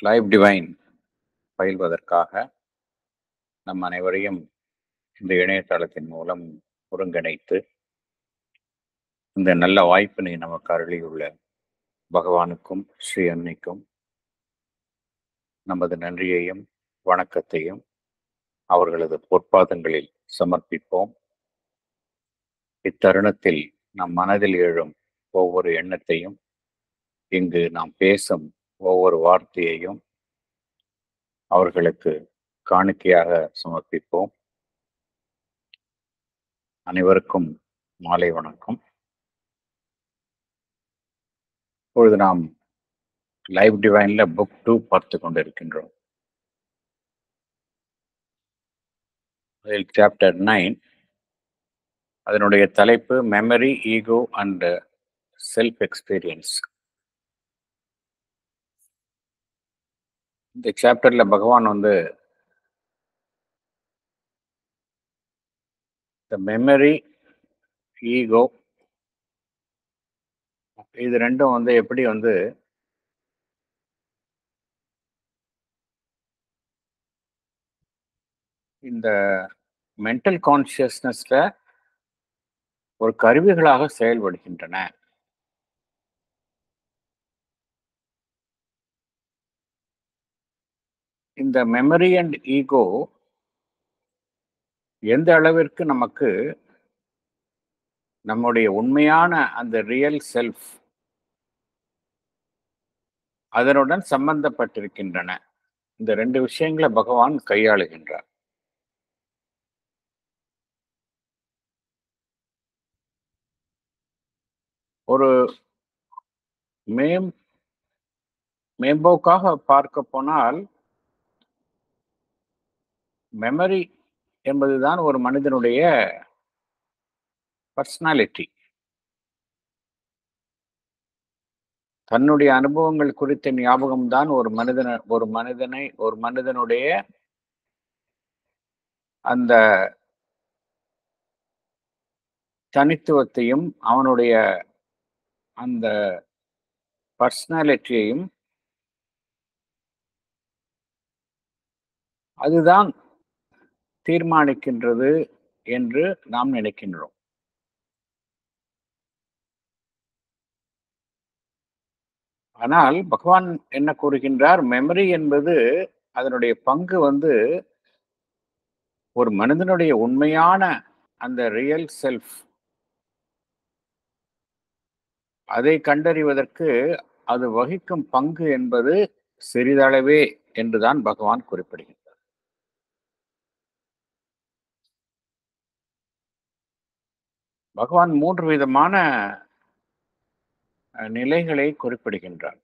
Live divine பயில்வதற்காக நம் அனைவரையும் இந்த இணையதளத்தின் மூலம் ஒருங்கிணைத்து இந்த நல்ல வாய்ப்பினை நமக்கு அருளியுள்ள பகவானுக்கும் ஸ்ரீ அன்னைக்கும் நமது நன்றியையும் வணக்கத்தையும் அவர்களது பொற்பாதங்களில் சமர்ப்பிப்போம். இத்தருணத்தில் நம் மனதில் எழும் ஒவ்வொரு எண்ணத்தையும், இங்கு நாம் பேசும் ஒவ்வொரு வார்த்தையையும் அவர்களுக்கு காணிக்கையாக சமர்ப்பிப்போம். அனைவருக்கும் மாலை வணக்கம். இப்பொழுது நாம் லைவ் டிவைன்ல புக் 2 பார்த்து கொண்டிருக்கின்றோம். அதில் சாப்டர் 9, அதனுடைய தலைப்பு memory, ego and self experience. இந்த சாப்டர்ல பகவான் இந்த மெமரி, ஈகோ இது ரெண்டும் எப்படி இந்த மென்டல் கான்சியஸ்னஸ்ல ஒரு கருவிகளாக செயல்படுகின்றன. இந்த மெமரி அண்ட் ஈகோ எந்த அளவிற்கு நமக்கு நம்முடைய உண்மையான அந்த ரியல் செல்ஃப் அதனுடன் சம்பந்தப்பட்டிருக்கின்றன, இந்த ரெண்டு விஷயங்களை பகவான் கையாளுகின்றார். ஒரு மேம்போக்காக பார்க்க போனால் மெமரி என்பதுதான் ஒரு மனிதனுடைய பர்சனாலிட்டி. தன்னுடைய அனுபவங்கள் குறித்த ஞாபகம்தான் ஒரு மனிதனுடைய அந்த தனித்துவத்தையும் அவனுடைய அந்த பர்சனாலிட்டியையும் அதுதான் தீர்மானிக்கின்றது என்று நாம் நினைக்கின்றோம். ஆனால் பகவான் என்ன கூறுகின்றார்? மெமரி என்பது அதனுடைய பங்கு ஒரு மனிதனுடைய உண்மையான அந்த ரியல் செல்ஃப் அதை கண்டறிவதற்கு அது வகிக்கும் பங்கு என்பது சிறிதளவே என்றுதான் பகவான் குறிப்பிடுகின்றார். பகவான் 3 விதமான நிலைகளை குறிப்பிடுகின்றார்.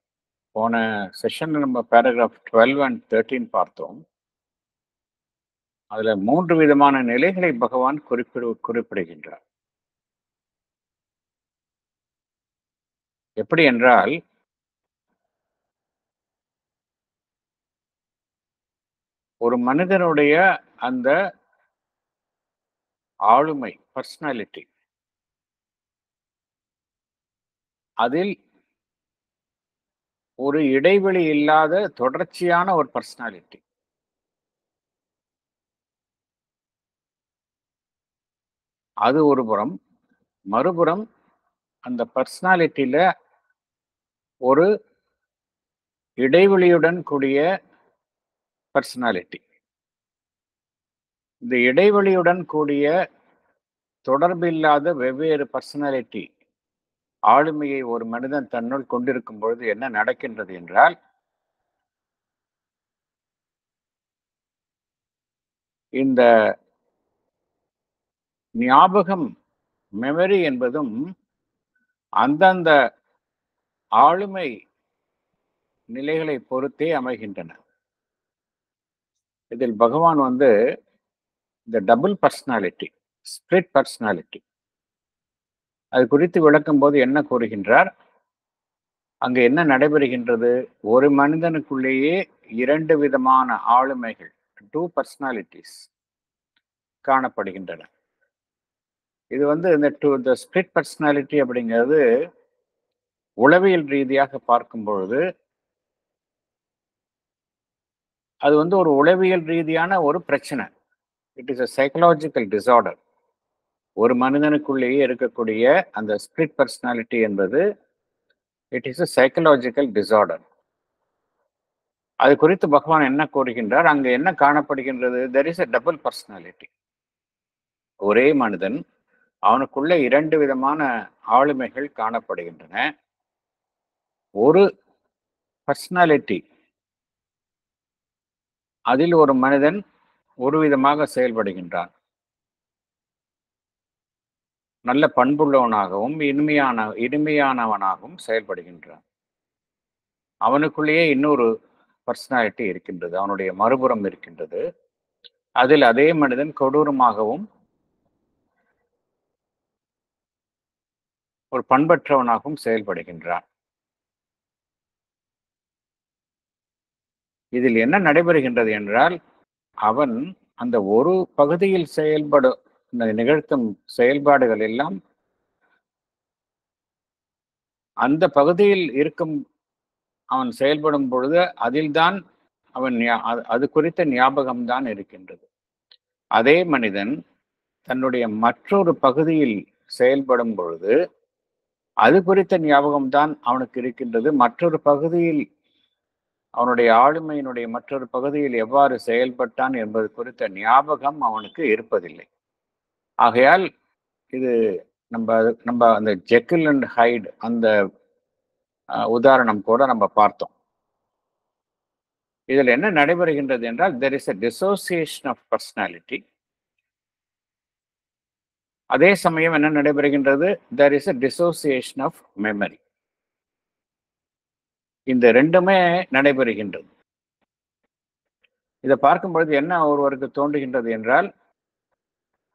போன செஷன்ல நம்ம பேராகிராஃப் 12 and 13 பார்த்தோம். அதுல 3 விதமான நிலைகளை பகவான் குறிப்பிடுகின்றார். எப்படி என்றால், ஒரு மனிதனுடைய அந்த ஆளுமை, பர்சனாலிட்டி, அதில் ஒரு இடைவெளி இல்லாத தொடர்ச்சியான ஒரு பர்சனாலிட்டி. அது ஒரு புறம். மறுபுறம் அந்த பர்சனாலிட்டியில ஒரு இடைவெளியுடன் கூடிய பர்சனாலிட்டி. இந்த இடைவெளியுடன் கூடிய தொடர்பில்லாத வெவ்வேறு பர்சனாலிட்டி ஆளுமையை ஒரு மனிதன் தன்னுள் கொண்டிருக்கும் பொழுது என்ன நடக்கின்றது என்றால், இந்த ஞாபகம், மெமரி என்பதும் அந்தந்த ஆளுமை நிலைகளை பொறுத்தே அமைகின்றன. இதில் பகவான் இந்த டபுள் பர்சனாலிட்டி, ஸ்பிளிட் பர்சனாலிட்டி, அது குறித்து விளக்கும் போது என்ன கூறுகின்றார்? அங்கு என்ன நடைபெறுகின்றது? ஒரு மனிதனுக்குள்ளேயே 2 விதமான ஆளுமைகள், 2 பர்சனாலிட்டிஸ் காணப்படுகின்றன. இது இந்த ஸ்பிளிட் பர்சனாலிட்டி அப்படிங்கிறது உளவியல் ரீதியாக பார்க்கும் பொழுது அது வந்து ஒரு உளவியல் ரீதியான ஒரு பிரச்சனை. It is a psychological disorder. ஒரு மனிதனுக்குள்ளேயே இருக்கக்கூடிய அந்த ஸ்பிளிட் பர்சனாலிட்டி என்பது it is a psychological disorder. அது குறித்து பகவான் என்ன கூறுகின்றார்? அங்கு என்ன காணப்படுகின்றது? There is a double personality. ஒரே மனிதன், அவனுக்குள்ள 2 விதமான ஆளுமைகள் காணப்படுகின்றன. ஒரு பர்சனாலிட்டி, அதில் ஒரு மனிதன் ஒரு விதமாக செயல்படுகின்றான். நல்ல பண்புள்ளவனாகவும் இனிமையானவனாகவும் செயல்படுகின்றான். அவனுக்குள்ளேயே இன்னொரு பர்சனாலிட்டி இருக்கின்றது, அவனுடைய மறுபுறம் இருக்கின்றது. அதில் அதே மனிதன் கொடூரமாகவும் ஒரு பண்பற்றவனாகவும் செயல்படுகின்றான். இதில் என்ன நடைபெறுகின்றது என்றால், அவன் அந்த ஒரு பகுதியில் நிகழ்த்தும் செயல்பாடுகள் எல்லாம் அந்த பகுதியில் இருக்கும் அவன் செயல்படும் பொழுது அதில்தான் அது குறித்த ஞாபகம்தான் இருக்கின்றது. அதே மனிதன் தன்னுடைய மற்றொரு பகுதியில் செயல்படும் பொழுது அது குறித்த ஞாபகம்தான் அவனுக்கு இருக்கின்றது. மற்றொரு பகுதியில் அவனுடைய ஆளுமையினுடைய மற்றொரு பகுதியில் எவ்வாறு செயல்பட்டான் என்பது குறித்த ஞாபகம் அவனுக்கு இருப்பதில்லை. ஆகையால் இது நம்ம நம்ம அந்த ஜெக்கில் அண்ட் ஹைட் அந்த உதாரணம் கூட நம்ம பார்த்தோம். இதில் என்ன நடைபெறுகின்றது என்றால், there is a dissociation of personality. அதே சமயம் என்ன நடைபெறுகின்றது? there is a dissociation of memory. இந்த ரெண்டுமே நடைபெறுகின்றது. இதை பார்க்கும் பொழுது என்ன ஒருவருக்கு தோன்றுகின்றது என்றால்,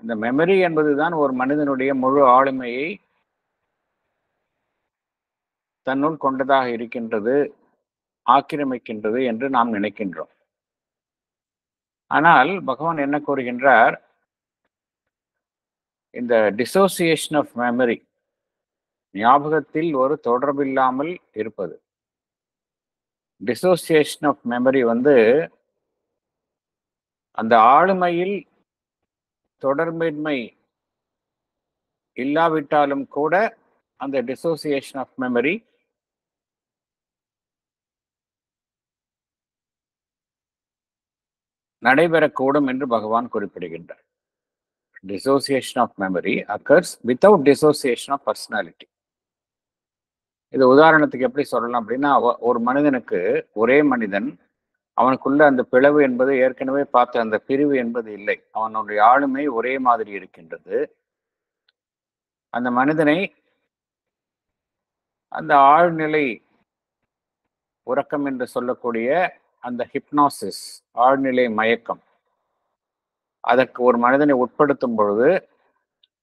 இந்த மெமரி என்பதுதான் ஒரு மனிதனுடைய முழு ஆளுமையை தன்னுள் கொண்டதாக இருக்கின்றது, ஆக்கிரமிக்கின்றது என்று நாம் நினைக்கின்றோம். ஆனால் பகவான் என்ன கூறுகின்றார்? இந்த டிசோசியேஷன் ஆஃப் மெமரி, ஞாபகத்தில் ஒரு தொடர்பில்லாமல் இருப்பது. டிசோசியேஷன் ஆஃப் மெமரி வந்து அந்த ஆளுமையில் தொடர்பின்மை இல்லாவிட்டாலும் கூட அந்த டிசோசியேஷன் ஆஃப் மெமரி நடைபெறக்கூடும் என்று பகவான் குறிப்பிடுகின்றார். Dissociation of memory occurs without dissociation of personality. இது உதாரணத்துக்கு எப்படி சொல்லலாம் அப்படின்னா, ஒரு மனிதனுக்கு, ஒரே மனிதன், அவனுக்குள்ள அந்த பிளவு என்பது ஏற்கனவே பார்த்த அந்த பிரிவு என்பது இல்லை. அவனுடைய ஆளுமை ஒரே மாதிரி இருக்கின்றது. அந்த மனிதனை அந்த ஆழ்நிலை உறக்கம் என்று சொல்லக்கூடிய அந்த ஹிப்னாசிஸ், ஆழ்நிலை மயக்கம், அதற்கு ஒரு மனிதனை உட்படுத்தும் பொழுது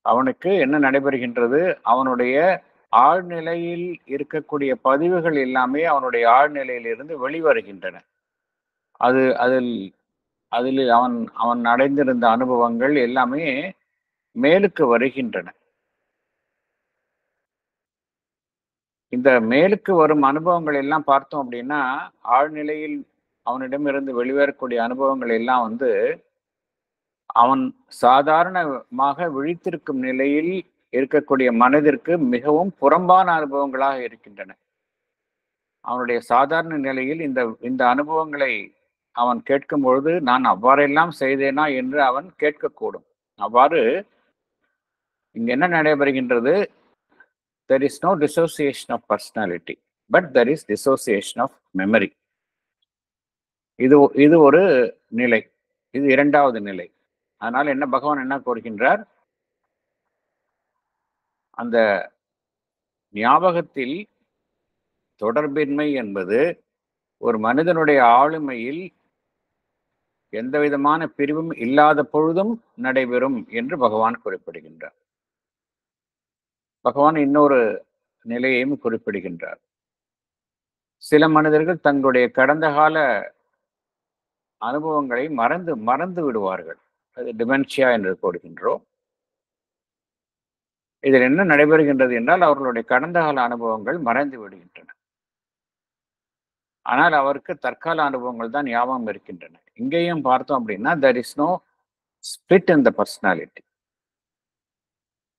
அவனுக்கு என்ன நடைபெறுகின்றது? அவனுடைய ஆழ்நிலையில் இருக்கக்கூடிய பதிவுகள் எல்லாமே அவனுடைய ஆழ்நிலையிலிருந்து வெளிவருகின்றன. அதில் அதில் அவன் அவன் அடைந்திருந்த அனுபவங்கள் எல்லாமே மேலுக்கு வருகின்றன. இந்த மேலுக்கு வரும் அனுபவங்கள் எல்லாம் பார்த்தோம் அப்படின்னா, ஆழ்நிலையில் அவனிடமிருந்து வெளிவரக்கூடிய அனுபவங்கள் எல்லாம் வந்து அவன் சாதாரணமாக விழித்திருக்கும் நிலையில் இருக்கக்கூடிய மனதிற்கு மிகவும் புறம்பான அனுபவங்களாக இருக்கின்றன. அவனுடைய சாதாரண நிலையில் இந்த அனுபவங்களை அவன் கேட்கும் பொழுது, நான் அவ்வாறெல்லாம் செய்தேனா என்று அவன் கேட்கக்கூடும். அவ்வாறு இங்க என்ன நடைபெறுகின்றது? There is no dissociation of personality, but there is dissociation of memory. இது ஒரு நிலை. இது இரண்டாவது நிலை. அதனால என்ன பகவான் என்ன கூறுகின்றார்? அந்த ஞாபகத்தில் தொடர்பின்மை என்பது ஒரு மனிதனுடைய ஆளுமையில் எந்த விதமான பிரிவும் இல்லாத பொழுதும் நடைபெறும் என்று பகவான் குறிப்பிடுகின்றார். பகவான் இன்னொரு நிலையையும் குறிப்பிடுகின்றார். சில மனிதர்கள் தங்களுடைய கடந்த கால அனுபவங்களை மறந்து விடுவார்கள். அது டிமென்ஷியா என்று கூறுகின்றோம். இதில் என்ன நடைபெறுகின்றது என்றால், அவர்களுடைய கடந்த கால அனுபவங்கள் மறைந்து விடுகின்றன. ஆனால் அவருக்கு தற்கால அனுபவங்கள் தான் ஞாபகம் இருக்கின்றன. இங்கேயும் பார்த்தோம் அப்படின்னா there is no split in the personality.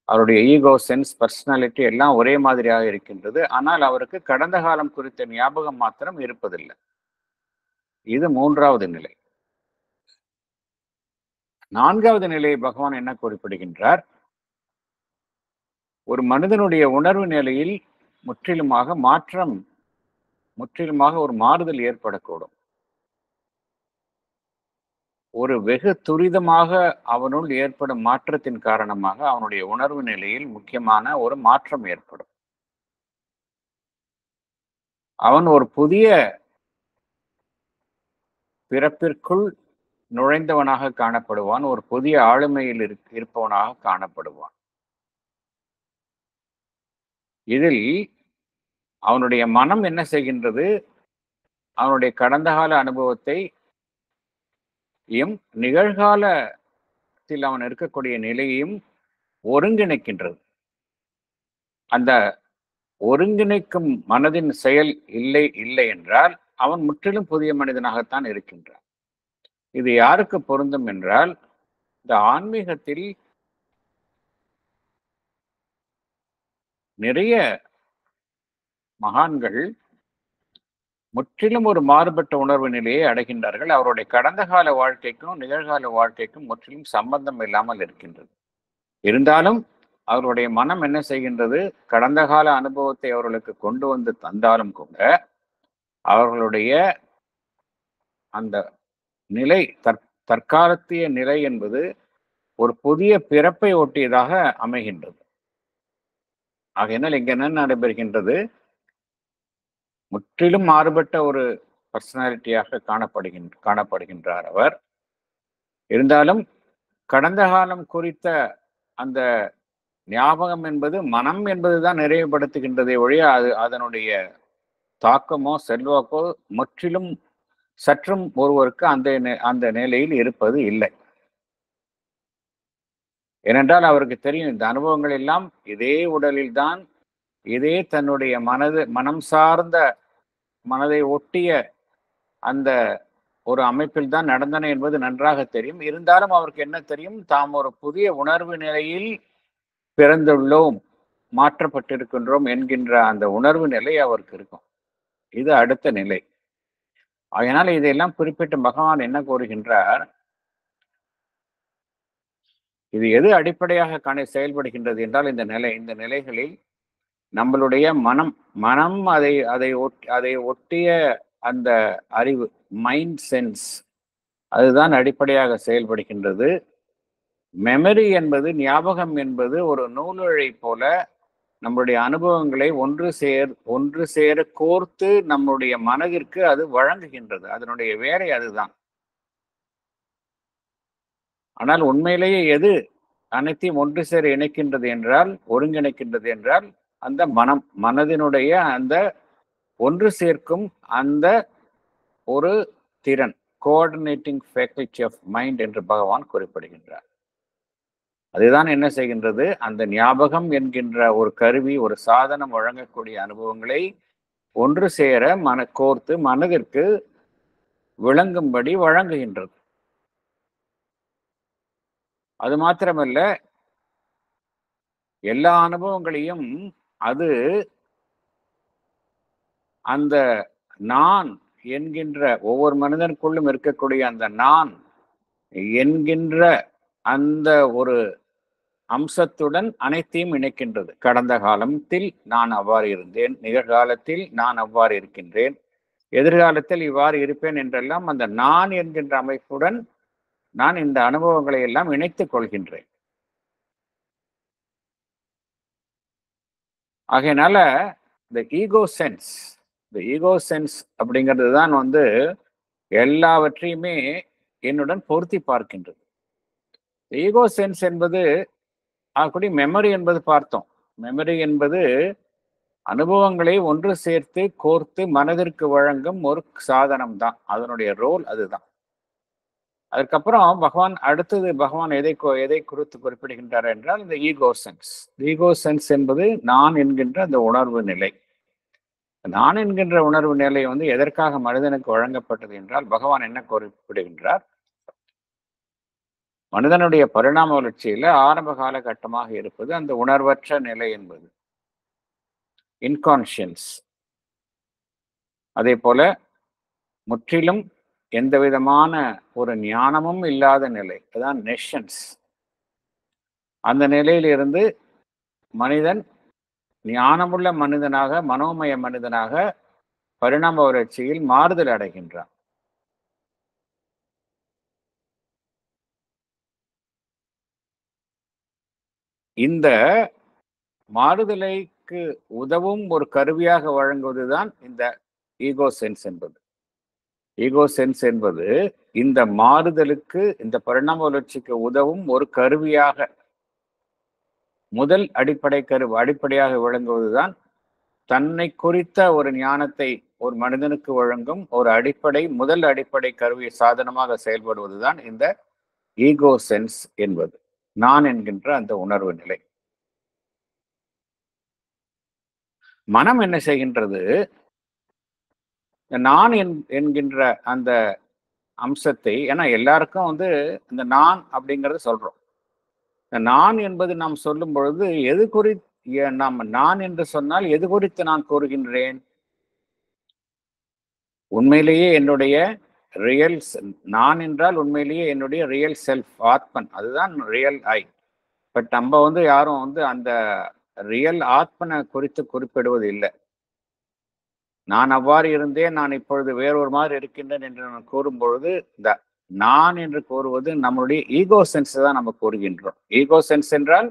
அவருடைய ஈகோ, சென்ஸ், பர்சனாலிட்டி எல்லாம் ஒரே மாதிரியாக இருக்கின்றது. ஆனால் அவருக்கு கடந்த காலம் குறித்த ஞாபகம் மாத்திரம் இருப்பதில்லை. இது 3வது நிலை. 4வது நிலையை பகவான் என்ன குறிப்பிடுகின்றார்? ஒரு மனிதனுடைய உணர்வு நிலையில் முற்றிலுமாக ஒரு மாறுதல் ஏற்படக்கூடும். ஒரு வெகு துரிதமாக அவனுள் ஏற்படும் மாற்றத்தின் காரணமாக அவனுடைய உணர்வு நிலையில் முக்கியமான ஒரு மாற்றம் ஏற்படும். அவன் ஒரு புதிய பிறப்பிற்குள் நுழைந்தவனாக காணப்படுவான். ஒரு புதிய ஆளுமையில் இருப்பவனாக காணப்படுவான். இதில் அவனுடைய மனம் என்ன செய்கின்றது? அவனுடைய கடந்த கால அனுபவத்தை நிகழ்காலத்தில் அவன் இருக்கக்கூடிய நிலையையும் ஒருங்கிணைக்கின்றது. அந்த ஒருங்கிணைக்கும் மனதின் செயல் இல்லை என்றால் அவன் முற்றிலும் புதிய மனிதனாகத்தான் இருக்கின்றான். இது யாருக்கு பொருந்தும் என்றால், இந்த ஆன்மீகத்தில் நிறைய மகான்கள் முற்றிலும் ஒரு மாறுபட்ட உணர்வு நிலையை அடைகின்றார்கள். அவருடைய கடந்த கால வாழ்க்கைக்கும் நிகழ்கால வாழ்க்கைக்கும் முற்றிலும் சம்பந்தம் இல்லாமல் இருக்கின்றது. இருந்தாலும் அவருடைய மனம் என்ன செய்கின்றது? கடந்த கால அனுபவத்தை அவர்களுக்கு கொண்டு வந்து தந்தாலும் கூட அவர்களுடைய அந்த நிலை, தற்காலத்திய நிலை என்பது ஒரு புதிய பிறப்பை ஒட்டியதாக அமைகின்றது. ஆகையினால் இங்க என்ன நடைபெறுகின்றது? முற்றிலும் மாறுபட்ட ஒரு பர்சனாலிட்டியாக காணப்படுகின்றார் அவர். இருந்தாலும் கடந்த காலம் குறித்த அந்த ஞாபகம் என்பது மனம் என்பதுதான் நிறைவுபடுத்துகின்றதை ஒழிய அதனுடைய தாக்கமோ செல்வாக்கோ முற்றிலும் சற்றும் ஒருவருக்கு அந்த நிலையில் இருப்பது இல்லை. ஏனென்றால் அவருக்கு தெரியும், இந்த அனுபவங்கள் எல்லாம் இதே உடலில் தான், இதே தன்னுடைய மனம் சார்ந்த மனதை ஒட்டிய அந்த ஒரு அமைப்பில் தான் நடந்தன என்பது நன்றாக தெரியும். இருந்தாலும் அவருக்கு என்ன தெரியும்? தாம் ஒரு புதிய உணர்வு நிலையில் பிறந்துள்ளோம், மாற்றப்பட்டிருக்கின்றோம் என்கின்ற அந்த உணர்வு நிலை அவருக்கு இருக்கும். இது அடுத்த நிலை. அதனால இதையெல்லாம் குறிப்பிட்டு பகவான் என்ன கூறுகின்றார்? இது எது அடிப்படையாக செயல்படுகின்றது என்றால், இந்த நிலைகளில் நம்மளுடைய மனம் அதை ஒட்டிய அந்த அறிவு, மைண்ட் சென்ஸ், அதுதான் அடிப்படையாக செயல்படுகின்றது. மெமரி என்பது, ஞாபகம் என்பது ஒரு நூலிழை போல நம்முடைய அனுபவங்களை ஒன்று சேர கோர்த்து நம்முடைய மனதிற்கு அது வழங்குகின்றது. அதனுடைய வேலை அதுதான். ஆனால் உண்மையிலேயே எது அனைத்தையும் ஒன்று சேர இணைக்கின்றது என்றால், ஒருங்கிணைக்கின்றது என்றால், அந்த மனதினுடைய அந்த ஒன்று சேர்க்கும் அந்த ஒரு திறன், கோஆர்டினேட்டிங் ஃபேக்கல்டி ஆஃப் மைண்ட் என்று பகவான் குறிப்பிடுகின்றார். அதுதான் என்ன செய்கின்றது? அந்த ஞாபகம் என்கின்ற ஒரு கருவி, ஒரு சாதனம் வழங்கக்கூடிய அனுபவங்களை ஒன்று சேர கோர்த்து மனதிற்கு விளங்கும்படி வழங்குகின்றது. அது மாத்திரமல்ல, எல்லா அனுபவங்களையும் அது அந்த நான் என்கின்ற ஒவ்வொரு மனிதனுக்குள்ளும் இருக்கக்கூடிய அந்த நான் என்கின்ற அந்த ஒரு அம்சத்துடன் அனைத்தையும் இணைக்கின்றது. கடந்த காலத்தில் நான் அவ்வாறு இருந்தேன், நிகழ்காலத்தில் நான் அவ்வாறு இருக்கின்றேன், எதிர்காலத்தில் இவ்வாறு இருப்பேன் என்றெல்லாம் அந்த நான் என்கின்ற அமைப்புடன் நான் இந்த அனுபவங்களை எல்லாம் இணைத்துக் கொள்கின்றேன். ஆகையினால இந்த ஈகோ சென்ஸ் அப்படிங்கிறது தான் எல்லாவற்றையுமே என்னுடன் பொருத்தி பார்க்கின்றது. ஈகோ சென்ஸ் என்பது அப்படி மெமரி என்பது பார்த்தோம். மெமரி என்பது அனுபவங்களை ஒன்று சேர்த்து கோர்த்து மனதிற்கு வழங்கும் ஒரு சாதனம் தான். அதனுடைய ரோல் அதுதான். அதுக்கப்புறம் பகவான் எதை குறித்து குறிப்பிடுகின்றார் என்றால், இந்த ஈகோ சென்ஸ் என்பது நான் என்கின்ற அந்த உணர்வு நிலை. நான் என்கின்ற உணர்வு நிலை வந்து எதற்காக மனிதனுக்கு வழங்கப்பட்டது என்றால், பகவான் என்ன குறிப்பிடுகின்றார்? மனிதனுடைய பரிணாம வளர்ச்சியில ஆரம்ப காலகட்டமாக இருப்பது அந்த உணர்வற்ற நிலை என்பது இன்கான்ஷியன்ஸ். அதே போல முற்றிலும் எந்த விதமான ஒரு ஞானமும் இல்லாத நிலை, அதான் நெஷன்ஸ். அந்த நிலையிலிருந்து மனிதன் ஞானமுள்ள மனிதனாக, மனோமய மனிதனாக பரிணாம வளர்ச்சியில் மாறுதல் அடைகின்றான். இந்த மாறுதலைக்கு உதவும் ஒரு கருவியாக வழங்குவதுதான் இந்த ஈகோ சென்ஸ் என்பது. ஈகோ சென்ஸ் என்பது இந்த மாறுதலுக்கு, இந்த பரிணாம வளர்ச்சிக்கு உதவும் ஒரு கருவியாக, முதல் அடிப்படையாக விளங்குவதுதான் தன்னை குறித்த ஒரு ஞானத்தை ஒரு மனிதனுக்கு வழங்கும் ஒரு முதல் அடிப்படை கருவி சாதனமாக செயல்படுவதுதான் இந்த ஈகோ சென்ஸ் என்பது, நான் என்கின்ற அந்த உணர்வு நிலை. மனம் என்ன செய்கின்றது? நான் என்கின்ற அந்த அம்சத்தை, ஏன்னா எல்லாருக்கும் வந்து இந்த நான் அப்படிங்கறத சொல்றோம். நான் என்பது நாம் சொல்லும் பொழுது எது குறித்து நாம் நான் என்று சொன்னால் எது குறித்து நான் கூறுகின்றேன்? உண்மையிலேயே என்னுடைய ரியல் நான் என்றால் உண்மையிலேயே என்னுடைய ரியல் செல்ஃப், ஆத்மன், அதுதான் ரியல் ஐ. பட் நம்ம வந்து யாரும் வந்து அந்த ரியல் ஆத்மனை குறித்து குறிப்பிடுவது இல்லை. நான் அவ்வாறு இருந்தேன், நான் இப்பொழுது வேறொரு மாதிரி இருக்கின்றேன் என்று நான் கூறும் பொழுது இந்த நான் என்று கூறுவது நம்மளுடைய ஈகோ சென்ஸ் தான் நம்ம கூறுகின்றோம். ஈகோ சென்ஸ் என்றால்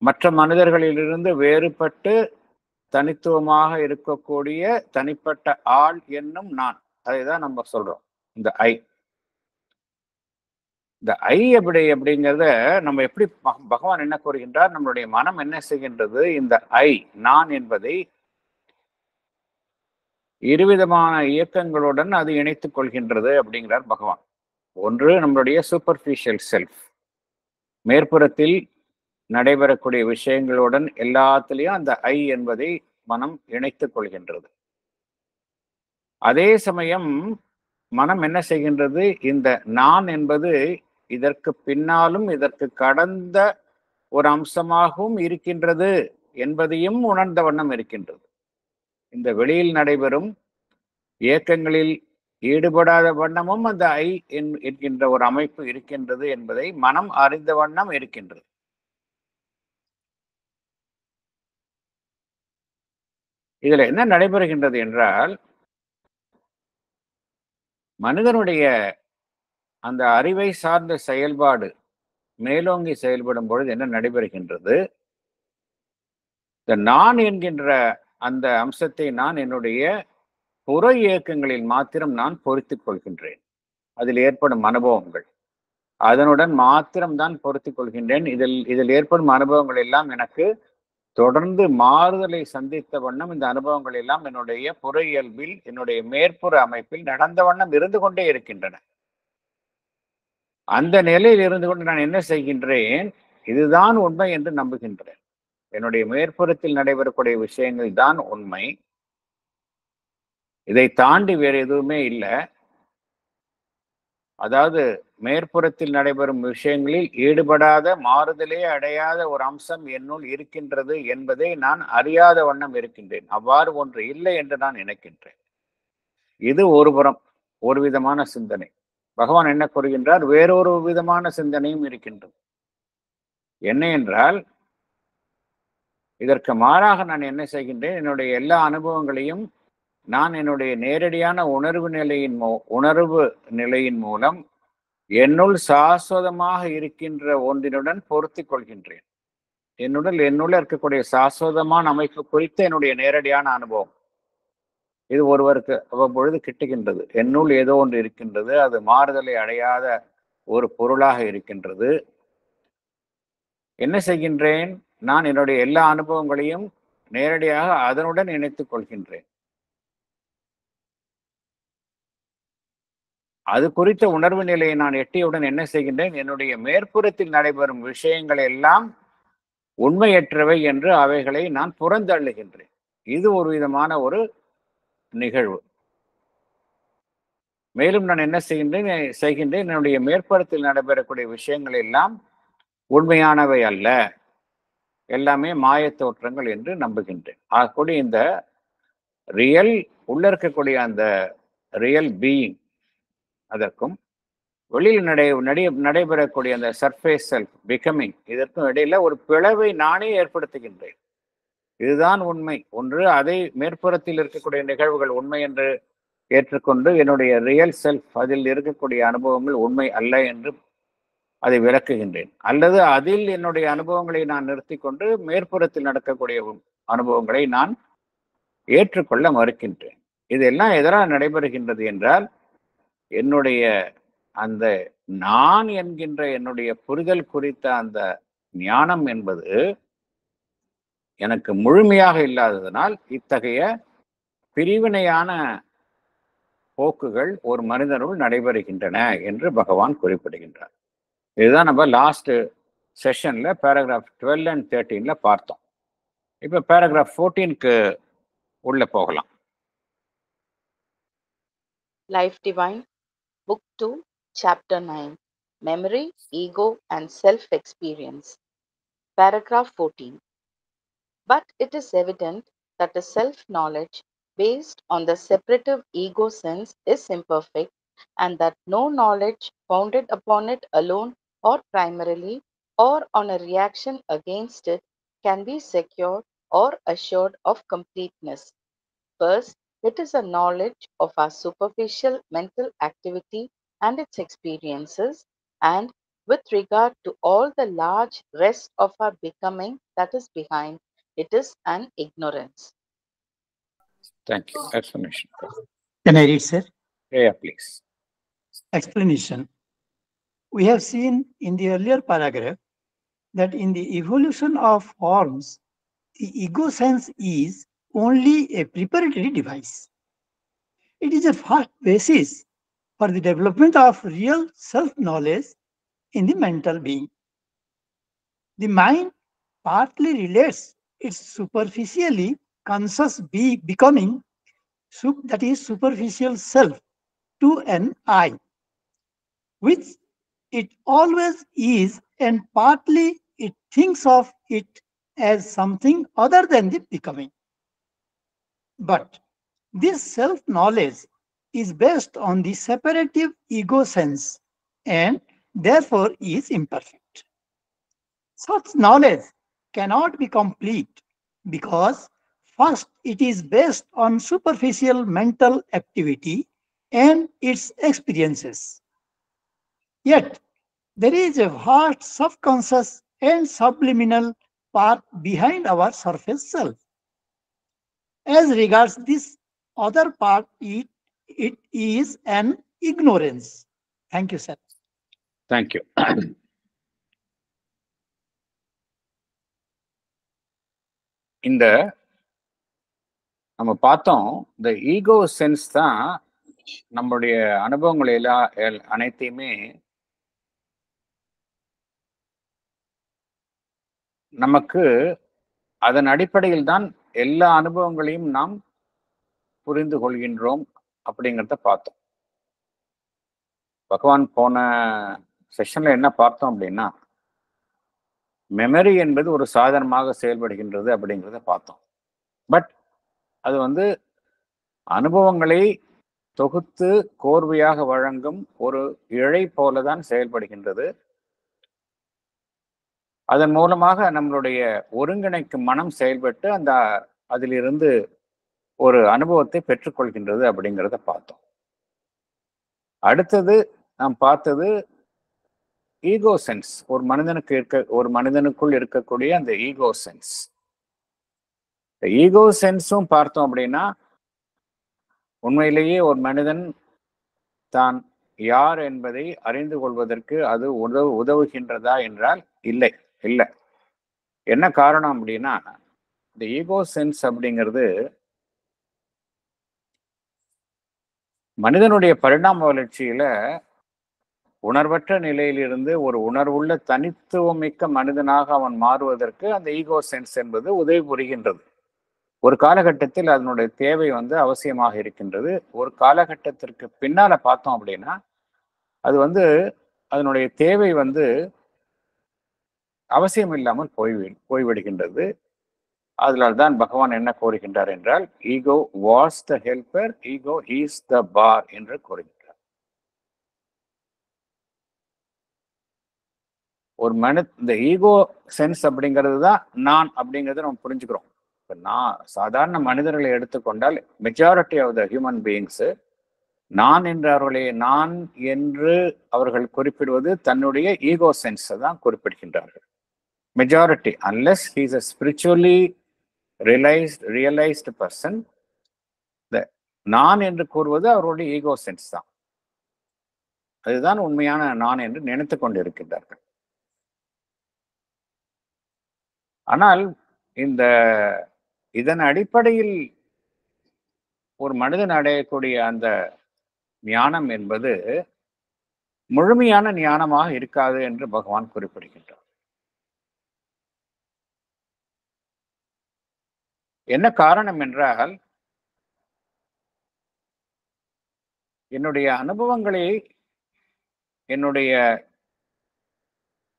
மற்ற மனிதர்களிலிருந்து வேறுபட்டு தனித்துவமாக இருக்கக்கூடிய தனிப்பட்ட ஆள் என்னும் நான், அதைதான் நம்ம சொல்றோம், இந்த ஐ. இந்த ஐ அப்படிங்கிறத நம்ம எப்படி பகவான் என்ன கூறுகின்றார்? நம்மளுடைய மனம் என்ன செய்கின்றது? இந்த ஐ, நான் என்பதை இருவிதமான இயக்கங்களுடன் அது இணைத்துக் கொள்கின்றது அப்படிங்கிறார் பகவான். ஒன்று நம்மளுடைய சூப்பர்ஃபிஷியல் செல்ஃப், மேற்புறத்தில் நடைபெறக்கூடிய விஷயங்களுடன் எல்லாத்திலையும் அந்த ஐ என்பதை மனம் இணைத்துக் கொள்கின்றது. அதே சமயம் மனம் என்ன செய்கின்றது? இந்த நான் என்பது இதற்கு பின்னாலும் இதற்கு கடந்த ஒரு அம்சமாகவும் இருக்கின்றது என்பதையும் உணர்ந்த வண்ணம் இருக்கின்றது. இந்த வெளியில் நடைபெறும் இயக்கங்களில் ஈடுபடாத வண்ணமும் அந்த ஐ என்கின்ற ஒரு அமைப்பு இருக்கின்றது என்பதை மனம் அறிந்த வண்ணம் இருக்கின்றது. இதுல என்ன நடைபெறுகின்றது என்றால், மனிதனுடைய அந்த அறிவை சார்ந்த செயல்பாடு மேலோங்கி செயல்படும் பொழுது என்ன நடைபெறுகின்றது? இந்த நான் என்கின்ற அந்த அம்சத்தை நான் என்னுடைய புற இயக்கங்களில் மாத்திரம் நான் பொருத்திக் கொள்கின்றேன். அதில் ஏற்படும் அனுபவங்கள், அதனுடன் மாத்திரம் தான் பொருத்திக் கொள்கின்றேன். இதில் ஏற்படும் அனுபவங்கள் எல்லாம் எனக்கு தொடர்ந்து மாறுதலை சந்தித்த வண்ணம் இந்த அனுபவங்கள் எல்லாம் என்னுடைய புற இயல்பில், என்னுடைய மேற்புற அமைப்பில் நடந்த வண்ணம் இருந்து கொண்டே இருக்கின்றன. அந்த நிலையில் இருந்து கொண்டு நான் என்ன செய்கின்றேன்? இதுதான் உண்மை என்று நம்புகின்றேன். என்னுடைய மேற்புறத்தில் நடைபெறக்கூடிய விஷயங்கள் தான் உண்மை, இதை தாண்டி வேறு எதுவுமே இல்லை. அதாவது மேற்புறத்தில் நடைபெறும் விஷயங்களில் ஈடுபடாத, மாறுதலே அடையாத ஒரு அம்சம் என்னுள் இருக்கின்றது என்பதை நான் அறியாத வண்ணம் இருக்கின்றேன். அவ்வாறு ஒன்று இல்லை என்று நான் நினைக்கின்றேன். இது ஒரு புறம், ஒரு விதமான சிந்தனை. பகவான் என்ன கூறுகின்றார்? வேறொரு விதமான சிந்தனையும் இருக்கின்றது. என்ன என்றால், இதற்கு மாறாக நான் என்ன செய்கின்றேன்? என்னுடைய எல்லா அனுபவங்களையும் நான் என்னுடைய நேரடியான உணர்வு நிலையின் மூலம் என்னுள் சாஸ்வதமாக இருக்கின்ற ஒன்றினுடன் பொருத்திக் கொள்கின்றேன். என்னுள்ள இருக்கக்கூடிய சாஸ்வதமான அமைப்பு குறித்த என்னுடைய நேரடியான அனுபவம் இது ஒருவருக்கு அவ்வப்பொழுது கிட்டுகின்றது. என்னுள் ஏதோ ஒன்று இருக்கின்றது, அது மாறுதலை அடையாத ஒரு பொருளாக இருக்கின்றது. என்ன செய்கின்றேன்? நான் என்னுடைய எல்லா அனுபவங்களையும் நேரடியாக அதனுடன் இணைத்துக் கொள்கின்றேன். அது குறித்த உணர்வு நிலையை நான் எட்டியவுடன் என்ன செய்கின்றேன்? என்னுடைய மேற்புறத்தில் நடைபெறும் விஷயங்கள் எல்லாம் உண்மையற்றவை என்று அவைகளை நான் புறந்தள்ளுகின்றேன். இது ஒரு விதமான ஒரு நிகழ்வு. மேலும் நான் என்ன செய்கின்றேன், என்னுடைய மேற்புறத்தில் நடைபெறக்கூடிய விஷயங்கள் எல்லாம் உண்மையானவை அல்ல, எல்லாமே மாயத் தோற்றங்கள் என்று நம்புகின்றேன். ஆகக்கூடிய இந்த ரியல் உள்ள இருக்கக்கூடிய அந்த ரியல் பீயிங் அதற்கும் வெளியில் நடைபெறக்கூடிய அந்த சர்ஃபேஸ் செல்ஃப் பிகமிங் இதற்கும் இடையில ஒரு பிளவை நானே ஏற்படுத்துகின்றேன். இதுதான் உண்மை. ஒன்று அதை மேற்புறத்தில் இருக்கக்கூடிய நிகழ்வுகள் உண்மை என்று ஏற்றுக்கொண்டு என்னுடைய ரியல் செல்ஃப் அதில் இருக்கக்கூடிய அனுபவங்கள் உண்மை அல்ல என்று அதை விளக்குகின்றேன். அல்லது அதில் என்னுடைய அனுபவங்களை நான் நிறுத்தி கொண்டு மேற்புறத்தில் நடக்கக்கூடிய அனுபவங்களை நான் ஏற்றுக்கொள்ள மறுக்கின்றேன். இதெல்லாம் எதனால் நடைபெறுகின்றது என்றால், என்னுடைய அந்த நான் என்கின்ற என்னுடைய புரிதல் குறித்த அந்த ஞானம் என்பது எனக்கு முழுமையாக இல்லாததனால் இத்தகைய பிரிவினையான போக்குகள் ஒரு மனிதனுள் நடைபெறுகின்றன என்று பகவான் குறிப்பிடுகின்றார். இதுதான் நம்ம லாஸ்ட் செஷன்ல பேராகிராஃப் 12 and 13 பார்த்தோம். இப்ப பேராகிராஃப் 14க்கு உள்ள போகலாம். Life Divine, Book 2, Chapter 9, Memory, Ego and Self-Experience. Paragraph 14. But it is evident that a self-knowledge based on the separative ego sense is imperfect, and that no knowledge founded upon it alone or primarily or on a reaction against it can be secure or assured of completeness. First, it is a knowledge of our superficial mental activity and its experiences, and with regard to all the large rest of our becoming that is behind, it is an ignorance. Thank you. Explanation. Can I read, sir? Yeah, please. Explanation. We have seen in the earlier paragraph that in the evolution of forms, the ego sense is only a preparatory device. It is a first basis for the development of real self-knowledge in the mental being. The mind partly relates its superficially conscious becoming, that is superficial self, to an I, which it always is, and partly it thinks of it as something other than the becoming. But this self-knowledge is based on the separative ego sense and therefore is imperfect. Such knowledge cannot be complete because first it is based on superficial mental activity and its experiences. Yet, there is a vast subconscious and subliminal part behind our surface self. As regards this other part, it is an ignorance. Thank you, sir. Thank you. இந்த நம்ம பார்த்தோம், இந்த ego sense தான் நம்மளுடைய அனுபவங்கள் அனைத்தையுமே நமக்கு அதன் அடிப்படையில் தான் எல்லா அனுபவங்களையும் நாம் புரிந்து கொள்கின்றோம் அப்படிங்கிறத பார்த்தோம். பகவான் போன செஷன்ல என்ன பார்த்தோம் அப்படின்னா, மெமரி என்பது ஒரு சாதனமாக செயல்படுகின்றது அப்படிங்கிறத பார்த்தோம். பட் அது அனுபவங்களை தொகுத்து கோர்வையாக வழங்கும் ஒரு இழை போலதான் செயல்படுகின்றது. அதன் மூலமாக நம்மளுடைய ஒருங்கிணைக்கும் மனம் செயல்பட்டு அதிலிருந்து ஒரு அனுபவத்தை பெற்றுக்கொள்கின்றது அப்படிங்கிறத பார்த்தோம். அடுத்தது நாம் பார்த்தது ஈகோ சென்ஸ். ஒரு மனிதனுக்குள் இருக்கக்கூடிய அந்த ஈகோ சென்ஸ். ஈகோ சென்ஸும் பார்த்தோம் அப்படின்னா, உண்மையிலேயே ஒரு மனிதன் தான் யார் என்பதை அறிந்து கொள்வதற்கு அது உதவுகின்றதா என்றால் இல்லை. என்ன காரணம் அப்படின்னா, இந்த ஈகோ சென்ஸ் அப்படிங்கிறது மனிதனுடைய பரிணாம வளர்ச்சியில உணர்வற்ற நிலையிலிருந்து ஒரு உணர்வுள்ள தனித்துவமிக்க மனிதனாக அவன் மாறுவதற்கு அந்த ஈகோ சென்ஸ் என்பது உதவி புரிகின்றது. ஒரு காலகட்டத்தில் அதனுடைய தேவை வந்து அவசியமாக இருக்கின்றது. ஒரு காலகட்டத்திற்கு பின்னால பார்த்தோம் அப்படின்னா அது வந்து அதனுடைய தேவை வந்து அவசியம் இல்லாமல் போய்விடுகின்றது. அதனால் தான் பகவான் என்ன கூறுகின்றார் என்றால், ego was the helper, ego is the bar என்று கூறுகின்றார். ஒரு இந்த ஈகோ சென்ஸ் அப்படிங்கிறது தான் நான் அப்படிங்கிறத நம்ம புரிஞ்சுக்கிறோம். இப்போ நான் சாதாரண மனிதர்களை எடுத்துக்கொண்டால் majority of the human beings நான் என்றவர்களே நான் என்று அவர்கள் குறிப்பிடுவது தன்னுடைய ஈகோ சென்ஸை தான் குறிப்பிடுகின்றார்கள். Majority, unless he is a spiritually realised person, நான் என்று கூறுவது அவருடைய ஈகோ சென்ஸ் தான். அதுதான் உண்மையான நான் என்று நினைத்து கொண்டு இருக்கின்றார்கள். ஆனால் இதன் அடிப்படையில் ஒரு மனிதன் அடையக்கூடிய அந்த ஞானம் என்பது முழுமையான ஞானமாக இருக்காது என்று பகவான் குறிப்பிடுகின்றார். என்ன காரணம் என்றால், என்னுடைய அனுபவங்களை, என்னுடைய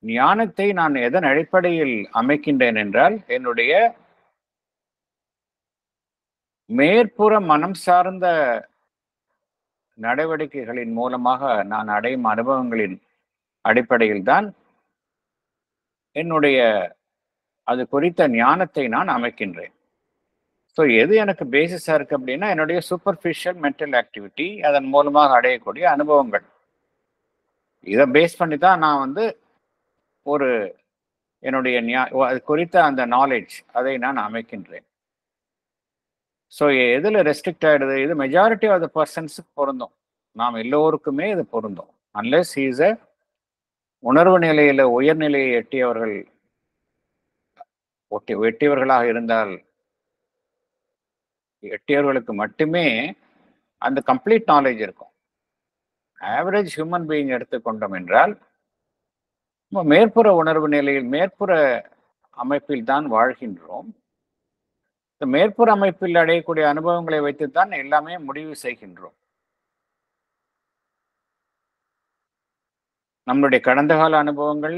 ஞானத்தை நான் எதன் அடிப்படையில் அமைக்கின்றேன் என்றால், என்னுடைய மேற்புற மனம் சார்ந்த நடவடிக்கைகளின் மூலமாக நான் அடையும் அனுபவங்களின் அடிப்படையில் தான் என்னுடைய அது குறித்த ஞானத்தை நான் அமைக்கின்றேன். ஸோ எது எனக்கு பேசிஸாக இருக்கு அப்படின்னா, என்னுடைய சூப்பர்ஃபிஷியல் மென்டல் ஆக்டிவிட்டி, அதன் மூலமாக அடையக்கூடிய அனுபவங்கள், இதை பேஸ் பண்ணி தான் நான் வந்து ஒரு என்னுடைய அது குறித்த அந்த நாலேஜ் அதை நான் அமைக்கின்றேன். ஸோ எதில் ரெஸ்ட்ரிக்ட் ஆகிடுது? இது மெஜாரிட்டி ஆஃப் த பர்சன்ஸுக்கு பொருந்தும். நாம் எல்லோருக்குமே இது பொருந்தும். அன்லெஸ் ஹீஸ் அ உணர்வு நிலையில் உயர்நிலையை எட்டியவர்களாக இருந்தால், எட்டியவர்களுக்கு மட்டுமே அந்த கம்ப்ளீட் நாலேஜ் இருக்கும். ஆவரேஜ் ஹியூமன் பீயிங் எடுத்துக்கொண்டோம் என்றால், மேற்புற உணர்வு நிலையில் மேற்புற அமைப்பில் தான் வாழ்கின்றோம். இந்த மேற்புற அமைப்பில் அடையக்கூடிய அனுபவங்களை வைத்துத்தான் எல்லாமே முடிவு செய்கின்றோம். நம்மளுடைய கடந்த கால அனுபவங்கள்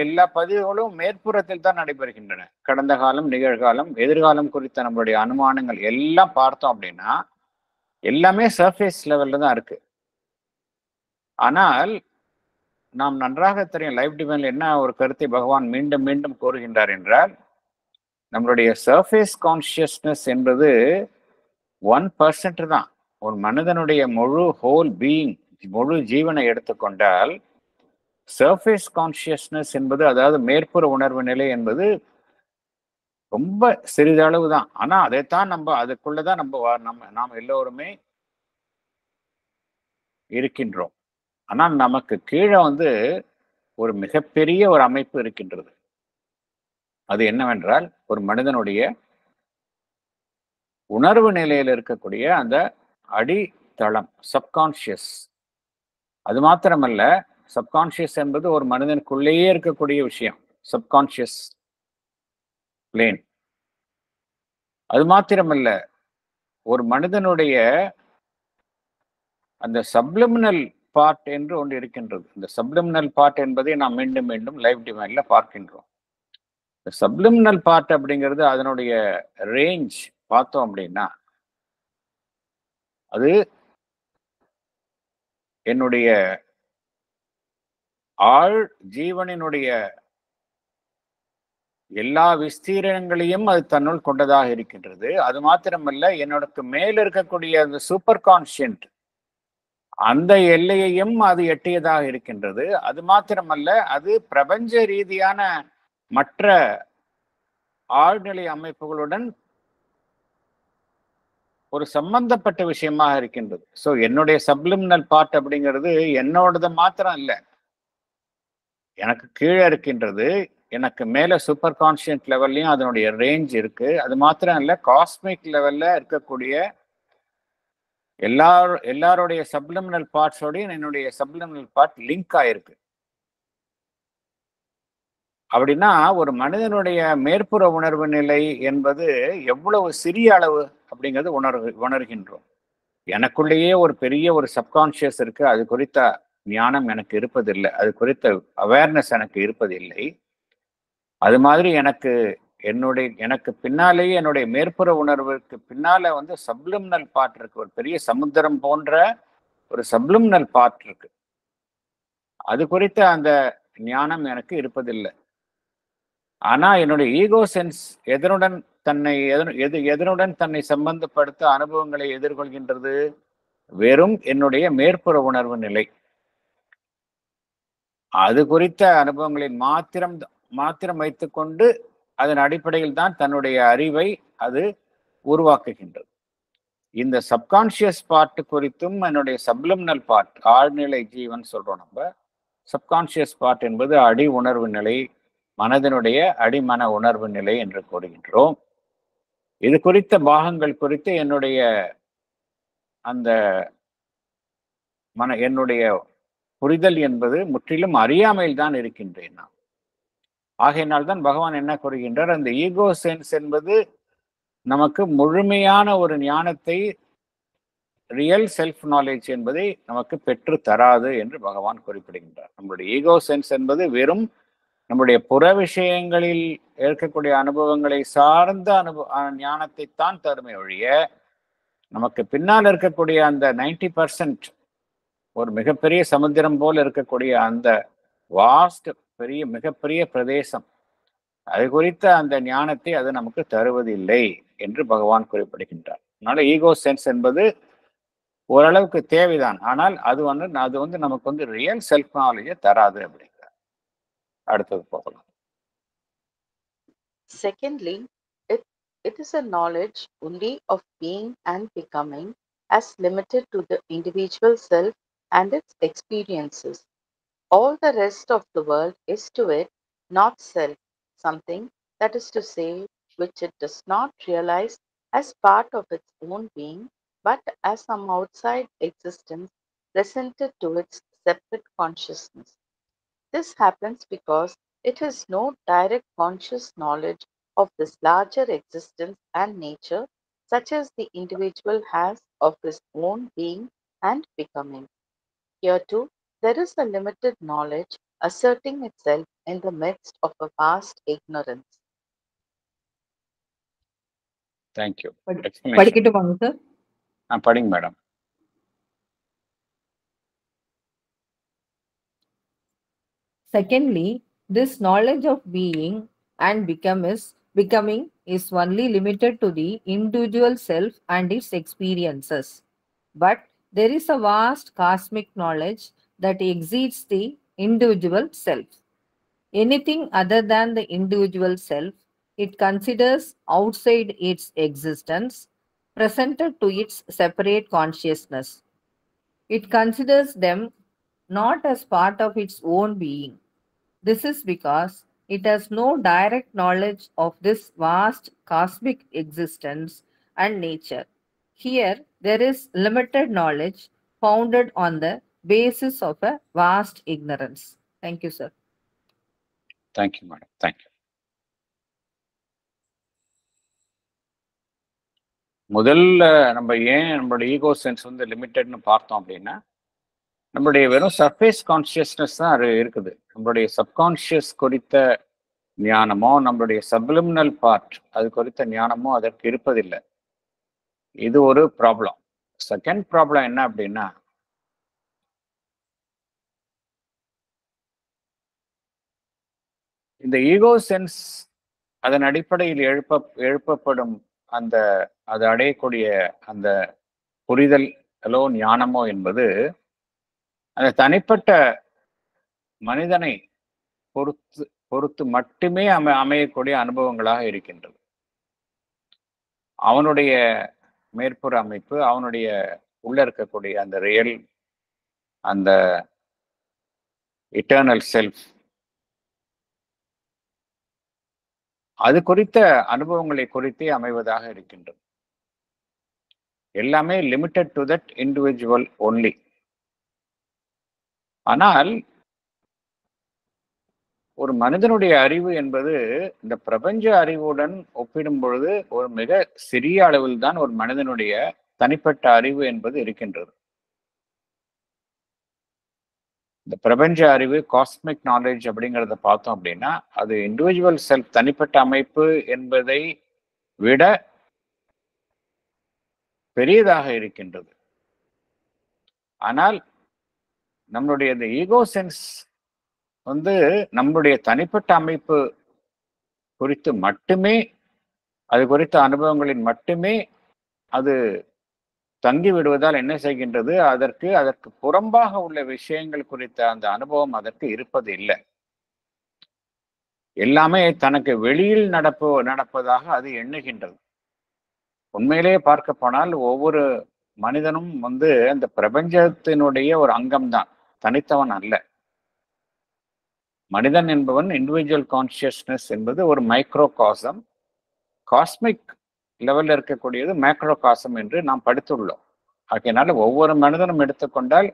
எல்லா பதிவுகளும் மேற்புறத்தில் தான் நடைபெறுகின்றன. கடந்த காலம், நிகழ்காலம், எதிர்காலம் குறித்த நம்மளுடைய அனுமானங்கள் எல்லாம் பார்த்தோம் அப்படின்னா எல்லாமே சர்ஃபேஸ் லெவல்ல தான் இருக்கு. ஆனால் நாம் நன்றாக தெரியும், லைஃப் டிவைன்ல என்ன ஒரு கருத்தை பகவான் மீண்டும் மீண்டும் கூறுகின்றார் என்றால், நம்மளுடைய சர்ஃபேஸ் கான்சியஸ்னஸ் என்பது 1% தான். ஒரு மனிதனுடைய முழு ஹோல் பீயிங், முழு ஜீவனை எடுத்துக்கொண்டால் சர்ஃபேஸ் கான்சியஸ்னஸ் என்பது, அதாவது மேற்புற உணர்வு நிலை என்பது ரொம்ப சிறிதளவு தான். ஆனா அதைத்தான் அதுக்குள்ளதான் நாம் எல்லோருமே இருக்கின்றோம். ஆனால் நமக்கு கீழே வந்து ஒரு மிகப்பெரிய ஒரு அமைப்பு இருக்கின்றது. அது என்னவென்றால், ஒரு மனிதனுடைய உணர்வு நிலையில் இருக்கக்கூடிய அந்த அடித்தளம், சப்கான்சியஸ். அது மாத்திரமல்ல, சப்கான்சியஸ் என்பது ஒரு மனிதனுக்குள்ளேயே இருக்கக்கூடிய விஷயம், சப்கான்சியஸ் பிளேன். அது மாத்திரமல்ல, ஒரு மனிதனுடைய அந்த சப்லிமினல் பார்ட் என்று ஒன்று இருக்கின்றது. இந்த சப்லிமினல் பார்ட் என்பதை நாம் மீண்டும் மீண்டும் லைஃப் டிவைன்ல பார்க்கின்றோம். இந்த சப்லிமினல் பார்ட் அப்படிங்கிறது அதனுடைய ரேஞ்ச் பார்த்தோம் அப்படின்னா, அது என்னுடைய ஆழ் ஜீவனினுடைய எல்லா விஸ்தீரணங்களையும் அது தன்னுள் கொண்டதாக இருக்கின்றது. அது மாத்திரமல்ல, என்னோட மேல இருக்கக்கூடிய அந்த சூப்பர் கான்ஷியன்ட் அந்த எல்லையையும் அது எட்டியதாக இருக்கின்றது. அது மாத்திரமல்ல, அது பிரபஞ்ச ரீதியான மற்ற ஆழ்நிலை அமைப்புகளுடன் ஒரு சம்பந்தப்பட்ட விஷயமாக இருக்கின்றது. ஸோ என்னுடைய சப்லிமினல் பார்ட் அப்படிங்கிறது என்னோடது மாத்திரம் இல்லை, எனக்கு கீழே இருக்கின்றது. எனக்கு மேல சூப்பர் கான்ஷியன்ட் லெவல்லையும் அதனுடைய ரேஞ்ச் இருக்கு. அது மாத்திரம் இல்லை, காஸ்மிக் லெவல்ல இருக்கக்கூடிய எல்லாருடைய சப்லிமினல் பார்ட்ஸோடையும் என்னுடைய சப்லிமினல் பார்ட் லிங்க் ஆயிருக்கு. அப்படின்னா ஒரு மனிதனுடைய மேற்புற உணர்வு நிலை என்பது எவ்வளவு சிறிய அளவு அப்படிங்கிறது உணர்கின்றோம். எனக்குள்ளேயே ஒரு பெரிய ஒரு சப்கான்ஷியஸ் இருக்கு, அது குறித்த ஞானம் எனக்கு இருப்பதில்லை, அது குறித்த அவேர்னஸ் எனக்கு இருப்பதில்லை. அது மாதிரி எனக்கு பின்னாலேயே என்னுடைய மேற்புற உணர்வுக்கு பின்னால வந்து சப்லிமினல் பார்ட் இருக்கு, ஒரு பெரிய சமுத்திரம் போன்ற ஒரு சப்லிமினல் பார்ட் இருக்கு. அது குறித்த அந்த ஞானம் எனக்கு இருப்பதில்லை. ஆனா என்னுடைய ஈகோ சென்ஸ் எதனுடன் தன்னை சம்பந்தப்படுத்த அனுபவங்களை எதிர்கொள்கின்றது? வெறும் என்னுடைய மேற்புற உணர்வு நிலை. அது குறித்த அனுபவங்களை மாத்திரம் வைத்துக்கொண்டு அதன் அடிப்படையில் தான் தன்னுடைய அறிவை அது உருவாக்குகின்றது. இந்த சப்கான்ஷியஸ் பார்ட் குறித்தும் என்னுடைய சப்லிமினல் பார்ட், ஆழ்நிலை ஜீவன் சொல்றோம் நம்ம. சப்கான்ஷியஸ் பார்ட் என்பது அடி உணர்வு நிலை, மனதினுடைய அடிமன உணர்வு நிலை என்று கூறுகின்றோம். இது குறித்த பாகங்கள் குறித்து என்னுடைய புரிதல் என்பது முற்றிலும் அறியாமையில் தான் இருக்கின்றேன் நான். ஆகையினால் தான் பகவான் என்ன கூறுகின்றார், அந்த ஈகோ சென்ஸ் என்பது நமக்கு முழுமையான ஒரு ஞானத்தை, ரியல் செல்ஃப் நாலேஜ் என்பதை நமக்கு பெற்று தராது என்று பகவான் குறிப்பிடுகின்றார். நம்முடைய ஈகோ சென்ஸ் என்பது வெறும் நம்முடைய புற விஷயங்களில் இருக்கக்கூடிய அனுபவங்களை சார்ந்த ஞானத்தை தான் தருமை ஒழிய, நமக்கு பின்னால் இருக்கக்கூடிய அந்த 90% ஒரு மிகப்பெரிய சமுத்திரம் போல் இருக்கக்கூடிய அந்த வாஸ்ட் மிகப்பெரிய பிரதேசம், அது குறித்த அந்த ஞானத்தை அது நமக்கு தருவதில்லை என்று பகவான் குறிப்பிடுகின்றார். அதனால ஈகோ சென்ஸ் என்பது ஓரளவுக்கு தேவைதான், ஆனால் அது வந்து நமக்கு வந்து ரியல் செல்ஃப் நாலேஜை தராது அப்படிங்கிறார். அடுத்தது போகலாம். Secondly, it is a knowledge only of being and becoming as limited to the individual self and its experiences. All the rest of the world is to it not self, something, that is to say, which it does not realize as part of its own being, but as some outside existence presented to its separate consciousness. This happens because it has no direct conscious knowledge of this larger existence and nature, such as the individual has of his own being and becoming. Here too, there is a limited knowledge asserting itself in the midst of a vast ignorance. Thank you. படிக்கட்டுமாங்க sir? படிங்க madam. Secondly, this knowledge of being and becoming is only limited to the individual self and its experiences. But there is a vast cosmic knowledge that exceeds the individual self. Anything other than the individual self, it considers outside its existence, presented to its separate consciousness. It considers them not as part of its own being. This is because it has no direct knowledge of this vast cosmic existence and nature. Here, there is limited knowledge founded on the basis of a vast ignorance. Thank you, sir. Thank you, madam. Thank you. முதல்ல நம்மளுடைய ego sense வந்து லிமிட்டட்னு பார்த்தோம் அப்படின்னா, நம்மளுடைய வெறும் surface consciousness தான் அது இருக்குது. நம்மளுடைய சப்கான்ஷியஸ் குறித்த ஞானமோ, நம்மளுடைய சப்லிமினல் பார்ட் அது குறித்த ஞானமோ அதற்கு இருப்பதில்லை. இது ஒரு ப்ராப்ளம். செகண்ட் ப்ராப்ளம் என்ன அப்படின்னா, இந்த ஈகோ சென்ஸ் அதன் அடிப்படையில் எழுப்பப்படும் அது அடையக்கூடிய அந்த புரிதலோ ஞானமோ என்பது அந்த தனிப்பட்ட மனிதனை பொறுத்து மட்டுமே அமையக்கூடிய அனுபவங்களாக இருக்கின்றது. அவனுடைய மேற்புற அமைப்பு, அவனுடைய உள்ள இருக்கக்கூடிய அந்த ரியல், அந்த இட்டர்னல் செல்ஃப், அது குறித்த அனுபவங்களை குறித்தே அமைவதாக இருக்கின்றது. எல்லாமே limited to that individual only. ஆனால் ஒரு மனிதனுடைய அறிவு என்பது இந்த பிரபஞ்ச அறிவுடன் ஒப்பிடும் பொழுது ஒரு மிக சிறிய அளவில் தான் ஒரு மனிதனுடைய தனிப்பட்ட அறிவு என்பது இருக்கின்றது. இந்த பிரபஞ்ச அறிவு, காஸ்மிக் நாலேஜ் அப்படிங்கிறத பார்த்தோம் அப்படின்னா, அது இண்டிவிஜுவல் செல்ஃப், தனிப்பட்ட அமைப்பு என்பதை விட பெரியதாக இருக்கின்றது. ஆனால் நம்மளுடைய இந்த ஈகோ சென்ஸ் வந்து நம்மளுடைய தனிப்பட்ட அமைப்பு குறித்து மட்டுமே, அது குறித்த அனுபவங்களில் மட்டுமே அது தங்கி விடுவதால் என்ன செய்கின்றது, அதற்கு புறம்பாக உள்ள விஷயங்கள் குறித்த அந்த அனுபவம் அதற்கு இருப்பது இல்லை. எல்லாமே தனக்கு வெளியில் நடப்பதாக அது எண்ணுகின்றது. உண்மையிலேயே பார்க்க போனால் ஒவ்வொரு மனிதனும் வந்து அந்த பிரபஞ்சத்தினுடைய ஒரு அங்கம்தான், தனித்தவன் அல்ல. மனிதன் என்பவன் இண்டிவிஜுவல் கான்சியஸ்னஸ் என்பது ஒரு மைக்ரோ காசம், காஸ்மிக் லெவல்ல இருக்கக்கூடியது மேக்ரோ காசம் என்று நாம் படித்துள்ளோம். ஆகையினால ஒவ்வொரு மனிதனும் எடுத்துக்கொண்டால்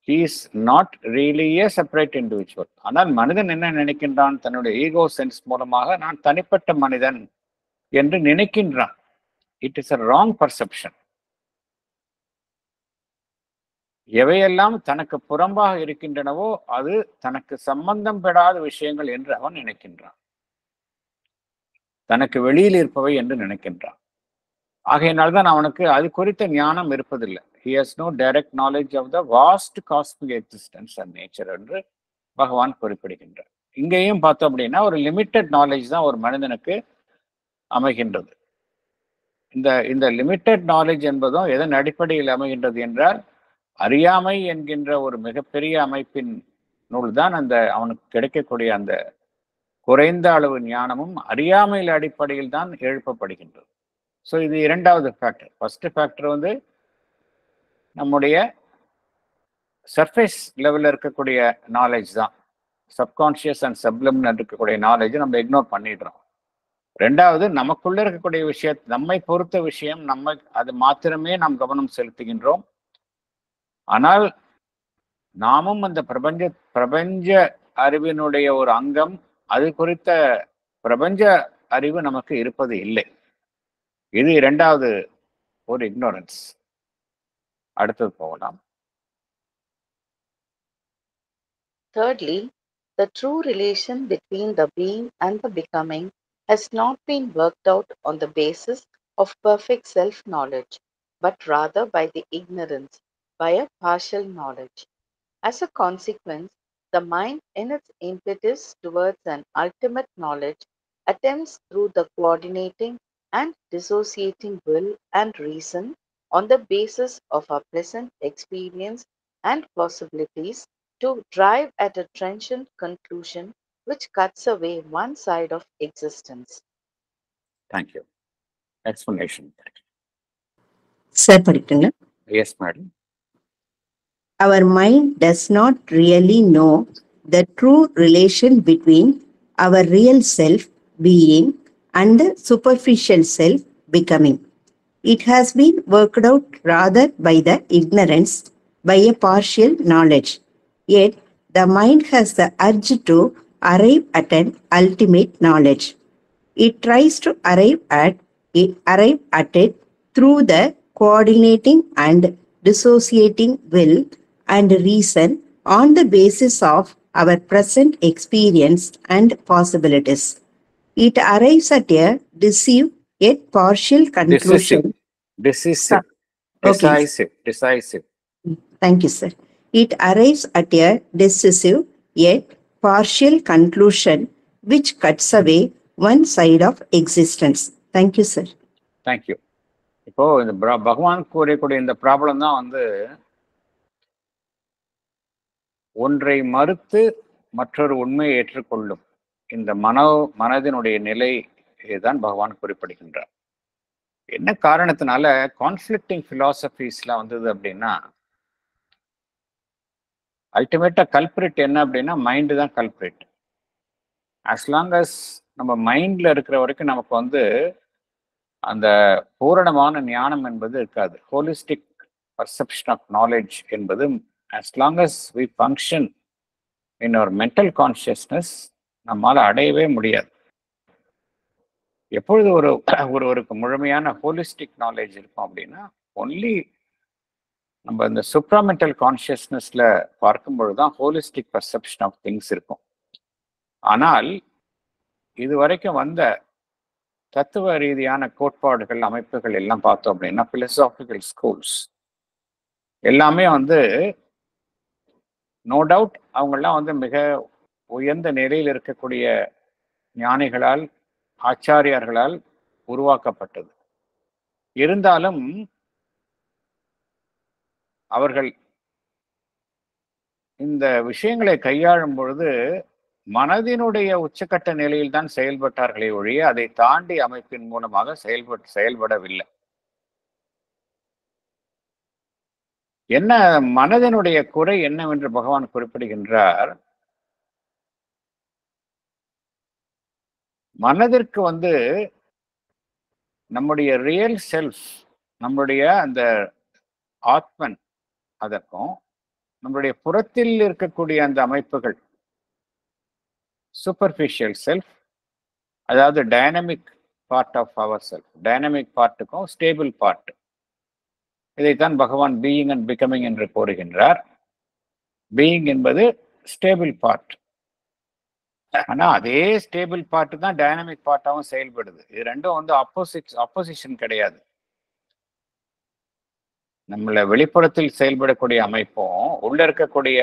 he is not really a separate individual. ஆனால் மனிதன் என்ன நினைக்கின்றான், தன்னுடைய ஈகோ சென்ஸ் மூலமாக நான் தனிப்பட்ட மனிதன் என்று நினைக்கின்றான். It is a wrong perception. எவையெல்லாம் தனக்கு புறம்பாக இருக்கின்றனவோ அது தனக்கு சம்பந்தம் பெறாத விஷயங்கள் என்று அவன் நினைக்கின்றான், தனக்கு வெளியில் இருப்பவை என்று நினைக்கின்றான். ஆகையினால்தான் அவனுக்கு அது குறித்த ஞானம் இருப்பதில்லை. He has no direct knowledge of the vast cosmic existence and nature என்று பகவான் குறிப்பிடுகின்றார். இங்கேயும் பார்த்தோம் அப்படின்னா ஒரு லிமிட்டட் நாலேஜ் தான் ஒரு மனிதனுக்கு அமைகின்றது. இந்த லிமிட்டட் நாலேஜ் என்பதும் எதன் அடிப்படையில் அமைகின்றது என்றால், அறியாமை என்கின்ற ஒரு மிகப்பெரிய அமைப்பின் நூல் தான் அந்த அவனுக்கு கிடைக்கக்கூடிய அந்த குறைந்த அளவு ஞானமும் அறியாமையில் அடிப்படையில் தான் எழுப்பப்படுகின்றது. ஸோ இது இரண்டாவது ஃபேக்டர். ஃபர்ஸ்ட் ஃபேக்டர் வந்து நம்முடைய சர்ஃபேஸ் லெவலில் இருக்கக்கூடிய நாலேஜ் தான், சப்கான்ஷியஸ் அண்ட் சப்லிமினல் இருக்கக்கூடிய நாலேஜை நம்ம இக்னோர் பண்ணிடுறோம். ரெண்டாவது, நமக்குள்ள இருக்கக்கூடிய விஷயத்தை, நம்மை பொறுத்த விஷயம், அது மாத்திரமே நாம் கவனம் செலுத்துகின்றோம். ஆனால் நாமும் அந்த பிரபஞ்ச அறிவினுடைய ஒரு அங்கம், அது குறித்த பிரபஞ்ச அறிவு நமக்கு இருப்பது இல்லை. இது இரண்டாவது ஒரு இக்னோரன்ஸ். அடுத்தது போகலாம். Thirdly, the true relation between the being and the becoming has not been worked out on the basis of perfect self-knowledge, but rather by the ignorance, by a partial knowledge. As a consequence, the mind in its impetus towards an ultimate knowledge attempts through the coordinating and dissociating will and reason on the basis of our present experience and possibilities to drive at a transient conclusion which cuts away one side of existence. Thank you. Explanation. Sir, படிக்கட்டுங்களா? Yes, madam. Our mind does not really know the true relation between our real self being and the superficial self becoming. It has been worked out rather by the ignorance, by a partial knowledge. Yet the mind has the urge to arrive at an ultimate knowledge. It tries to arrive at it through the coordinating and dissociating will and reason on the basis of our present experience and possibilities. It arrives at a decisive yet partial conclusion. Decisive. Thank you, sir. It arrives at a decisive yet partial conclusion which cuts away one side of existence. Thank you, sir. Thank you. இப்போ இந்த பகவான் கூறக்கூடிய இந்த problem தான் வந்து ஒன்றை மறுத்து மற்றொரு உண்மையை ஏற்றுக்கொள்ளும் இந்த மனதினுடைய நிலை தான் பகவான் குறிப்பிடுகின்றார். என்ன காரணத்தினால கான்ஃப்ளிக்டிங் பிலாசபிஸ்லாம் வந்தது அப்படின்னா, அல்டிமேட்டா கல்பிரிட் என்ன அப்படின்னா மைண்டு தான் கல்பிரிட். ஆஸ் லாங் அஸ் நம்ம மைண்ட்ல இருக்கிற வரைக்கும் நமக்கு வந்து அந்த பூரணமான ஞானம் என்பது இருக்காது. ஹோலிஸ்டிக் பர்செப்ஷன் ஆஃப் நாலேஜ் என்பது as long as we function in our mental consciousness, நம்மால் அடையவே முடியாது. எப்பொழுது ஒருவருக்கு முழுமையான ஹோலிஸ்டிக் நாலேஜ் இருக்கும் அப்படின்னா, ஒன்லி நம்ம இந்த சுப்ராமெண்டல் கான்சியஸ்னஸ்ல பார்க்கும் பொழுதுதான் ஹோலிஸ்டிக் பர்செப்ஷன் ஆஃப் திங்ஸ் இருக்கும். ஆனால் இதுவரைக்கும் வந்த தத்துவ ரீதியான கோட்பாடுகள், அமைப்புகள் எல்லாம் பார்த்தோம் அப்படின்னா, பிலோசாபிக்கல் ஸ்கூல்ஸ் எல்லாமே நோ டவுட் அவங்கெல்லாம் மிக உயர்ந்த நிலையில் இருக்கக்கூடிய ஞானிகளால், ஆச்சாரியார்களால் உருவாக்கப்பட்டது. இருந்தாலும் அவர்கள் இந்த விஷயங்களை கையாளும் பொழுது மனதினுடைய உச்சக்கட்ட நிலையில் தான் செயல்பட்டார்களே ஒழிய அதை தாண்டி அமைப்பின் மூலமாக செயல்படவில்லை. என்ன மனதினுடைய குறை என்னவென்று பகவான் குறிப்பிடுகின்றார். மனதிற்கு நம்முடைய ரியல் செல்ஃப், நம்முடைய அந்த ஆத்மன், அதற்கும் நம்முடைய புறத்தில் இருக்கக்கூடிய அந்த அமைப்புகள், சூப்பர்ஃபிஷியல் செல்ஃப், அதாவது dynamic part of our self, dynamic பார்ட்டுக்கும் ஸ்டேபிள் பார்ட், இதைத்தான் பகவான் பீயிங் அண்ட் பிகமிங் என்று கூறுகின்றார். பீயிங் என்பது ஸ்டேபிள் பார்ட். ஆனா அதே ஸ்டேபிள் பார்ட் தான் டைனமிக் பார்ட்டாகவும் செயல்படுது. இது ரெண்டும் ஆப்போசிஷன் கிடையாது. நம்மள வெளிப்புறத்தில் செயல்படக்கூடிய அமைப்பும் உள்ள இருக்கக்கூடிய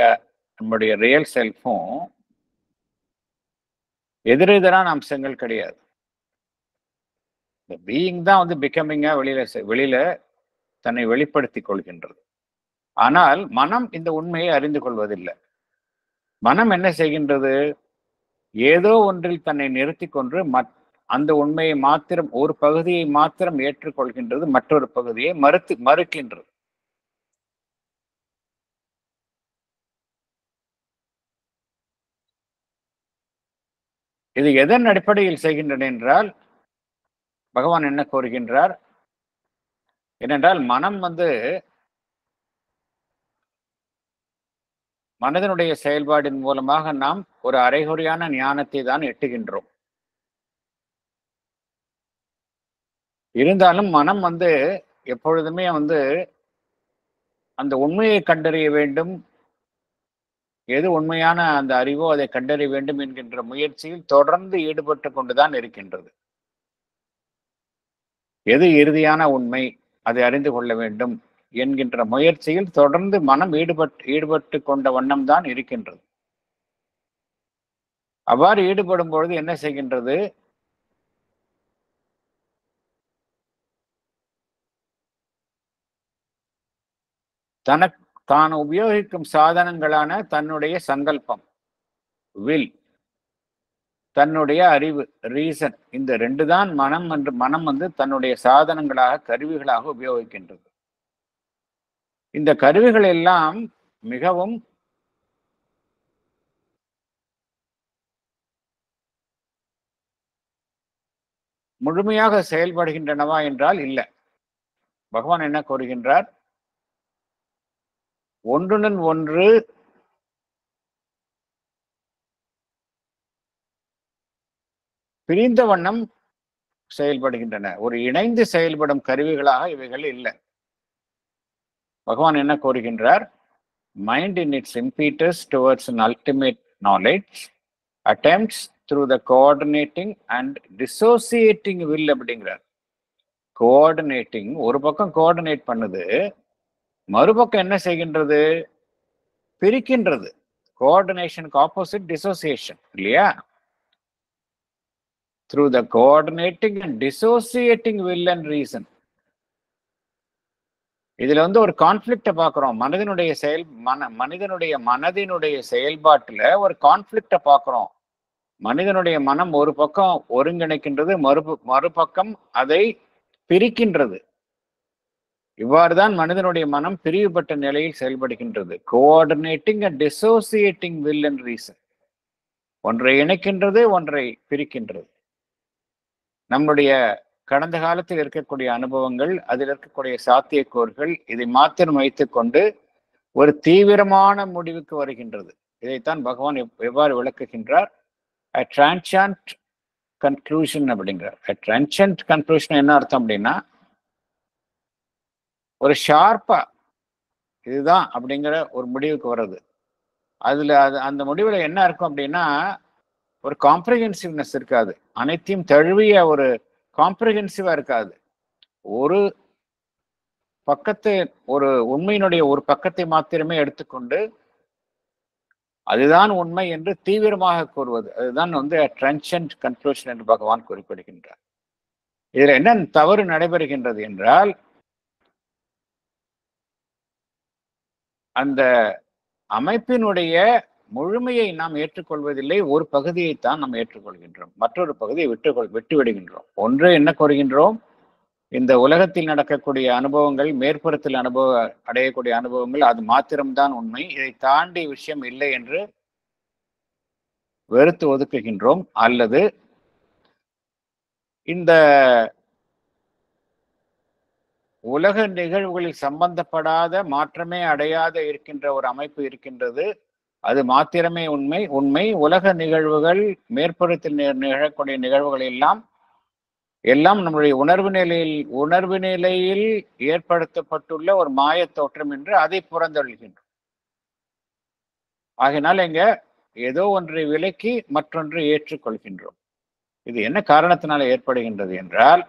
நம்முடைய ரியல் செல்ஃபும் எதிரெதிரான அம்சங்கள் கிடையாது. இந்த பீயிங் தான் பிகமிங்கா வெளியில தன்னை வெளிப்படுத்திக் கொள்கின்றது. ஆனால் மனம் இந்த உண்மையை அறிந்து கொள்வதில்லை. மனம் என்ன செய்கின்றது? ஏதோ ஒன்றில் தன்னை நிறுத்தி கொண்டு அந்த உண்மையை மாத்திரம், ஒரு பகுதியை மாத்திரம் ஏற்றுக்கொள்கின்றது, மற்றொரு பகுதியை மறுக்கின்றது. இது எதன் அடிப்படையில் செய்கின்றன என்றால், பகவான் என்ன கூறுகின்றார்? ஏனென்றால் மனம் மனதனுடைய செயல்பாடின் மூலமாக நாம் ஒரு அரைகுறையான ஞானத்தை தான் எட்டுகின்றோம். இருந்தாலும் மனம் எப்பொழுதுமே அந்த உண்மையை கண்டறிய வேண்டும், எது உண்மையான அந்த அறிவோ அதை கண்டறிய வேண்டும் என்கின்ற முயற்சியில் தொடர்ந்து ஈடுபட்டு கொண்டுதான் இருக்கின்றது. எது இறுதியான உண்மை, அதை அறிந்து கொள்ள வேண்டும் என்கின்ற முயற்சியில் தொடர்ந்து மனம் ஈடுபட்டு கொண்ட வண்ணம் தான் இருக்கின்றது. அவ்வாறு ஈடுபடும் பொழுது என்ன செய்கின்றது? தான் உபயோகிக்கும் சாதனங்களான தன்னுடைய சங்கல்பம், வில், தன்னுடைய அறிவு, ரீசன், இந்த ரெண்டு தான் மனம் தன்னுடைய சாதனங்களாக, கருவிகளாக உபயோகிக்கின்றது. இந்த கருவிகள் எல்லாம் மிகவும் முழுமையாக செயல்படுகின்றனவா என்றால் இல்லை. பகவான் என்ன கூறுகின்றார்? ஒன்றுடன் ஒன்று பிரிந்த வண்ணம் செயல்படுகின்றன. ஒரு இணைந்து செயல்படும் கருவிகளாக இவைகள் இல்லை. பகவான் என்ன கூறுகின்றார்? Mind in it's impetus towards an ultimate knowledge attempts through the coordinating and dissociating will அப்படிங்கிறார். கோஆர்டினேட்டிங் ஒரு பக்கம் கோஆர்டினேட் பண்ணுது, மறுபக்கம் என்ன செய்கின்றது? பிரிக்கின்றது. கோஆர்டினேஷனுக்கு ஆப்போசிட் டிசோசியேஷன் இல்லையா? through the coordinating and dissociating will and reason. இதுல ஒரு கான்ஃபிளிக்ட பார்க்கிறோம். மனதினுடைய செயல்பாட்டுல ஒரு கான்ஃபிளிக்ட பார்க்கிறோம். மனிதனுடைய மனம் ஒரு பக்கம் ஒருங்கிணைக்கின்றது, மறுபக்கம் அதை பிரிக்கின்றது. இவ்வாறுதான் மனிதனுடைய மனம் பிரிவுபட்ட நிலையில் செயல்படுகின்றது. Coordinating and dissociating will and reason. ஒன்றை இணைக்கின்றது, ஒன்றை பிரிக்கின்றது. நம்முடைய கடந்த காலத்தில் இருக்கக்கூடிய அனுபவங்கள், அதில் இருக்கக்கூடிய சாத்தியக்கூறுகள், இதை மாத்திரம் வைத்துக்கொண்டு ஒரு தீவிரமான முடிவுக்கு வருகின்றது. இதைத்தான் பகவான் எவ்வாறு விளக்குகின்றார்? ட்ரான்சியன்ட் கன்க்ளூஷன் அப்படிங்கிற ட்ரான்சியன்ட் கன்க்ளூஷன் என்ன அர்த்தம் அப்படின்னா, ஒரு ஷார்ப்பா இதுதான் அப்படிங்கிற ஒரு முடிவுக்கு வர்றது. அந்த முடிவுல என்ன இருக்கும் அப்படின்னா, ஒரு காம்ப்ரிஹென்சிவ்னஸ் இருக்காது, அனைத்தையும் தழுவிய ஒரு காம்ப்ரிஹென்சிவா இருக்காது. ஒரு பக்கத்தை, ஒரு உண்மையினுடைய ஒரு பக்கத்தை மாத்திரமே எடுத்துக்கொண்டு அதுதான் உண்மை என்று தீவிரமாக கூறுவது, அதுதான் ட்ரான்சியன்ட் கன்க்ளூஷன் என்று பகவான் குறிப்பிடுகின்றார். இதுல என்ன தவறு நடைபெறுகின்றது என்றால், அந்த அமைப்பினுடைய முழுமையை நாம் ஏற்றுக்கொள்வதில்லை, ஒரு பகுதியைத்தான் நாம் ஏற்றுக்கொள்கின்றோம், மற்றொரு பகுதியை விட்டு விடுகின்றோம். ஒன்று என்ன கூறுகின்றோம், இந்த உலகத்தில் நடக்கக்கூடிய அனுபவங்கள், மேற்புறத்தில் அடையக்கூடிய அனுபவங்கள் அது மாத்திரம்தான் உண்மை, இதை தாண்டி விஷயம் இல்லை என்று வெறுத்து ஒதுக்குகின்றோம். அல்லது இந்த உலக நிகழ்வுகளில் சம்பந்தப்படாத, மாற்றமே அடையாத இருக்கின்ற ஒரு அமைப்பு இருக்கின்றது, அது மாத்திரமே உண்மை. உலக நிகழ்வுகள், மேற்புறத்தில் நிகழக்கூடிய நிகழ்வுகள் எல்லாம் நம்முடைய உணர்வு நிலையில் ஏற்படுத்தப்பட்டுள்ள ஒரு மாய தோற்றம் என்று அதை புறந்தொழுகின்றோம். ஆகையினால் இங்க ஏதோ ஒன்றை விலக்கி மற்றொன்றை ஏற்றுக்கொள்கின்றோம். இது என்ன காரணத்தினால ஏற்படுகின்றது என்றால்,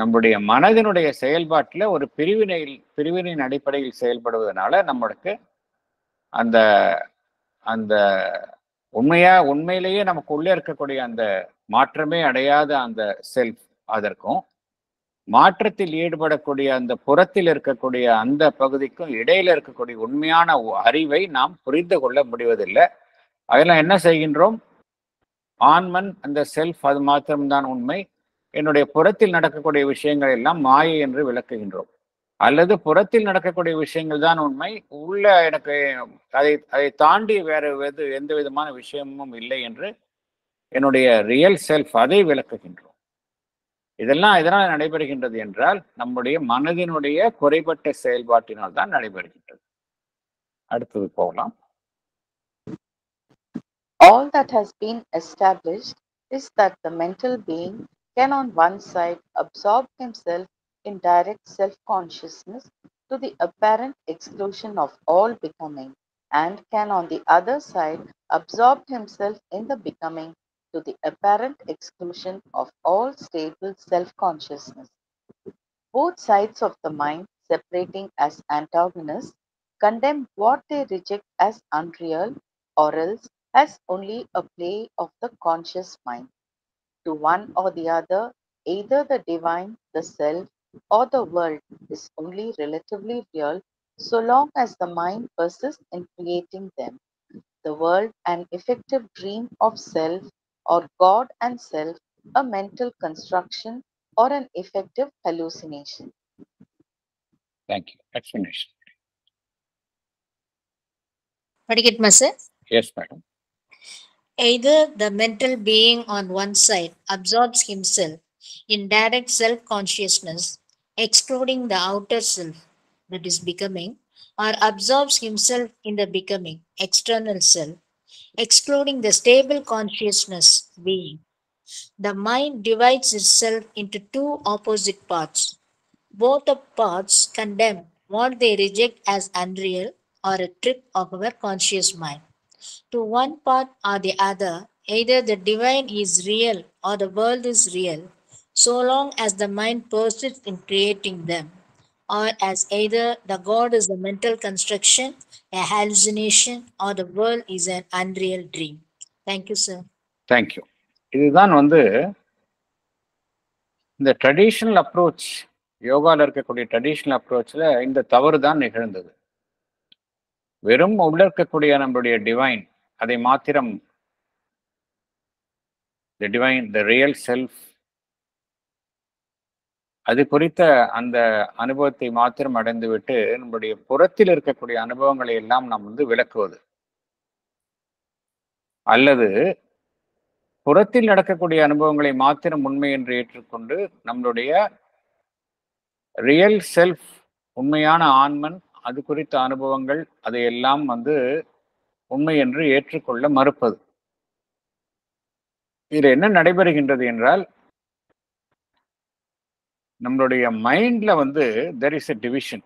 நம்முடைய மனதினுடைய செயல்பாட்டில் ஒரு பிரிவினையின் அடிப்படையில் செயல்படுவதனால நம்மளுக்கு அந்த அந்த உண்மையிலேயே நமக்கு உள்ளே இருக்கக்கூடிய அந்த மாற்றமே அடையாத அந்த செல்ஃப், அதற்கும் மாற்றத்தில் ஈடுபடக்கூடிய அந்த புறத்தில் இருக்கக்கூடிய அந்த பகுதிக்கும் இடையில இருக்கக்கூடிய உண்மையான அறிவை நாம் புரிந்து கொள்ள முடிவதில்லை. அதெல்லாம் என்ன செய்கின்றோம், ஆன்மன், அந்த செல்ஃப் அது மாத்திரம்தான் உண்மை, என்னுடைய புறத்தில் நடக்கக்கூடிய விஷயங்கள் எல்லாம் மாயை என்று விளக்குகின்றோம். அல்லது புறத்தில் நடக்கக்கூடிய விஷயங்கள் தான் உண்மை, உள்ள எனக்கு அதை தாண்டி வேற எந்த விதமான விஷயமும் இல்லை என்று என்னுடைய ரியல் செல்ஃப் அதை விளக்குகின்றோம். இதனால் நடைபெறுகின்றது என்றால் நம்முடைய மனதினுடைய குறைபட்ட செயல்பாட்டினால் தான் நடைபெறுகின்றது. அடுத்தது போகலாம். All that has been established is that the mental being can on one side absorb himself in direct self-consciousness to the apparent exclusion of all becoming, and can on the other side absorb himself in the becoming to the apparent exclusion of all stable self-consciousness. Both sides of the mind, separating as antagonists, condemn what they reject as unreal or else as only a play of the conscious mind. To one or the other, either the divine, the self, or the world is only relatively real so long as the mind persists in creating them. The world an effective dream of self, or God and self a mental construction or an effective hallucination. Thank you. Explanation. Padikit Master? Yes, madam. Either the mental being on one side absorbs himself in direct self-consciousness, excluding the outer self, that is becoming, or absorbs himself in the becoming, external self, excluding the stable consciousness, being. The mind divides itself into two opposite parts. Both the parts condemn what they reject as unreal or a trick of our conscious mind. To one part or the other, either the divine is real or the world is real, so long as the mind persists in creating them, or as either the God is a mental construction, a hallucination, or the world is an unreal dream. Thank you, sir. Thank you. இதுதான் இந்த traditional approach, யோகாவில் இருக்கக்கூடிய traditional அப்ரோச்சில் இந்த தவறு தான் நிகழ்ந்தது. வெறும் உள்ள இருக்கக்கூடிய நம்மளுடைய டிவைன், அதை மாத்திரம் the divine, the real self, அது குறித்த அந்த அனுபவத்தை மாத்திரம் அடைந்துவிட்டு நம்முடைய புறத்தில் இருக்கக்கூடிய அனுபவங்களை எல்லாம் நாம் விளக்குவது, அல்லது புறத்தில் நடக்கக்கூடிய அனுபவங்களை மாத்திரம் உண்மை என்று ஏற்றுக்கொண்டு நம்மளுடைய ரியல் செல்ஃப், உண்மையான ஆன்மன், அது குறித்த அனுபவங்கள் அதையெல்லாம் உண்மை என்று ஏற்றுக்கொள்ள மறுப்பது. இதுல என்ன நடைபெறுகின்றது என்றால், நம்மளுடைய மைண்ட்ல வந்து தெர் இஸ் எ டிவிஷன்.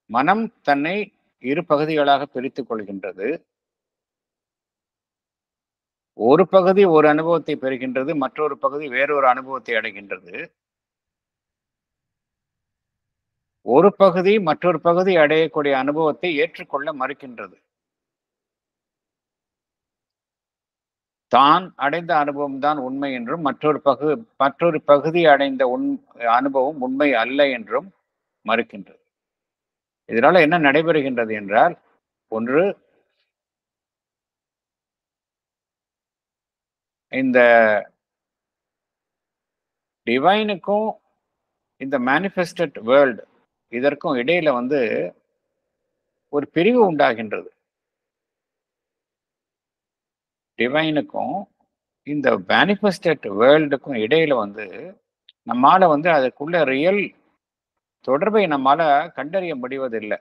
மனம் தன்னை இரு பகுதிகளாக பிரித்துக் கொள்கின்றது. ஒரு பகுதி ஒரு அனுபவத்தை பெறுகின்றது, மற்றொரு பகுதி வேறொரு அனுபவத்தை அடைகின்றது. ஒரு பகுதி மற்றொரு பகுதி அடையக்கூடிய அனுபவத்தை ஏற்றுக்கொள்ள மறுக்கின்றது. தான் அடைந்த அனுபவம் தான் உண்மை என்றும், மற்றொரு பகுதி அடைந்த அனுபவம் உண்மை அல்ல என்றும் மறுக்கின்றது. இதனால என்ன நடைபெறுகின்றது என்றால், ஒன்று இந்த டிவைனுக்கும் இந்த மேனிஃபெஸ்டட் வேர்ல்டு இதற்கும் இடையில வந்து ஒரு பிரிவு உண்டாகின்றது. டிவைனுக்கும் இந்த மேனிஃபெஸ்டட் வேர்ல்டுக்கும் இடையில வந்து நம்மால வந்து அதுக்குள்ள ரியல் தொடர்பை நம்மால கண்டறிய முடிவதில்லை.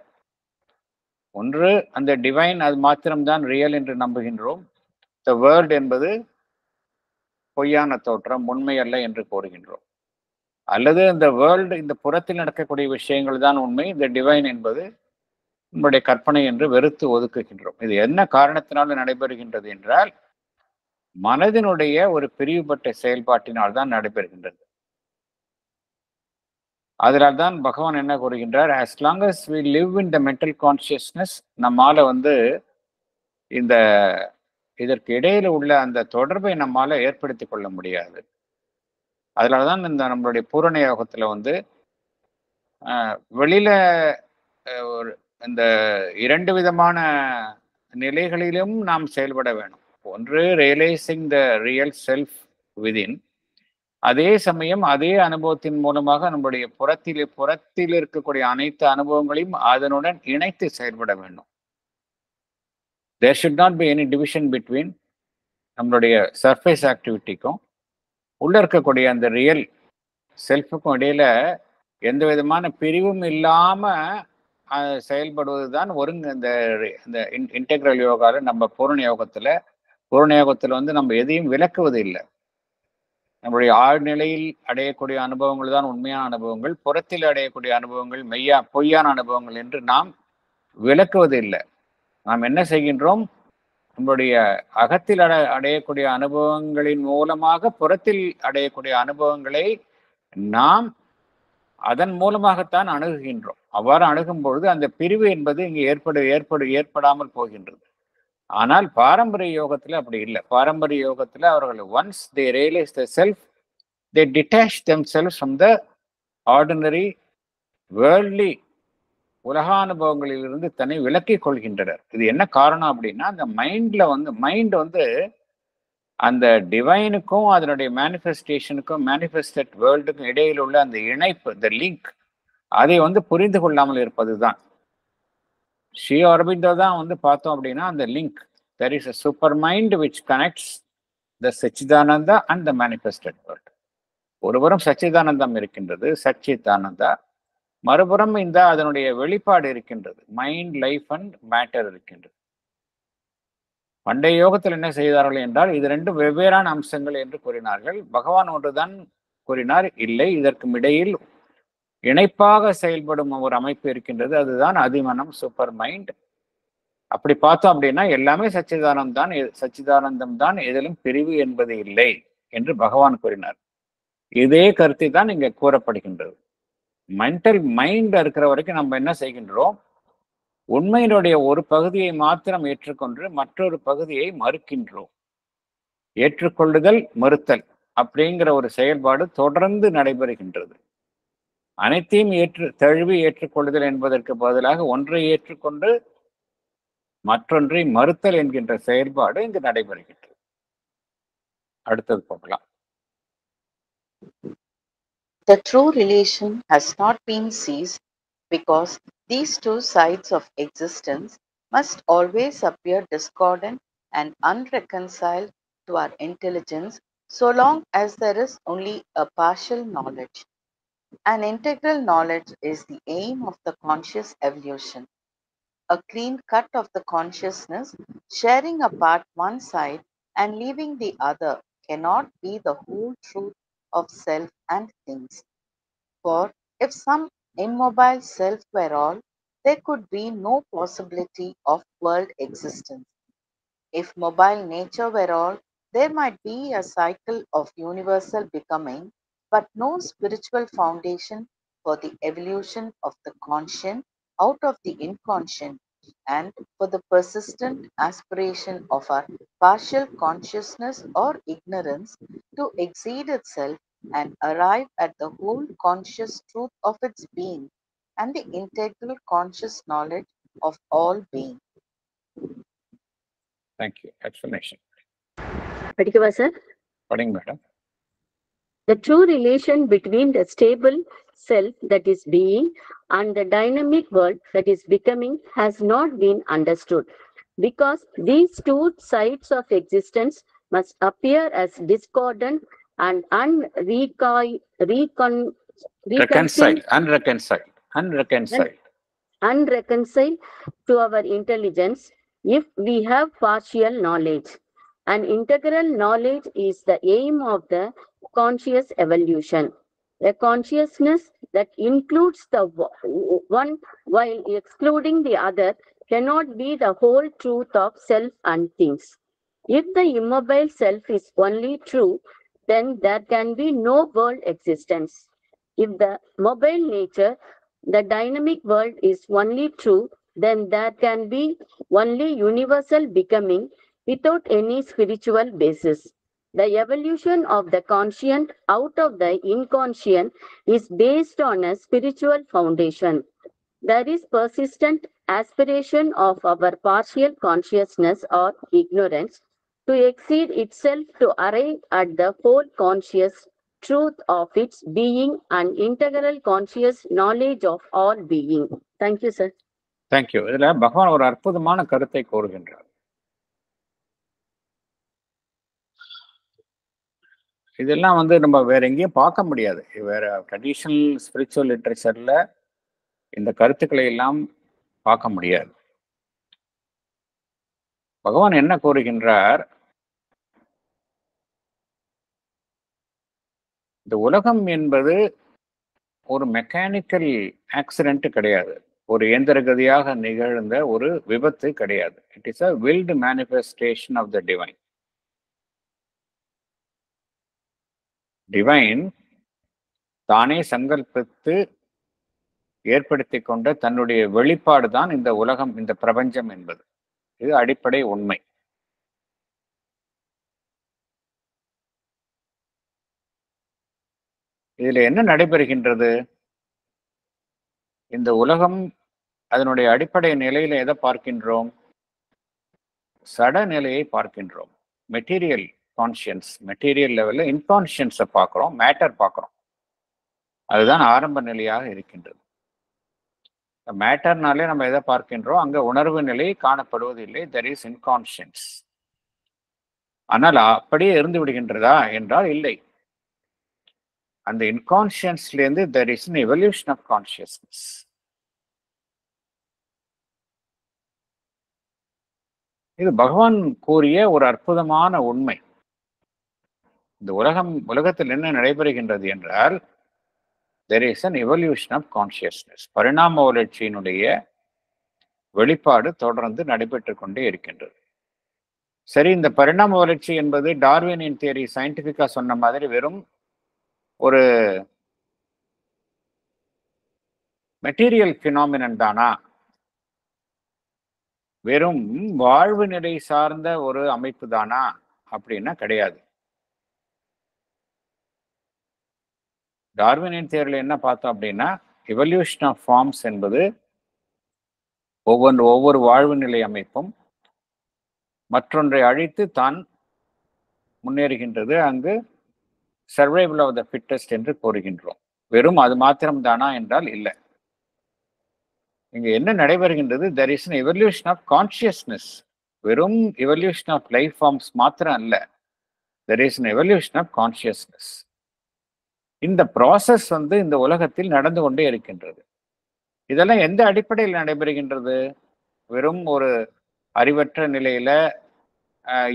ஒன்று அந்த டிவைன் அது மாத்திரம்தான் ரியல் என்று நம்புகின்றோம். த வேர்ல்டு என்பது பொய்யான தோற்றம், உண்மை அல்ல என்று கூறுகின்றோம். அல்லது இந்த வேர்ல்டு, இந்த புறத்தில் நடக்கக்கூடிய விஷயங்கள் தான் உண்மை, இந்த டிவைன் என்பது நம்முடைய கற்பனை என்று வெறுத்து ஒதுக்குகின்றோம். இது என்ன காரணத்தினால நடைபெறுகின்றது என்றால், மனதினுடைய ஒரு பிரிவுபட்ட செயல்பாட்டினால் தான் நடைபெறுகின்றது. அதனால் தான் பகவான் என்ன கூறுகின்றார், as long as we live in the mental consciousness, நம்மால வந்து இந்த இதற்கு இடையில உள்ள அந்த தொடர்பை நம்மால ஏற்படுத்திக் கொள்ள முடியாது. அதனாலதான் இந்த நம்மளுடைய பூரண யோகத்துல வந்து வெளியில ஒரு இந்த 2 விதமான நிலைகளிலும் நாம் செயல்பட வேணும். ஒன்று realising the real self within, அதே சமயம் அதே அனுபவத்தின் மூலமாக நம்முடைய புறத்தில் இருக்கக்கூடிய அனைத்து அனுபவங்களையும் அதனுடன் இணைத்து செயல்பட வேண்டும். There should not be any division between நம்மளுடைய சர்ஃபேஸ் ஆக்டிவிட்டிக்கும் உள்ள இருக்கக்கூடிய அந்த ரியல் செல்ஃபுக்கும் இடையில எந்த விதமான பிரிவும் இல்லாம செயல்படுவது தான் இந்த இன்டெக்ரல் யோகால நம்ம பூரண யோகத்துல வந்து நம்ம எதையும் விளக்குவது இல்லை. நம்மளுடைய ஆழ்நிலையில் அடையக்கூடிய அனுபவங்கள் தான் உண்மையான அனுபவங்கள், புறத்தில் அடையக்கூடிய அனுபவங்கள் பொய்யான அனுபவங்கள் என்று நாம் விளக்குவது இல்லை. நாம் என்ன செய்கின்றோம், நம்மளுடைய அகத்தில் அடையக்கூடிய அனுபவங்களின் மூலமாக புறத்தில் அடையக்கூடிய அனுபவங்களை நாம் அதன் மூலமாகத்தான் அணுகுகின்றோம். அவ்வாறு அணுகும் பொழுது அந்த பிரிவு என்பது இங்கு ஏற்படாமல் போகின்றது. ஆனால் பாரம்பரிய யோகத்துல அப்படி இல்லை. பாரம்பரிய யோகத்துல அவர்கள் once they realise the self, they detach themselves from the ordinary worldly உலகானுபவங்களிலிருந்து தன்னை விலக்கிக் கொள்கின்றனர். இது என்ன காரணம் அப்படின்னா, அந்த மைண்ட் வந்து அந்த டிவைனுக்கும் அதனுடைய மேனிஃபெஸ்டேஷனுக்கும் மேனிஃபெஸ்டட் வேர்ல்டுக்கும் இடையில் உள்ள அந்த இணைப்பு, த லிங்க், அதை வந்து புரிந்து கொள்ளாமல் இருப்பதுதான். ஸ்ரீ அரபிந்தோ தான் வந்து பார்த்தோம் அப்படின்னா அந்த link, there is a super mind which connects the Satchidananda and the manifested world. ஒருபுறம் சச்சிதானந்தம் இருக்கின்றது, சச்சிதானந்தா, மறுபுறம் அதனுடைய வெளிப்பாடு இருக்கின்றது, மைண்ட், லைஃப் அண்ட் மேட்டர் இருக்கின்றது. பண்டைய யோகத்தில் என்ன செய்தார்கள் என்றால், இது ரெண்டும் வெவ்வேறான அம்சங்கள் என்று கூறினார்கள். பகவான் ஒன்றுதான் கூறினார், இல்லை, இதற்கும் இடையில் இணைப்பாக செயல்படும் ஒரு அமைப்பு இருக்கின்றது, அதுதான் அதிமனம், சூப்பர் மைண்ட். அப்படி பார்த்தோம் அப்படின்னா எல்லாமே சச்சிதானந்தம் தான், எதிலும் பிரிவு என்பது இல்லை என்று பகவான் கூறினார். இதே கருத்தை தான் இங்க கூறப்படுகின்றது. மென்டல் மைண்ட் இருக்கிற வரைக்கும் நம்ம என்ன செய்கின்றோம், உண்மையினுடைய ஒரு பகுதியை மாத்திரம் ஏற்றுக்கொண்டு மற்றொரு பகுதியை மறுக்கின்றோம். ஏற்றுக்கொள்ளுதல், மறுத்தல் அப்படிங்கிற ஒரு செயல்பாடு தொடர்ந்து நடைபெறுகின்றது. அனைத்தையும் தழுவி ஏற்றுக்கொள்ளுதல் என்பதற்கு பதிலாக ஒன்றை ஏற்றுக்கொண்டு மற்றொன்றை மறுத்தல் என்கின்ற செயல்பாடு இங்கு நடைபெறுகின்றது. அடுத்தது பார்க்கலாம். The true relation has not been seized because these two sides of existence must always appear discordant and unreconciled to our intelligence so long as there is only a partial knowledge. An integral knowledge is the aim of the conscious evolution. A clean cut of the consciousness sharing apart one side and leaving the other cannot be the whole truth of self and things. For if some immobile self were all, there could be no possibility of world existence. If mobile nature were all, there might be a cycle of universal becoming, but no spiritual foundation for the evolution of the conscient out of the inconscient, and for the persistent aspiration of our partial consciousness or ignorance to exceed itself and arrive at the whole conscious truth of its being and the integral conscious knowledge of all being. Thank you. Explanation. படிக்கவா sir? படிங்க madam. The true relation between the stable self that is being and the dynamic world that is becoming has not been understood, because these two sides of existence must appear as discordant and unreconciled to our intelligence if we have partial knowledge. An integral knowledge is the aim of the conscious evolution. A consciousness that includes the one while excluding the other cannot be the whole truth of self and things. If the immobile self is only true, then there can be no world existence. If the mobile nature, the dynamic world, is only true, then there can be only universal becoming without any spiritual basis. The evolution of the conscient out of the inconscient is based on a spiritual foundation. There is persistent aspiration of our partial consciousness or ignorance to exceed itself to arrive at the whole conscious truth of its being and integral conscious knowledge of all being. Thank you, sir. Thank you. இதுல பகவான் ஒரு அற்புதமான கருத்தை கூறுகின்றார். இதெல்லாம் நம்ம வேற எங்கேயும் பார்க்க முடியாது. வேற ட்ரெடிஷனல் ஸ்பிரிச்சுவல் லிட்ரேச்சர்ல இந்த கருத்துக்களை எல்லாம் பார்க்க முடியாது. பகவான் என்ன கூறுகின்றார்? இந்த உலகம் என்பது ஒரு மெக்கானிக்கல் ஆக்சிடென்ட் கிடையாது, ஒரு இயந்திரகதியாக நிகழ்ந்த ஒரு விபத்து கிடையாது. It is a wild manifestation of the divine. Divine தானே சங்கல்பித்து ஏற்படுத்தி கொண்ட தன்னுடைய வெளிப்பாடு தான் இந்த உலகம், இந்த பிரபஞ்சம் என்பது. இது அடிப்படை உண்மை. இதுல என்ன நடைபெறுகின்றது? இந்த உலகம் அதனுடைய அடிப்படை நிலையில எதை பார்க்கின்றோம்? சட நிலையை பார்க்கின்றோம். மெட்டீரியல் கான்சியன்ஸ், மெட்டீரியல் லெவல்ல இன்கான்சியன்ஸை பார்க்கிறோம், மேட்டர் பார்க்கிறோம். அதுதான் ஆரம்ப நிலையாக இருக்கின்றது. மேட்டர்னாலே நம்ம எதை பார்க்கின்றோம்? அங்க உணர்வு நிலை காணப்படுவதில்லை. There is inconscience. ஆனால் அப்படியே இருந்து விடுகின்றதா என்றால் இல்லை. அந்த இன்கான்சியன்ஸ்ல இருந்து there is an evolution of consciousness. இது பகவான் கூறிய ஒரு அற்புதமான உண்மை. இந்த உலகத்தில் என்ன நடைபெறுகின்றது என்றால் there is an evolution of consciousness. பரிணாம வளர்ச்சியினுடைய வெளிப்பாடு தொடர்ந்து நடைபெற்று கொண்டே இருக்கின்றது. சரி, இந்த பரிணாம வளர்ச்சி என்பது டார்வினின் தியரி சயின்டிபிக்கா சொன்ன மாதிரி வெறும் ஒரு மெட்டீரியல் பினாமினன் தானா? வெறும் வாழ்வு நிலை சார்ந்த ஒரு அமைப்பு தானா அப்படின்னா கிடையாது. டார்வினின் தியரியில் என்ன பார்த்தோம் அப்படின்னா, எவல்யூஷன் ஆஃப் ஃபார்ம்ஸ் என்பது ஒவ்வொரு வாழ்வு நிலை அமைப்பும் மற்றொன்றை அழித்து தான் முன்னேறுகின்றது. அங்கு சர்வைவல் ஆஃப் த ஃபிட்டஸ்ட் என்று கூறுகின்றோம். வெறும் அது மாத்திரம் தானா என்றால் இல்லை. இங்க என்ன நடைபெறுகின்றது? there is an evolution of consciousness. வெறும் evolution of life forms மாத்திரம் அல்ல, there is an evolution of consciousness. இந்த ப்ராசஸ் இந்த உலகத்தில் நடந்து கொண்டே இருக்கின்றது. இதெல்லாம் எந்த அடிப்படையில் நடைபெறுகின்றது? வெறும் ஒரு அறிவற்ற நிலையில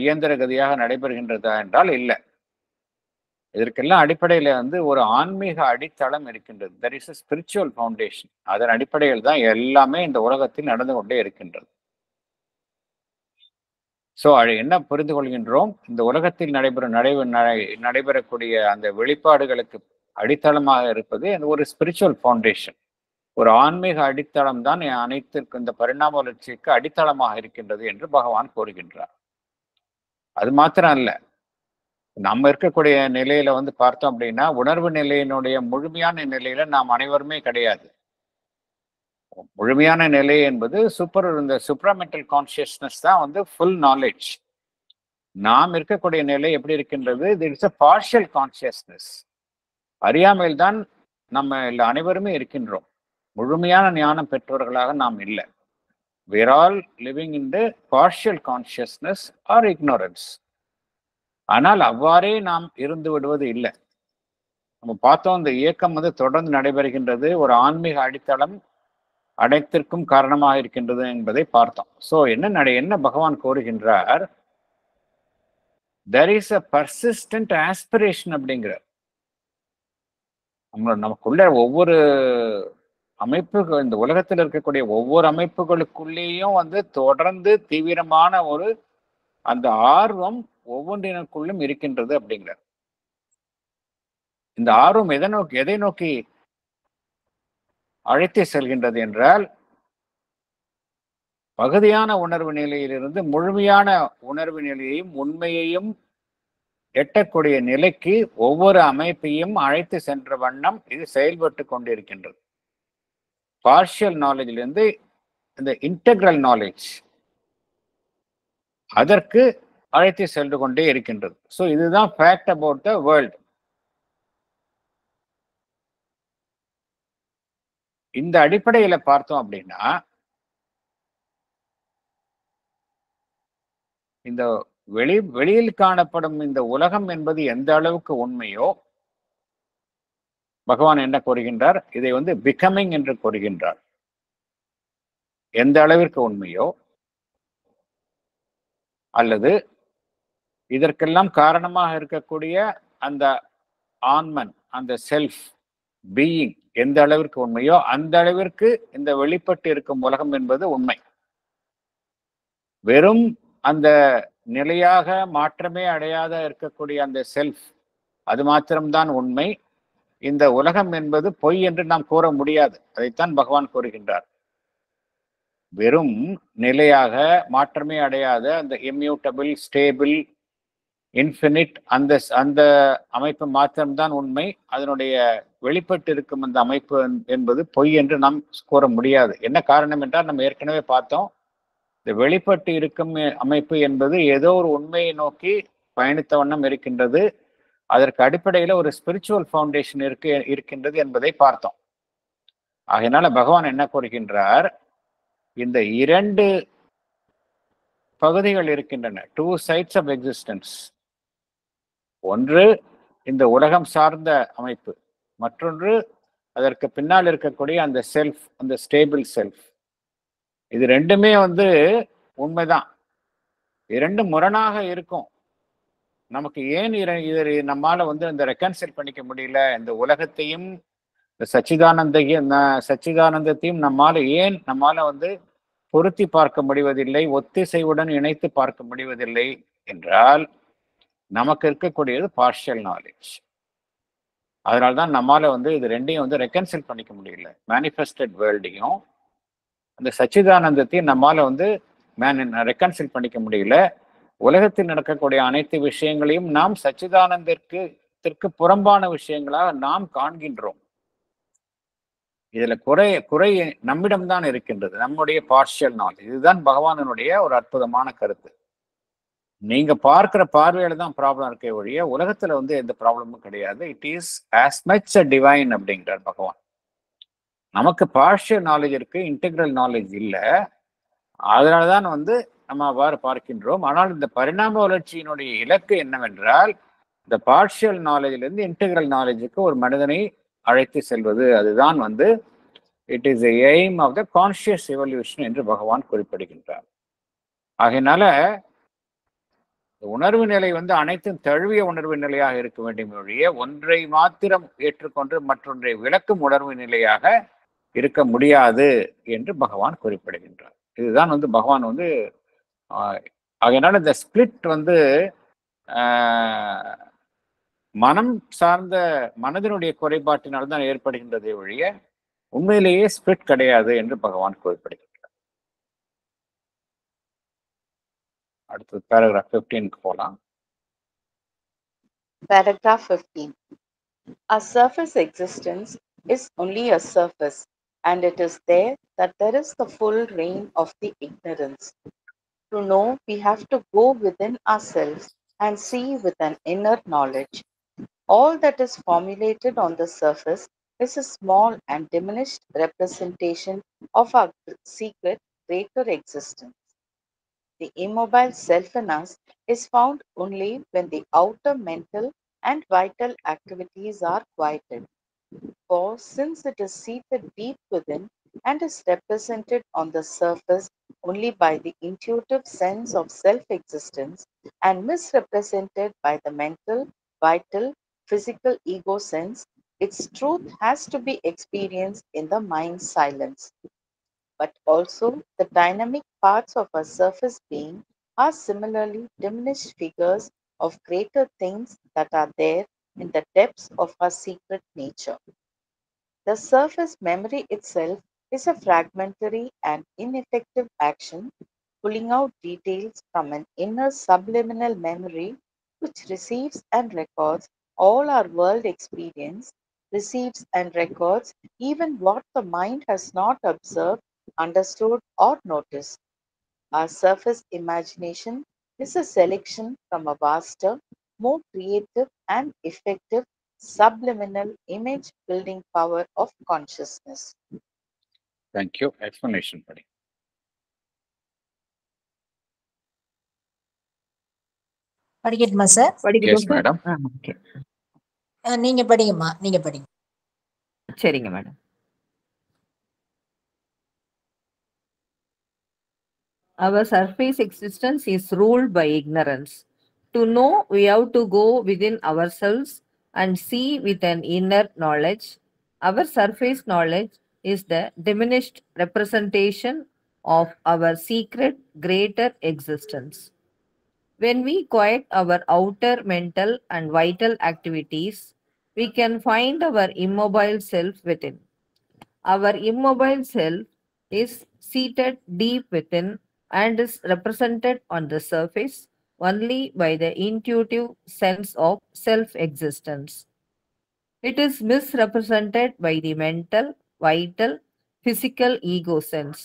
இயந்திர கதியாக நடைபெறுகின்றதா என்றால் இல்லை. இதற்கெல்லாம் அடிப்படையில வந்து ஒரு ஆன்மீக அடித்தளம் இருக்கின்றது. There is a spiritual foundation. அதன் அடிப்படையில் தான் எல்லாமே இந்த உலகத்தில் நடந்து கொண்டே இருக்கின்றது. ஸோ என்ன புரிந்து கொள்கின்றோம்? இந்த உலகத்தில் நடைபெறக்கூடிய அந்த வெளிப்பாடுகளுக்கு அடித்தளமாக இருப்பது ஒரு ஸ்பிரிச்சுவல் ஃபவுண்டேஷன், ஒரு ஆன்மீக அடித்தளம் தான் அனைத்திற்கும் இந்த பரிணாம வளர்ச்சிக்கு அடித்தளமாக இருக்கின்றது என்று பகவான் கூறுகின்றார். அது மாத்திரம் அல்ல, நம்ம இருக்கக்கூடிய நிலையில வந்து பார்த்தோம் அப்படின்னா உணர்வு நிலையினுடைய முழுமையான நிலையில நாம் அனைவருமே கிடையாது. முழுமையான நிலை என்பது இந்த சுப்ராமெண்டல் கான்சியஸ்னஸ் தான் வந்து ஃபுல் நாலேஜ். நாம் இருக்கக்கூடிய நிலை எப்படி இருக்கின்றது? It's a partial consciousness. அறியாமையில் தான் நம்ம அனைவருமே இருக்கின்றோம். முழுமையான ஞானம் பெற்றவர்களாக நாம் இல்லை. we are all living in the partial consciousness or ignorance. ஆனால் அவ்வாறே நாம் இருந்து விடுவது இல்லை. நம்ம பார்த்தோம், இந்த இயக்கம் வந்து தொடர்ந்து நடைபெறுகின்றது. ஒரு ஆன்மீக அடித்தளம் அனைத்திற்கும் காரணமாக இருக்கின்றது என்பதை பார்த்தோம். ஸோ என்ன பகவான் கோருகின்றார்? there is a persistent aspiration அப்படிங்கிறார். நமக்குள்ள ஒவ்வொரு அமைப்புகள், இந்த உலகத்தில் இருக்கக்கூடிய ஒவ்வொரு அமைப்புகளுக்குள்ளேயும் வந்து தொடர்ந்து தீவிரமான ஒரு அந்த ஆர்வம் ஒவ்வொன்றினுக்குள்ளும் இருக்கின்றது அப்படிங்கிறார். இந்த ஆர்வம் எதை நோக்கி அழைத்து செல்கின்றது என்றால், பகுதியான உணர்வு நிலையிலிருந்து முழுமையான உணர்வு நிலையையும் உண்மையையும் எட்டக்கூடிய நிலைக்கு ஒவ்வொரு அமைப்பையும் அழைத்து சென்ற வண்ணம் இது செயல்பட்டு கொண்டிருக்கின்றது. பார்ஷியல் நாலேஜிலிருந்து இந்த இன்டெக்ரல் நாலேஜ் அதற்கு அழைத்து சென்று கொண்டே இருக்கின்றது. ஸோ இதுதான் ஃபேக்ட் அபவுட் த வேர்ல்ட். இந்த அடிப்படையில பார்த்தோம் அப்படின்னா, இந்த வெளியில் காணப்படும் இந்த உலகம் என்பது எந்த அளவுக்கு உண்மையோ, பகவான் என்ன கூறுகின்றார்? இதை வந்து பிகமிங் என்று கூறுகின்றார். எந்த அளவிற்கு உண்மையோ, அல்லது இதற்கெல்லாம் காரணமாக இருக்கக்கூடிய அந்த ஆன்மன், அந்த செல்ஃப் பீயிங் எந்த அளவிற்கு உண்மையோ அந்த அளவிற்கு இந்த வெளிப்பட்டு இருக்கும் உலகம் என்பது உண்மை. வெறும் அந்த நிலையாக மாற்றமே அடையாத இருக்கக்கூடிய அந்த செல்ஃப், அது மாத்திரம்தான் உண்மை. இந்த உலகம் என்பது பொய் என்று நாம் கூற முடியாது. அதைத்தான் பகவான் கூறுகின்றார். வெறும் நிலையாக மாற்றமே அடையாத அந்த இம்யூட்டபிள், ஸ்டேபிள், இன்ஃபினிட் அந்த அமைப்பு மாத்திரம்தான் உண்மை. அதனுடைய வெளிப்பட்டு இருக்கும் அந்த அமைப்பு என்பது பொய் என்று நாம் கூற முடியாது. என்ன காரணம் என்றால், நம்ம ஏற்கனவே பார்த்தோம், இந்த வெளிப்பட்டு இருக்கும் அமைப்பு என்பது ஏதோ ஒரு உண்மையை நோக்கி பயணித்த வண்ணம் இருக்கின்றது. அதற்கு அடிப்படையில் ஒரு ஸ்பிரிச்சுவல் ஃபவுண்டேஷன் இருக்கின்றது என்பதை பார்த்தோம். ஆகையினால பகவான் என்ன கூறுகின்றார்? இந்த இரண்டு பகுதிகள் இருக்கின்றன, டூ சைட்ஸ் ஆஃப் எக்ஸிஸ்டன்ஸ். ஒன்று இந்த உலகம் சார்ந்த அமைப்பு, மற்றொன்று அதற்கு பின்னால் இருக்கக்கூடிய அந்த செல்ஃப், அந்த ஸ்டேபிள் செல்ஃப். இது ரெண்டுமே வந்து உண்மைதான். இரண்டும் முரணாக இருக்கும். நமக்கு ஏன் இதை நம்மால வந்து இந்த ரெக்கன்சில் பண்ணிக்க முடியல? இந்த உலகத்தையும் இந்த சச்சிதானந்தத்தையும் நம்மால வந்து பொருத்தி பார்க்க முடிவதில்லை, ஒத்திசைவுடன் இணைத்து பார்க்க முடிவதில்லை என்றால், நமக்கு இருக்கக்கூடியது பார்ஷியல் நாலேஜ். அதனால்தான் நம்மால வந்து இது ரெண்டையும் வந்து ரெக்கன்சில் பண்ணிக்க முடியல. மேனிஃபெஸ்டட் வேர்ல்டையும் அந்த சச்சிதானந்தத்தையும் நம்மால வந்து ரெக்கன்சில் பண்ணிக்க முடியல. உலகத்தில் நடக்கக்கூடிய அனைத்து விஷயங்களையும் நாம் சச்சிதானந்தத்திற்கு புறம்பான விஷயங்களாக நாம் காண்கின்றோம். இதுல குறை நம்மிடம்தான் இருக்கின்றது, நம்முடைய பார்ஷியல் நாலேஜ். இதுதான் பகவானுடைய ஒரு அற்புதமான கருத்து. நீங்க பார்க்கிற பார்வையில தான் ப்ராப்ளம் இருக்கே ஒழிய உலகத்துல வந்து எந்த ப்ராப்ளமும் கிடையாது. It is as much a divine அப்படிங்கிறார் பகவான். நமக்கு பார்ஷியல் நாலேஜ் இருக்கு, இன்டெக்ரல் நாலேஜ் இல்லை. அதனாலதான் வந்து நம்ம அவ்வாறு பார்க்கின்றோம். ஆனால் இந்த பரிணாம வளர்ச்சியினுடைய இலக்கு என்னவென்றால், இந்த பார்ஷியல் நாலேஜிலிருந்து இன்டெக்ரல் நாலேஜுக்கு ஒரு மனிதனை அழைத்து செல்வது. அதுதான் வந்து it is a aim of the conscious evolution என்று பகவான் குறிப்பிடுகின்றார். ஆகையினால உணர்வு நிலை வந்து அனைத்தும் தழுவிய உணர்வு நிலையாக இருக்க வேண்டும் ஒழிய ஒன்றை மாத்திரம் ஏற்றுக்கொண்டு மற்றொன்றை விளக்கும் உணர்வு நிலையாக இருக்க முடியாது என்று பகவான் குறிப்பிடுகின்றார். இதுதான் வந்து பகவான் வந்து அதனால இந்த ஸ்பிளிட் வந்து மனம் சார்ந்த மனதினுடைய குறைபாட்டினால்தான் ஏற்படுகின்றதை ஒழிய உண்மையிலேயே ஸ்பிளிட் கிடையாது என்று பகவான் குறிப்பிடுகின்றார். அடுத்து பேராகிராஃப் 15க்கு போலாம். Paragraph 15. A surface existence is only a surface, and it is there that there is the full reign of the ignorance. To know, we have to go within ourselves and see with an inner knowledge. All that is formulated on the surface is a small and diminished representation of our secret greater existence. The immobile self in us is found only when the outer mental and vital activities are quieted. For since it is seated deep within and is represented on the surface only by the intuitive sense of self-existence and misrepresented by the mental, vital, physical ego sense, its truth has to be experienced in the mind's silence. But also the dynamic parts of our surface being are similarly diminished figures of greater things that are there in the depths of our secret nature. The surface memory itself is a fragmentary and ineffective action, pulling out details from an inner subliminal memory which receives and records all our world experience, receives and records even what the mind has not observed, understood, or noticed. Our surface imagination is a selection from a vaster, more creative and effective subliminal image building power of consciousness. Thank you. Explanation படி. படிக்கட்டுமா sir? Yes, madam. Okay, நீங்க படிங்கம்மா, நீங்க படிங்க. சரிங்க madam. Our surface existence is ruled by ignorance. To know, we have to go within ourselves and see with an inner knowledge. Our surface knowledge is the diminished representation of our secret greater existence. When we quiet our outer mental and vital activities, we can find our immobile self within. Our immobile self is seated deep within and is represented on the surface only by the intuitive sense of self-existence. It is misrepresented by the mental, vital, physical ego sense.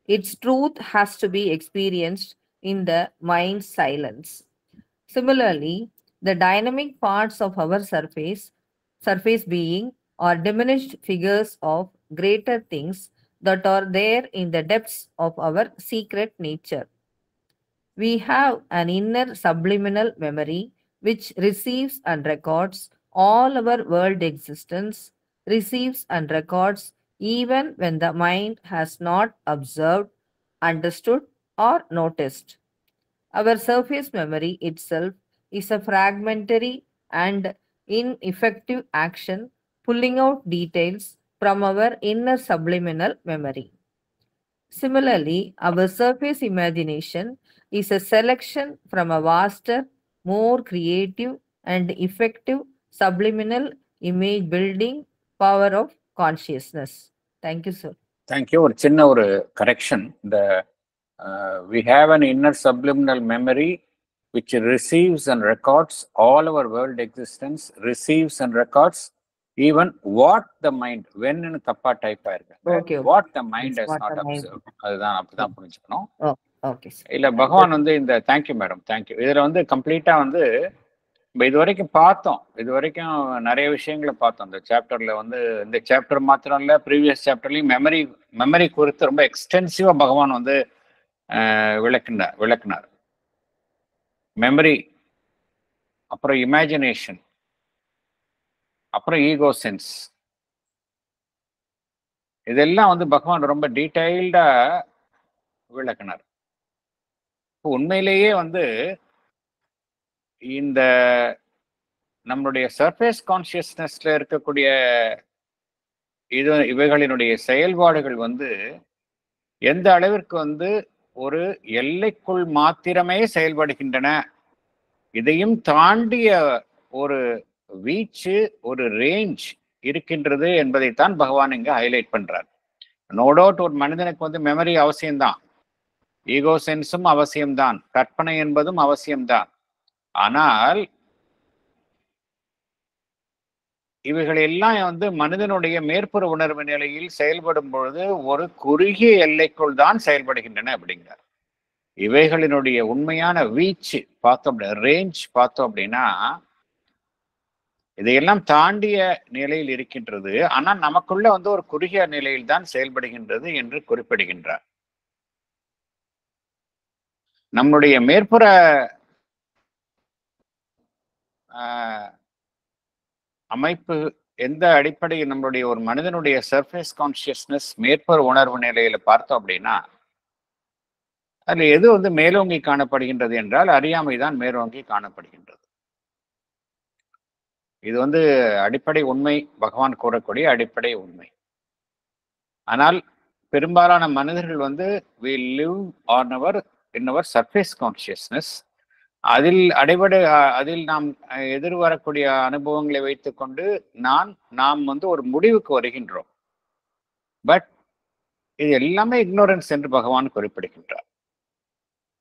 Its truth has to be experienced in the mind's silence. Similarly, the dynamic parts of our surface being, are diminished figures of greater things that are there in the depths of our secret nature. We have an inner subliminal memory which receives and records all our world existence, receives and records even when the mind has not observed, understood, or noticed. Our surface memory itself is a fragmentary and ineffective action, pulling out details from our inner subliminal memory. Similarly, our surface imagination is a selection from a vaster, more creative and effective subliminal image building power of consciousness. Thank you, sir. Thank you. ஒரு சின்ன ஒரு correction. We have an inner subliminal memory which receives and records all our world existence, receives and records even what the mind, when னு தப்பா type ஆயிருக்கு. Okay, okay. What the mind It's has what not the mind- observed. அதுதான் அப்படிதான் புரிஞ்சுக்கணும். Oh, okay, sir. இல்ல பகவான் வந்து இந்த தேங்க்யூ மேடம், தேங்க்யூ. இதுல வந்து கம்ப்ளீட்டா வந்து இது வரைக்கும் பார்த்தோம், இது வரைக்கும் நிறைய விஷயங்களை பார்த்தோம். இந்த சாப்டர்ல வந்து இந்த சாப்டர் மாத்திரம் இல்ல, ப்ரீவியஸ் சாப்டர்லயும் மெமரி குறித்து ரொம்ப எக்ஸ்டென்சிவா பகவான் வந்து விளக்குனார். மெமரி, அப்புறம் இமேஜினேஷன், அப்புறம் ஈகோ சென்ஸ், இதெல்லாம் வந்து பகவான் ரொம்ப டீடைல்டா விளக்குனார். உண்மையிலேயே வந்து இந்த நம்மளுடைய சர்ஃபேஸ் கான்சியஸ்னஸ்ல இருக்கக்கூடிய இவைகளினுடைய செயல்பாடுகள் வந்து எந்த அளவிற்கு வந்து ஒரு எல்லைக்குள் மாத்திரமே செயல்படுகின்றன, இதையும் தாண்டிய ஒரு வீச்சு, ஒரு ரேஞ்ச் இருக்கின்றது என்பதைத்தான் பகவான் இங்க ஹைலைட் பண்றார். நோ டவுட் ஒரு மனிதனுக்கு வந்து மெமரி அவசியம்தான், ஈகோ சென்ஸும் அவசியம்தான், கற்பனை என்பதும் அவசியம்தான். ஆனால் இவைகள் எல்லாம் வந்து மனிதனுடைய மேற்புற உணர்வு நிலையில் செயல்படும் பொழுது ஒரு குறுகிய எல்லைக்குள் தான் செயல்படுகின்றன அப்படிங்கிறார். இவைகளினுடைய உண்மையான வீச்சு பார்த்தோம், ரேஞ்ச் பார்த்தோம் அப்படின்னா இதையெல்லாம் தாண்டிய நிலையில் இருக்கின்றது. ஆனால் நமக்குள்ள வந்து ஒரு குறுகிய நிலையில் தான் செயல்படுகின்றது என்று குறிப்பிடுகின்றார். நம்முடைய மேற்புற அமைப்பு எந்த அடிப்படையில் நம்மளுடைய ஒரு மனிதனுடைய சர்ஃபேஸ் கான்சியஸ்னஸ் மேற்புற உணர்வு நிலையில பார்த்தோம் அப்படின்னா அதுல எது வந்து மேலோங்கி காணப்படுகின்றது என்றால் அறியாமை தான் மேலோங்கி காணப்படுகின்றது. இது வந்து அடிப்படை உண்மை, பகவான் கூறக்கூடிய அடிப்படை உண்மை. ஆனால் பெரும்பாலான மனிதர்கள் வந்து we live on our surface consciousness. அதில் நாம் எதிர்வரக்கூடிய அனுபவங்களை வைத்துக்கொண்டு நாம் வந்து ஒரு முடிவுக்கு வருகின்றோம். பட் இது எல்லாமே இக்னோரன்ஸ் என்று பகவான் குறிப்பிடுகின்றார்.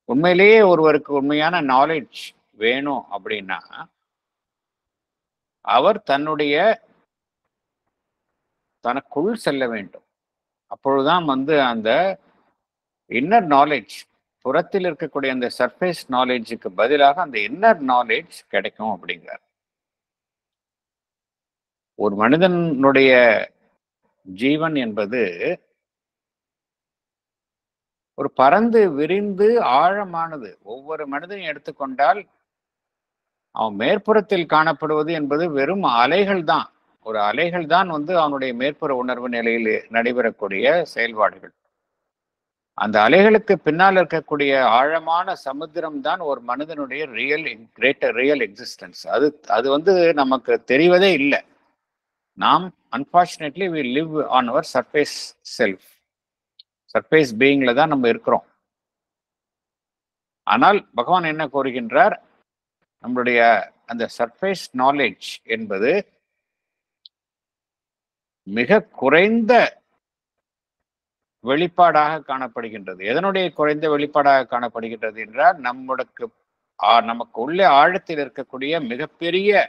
உண்மையிலேயே ஒருவருக்கு உண்மையான நாலேஜ் வேணும் அப்படின்னா அவர் தனக்குள் செல்ல வேண்டும். அப்பொழுதுதான் வந்து அந்த இன்னர் நாலேஜ், புறத்தில் இருக்கக்கூடிய அந்த சர்ஃபேஸ் நாலேஜுக்கு பதிலாக அந்த இன்னர் நாலேஜ் கிடைக்கும் அப்படிங்கிறார். ஒரு மனிதனுடைய ஜீவன் என்பது ஒரு பறந்து விரிந்து ஆழமானது. ஒவ்வொரு மனிதனையும் எடுத்துக்கொண்டால் அவன் மேற்புறத்தில் காணப்படுவது என்பது வெறும் அலைகள் தான். ஒரு அலைகள் தான் வந்து அவனுடைய மேற்புற உணர்வு நிலையில் நடைபெறக்கூடிய செயல்பாடுகள். அந்த அலைகளுக்கு பின்னால் இருக்கக்கூடிய ஆழமான சமுத்திரம் தான் ஒரு மனிதனுடைய ரியல் எக்ஸிஸ்டன்ஸ். அது வந்து நமக்கு தெரிவதே இல்லை. நாம் unfortunately we live on our surface self, surface பீயிங்ல தான் நம்ம இருக்கிறோம். ஆனால் பகவான் என்ன கூறுகின்றார், நம்மளுடைய அந்த சர்ஃபேஸ் நாலேஜ் என்பது மிக குறைந்த வெளிப்பாடாக காணப்படுகின்றது. எதனுடைய குறைந்த வெளிப்பாடாக காணப்படுகின்றது என்றால் நமக்கு உள்ளே ஆழத்தில் இருக்கக்கூடிய மிகப்பெரிய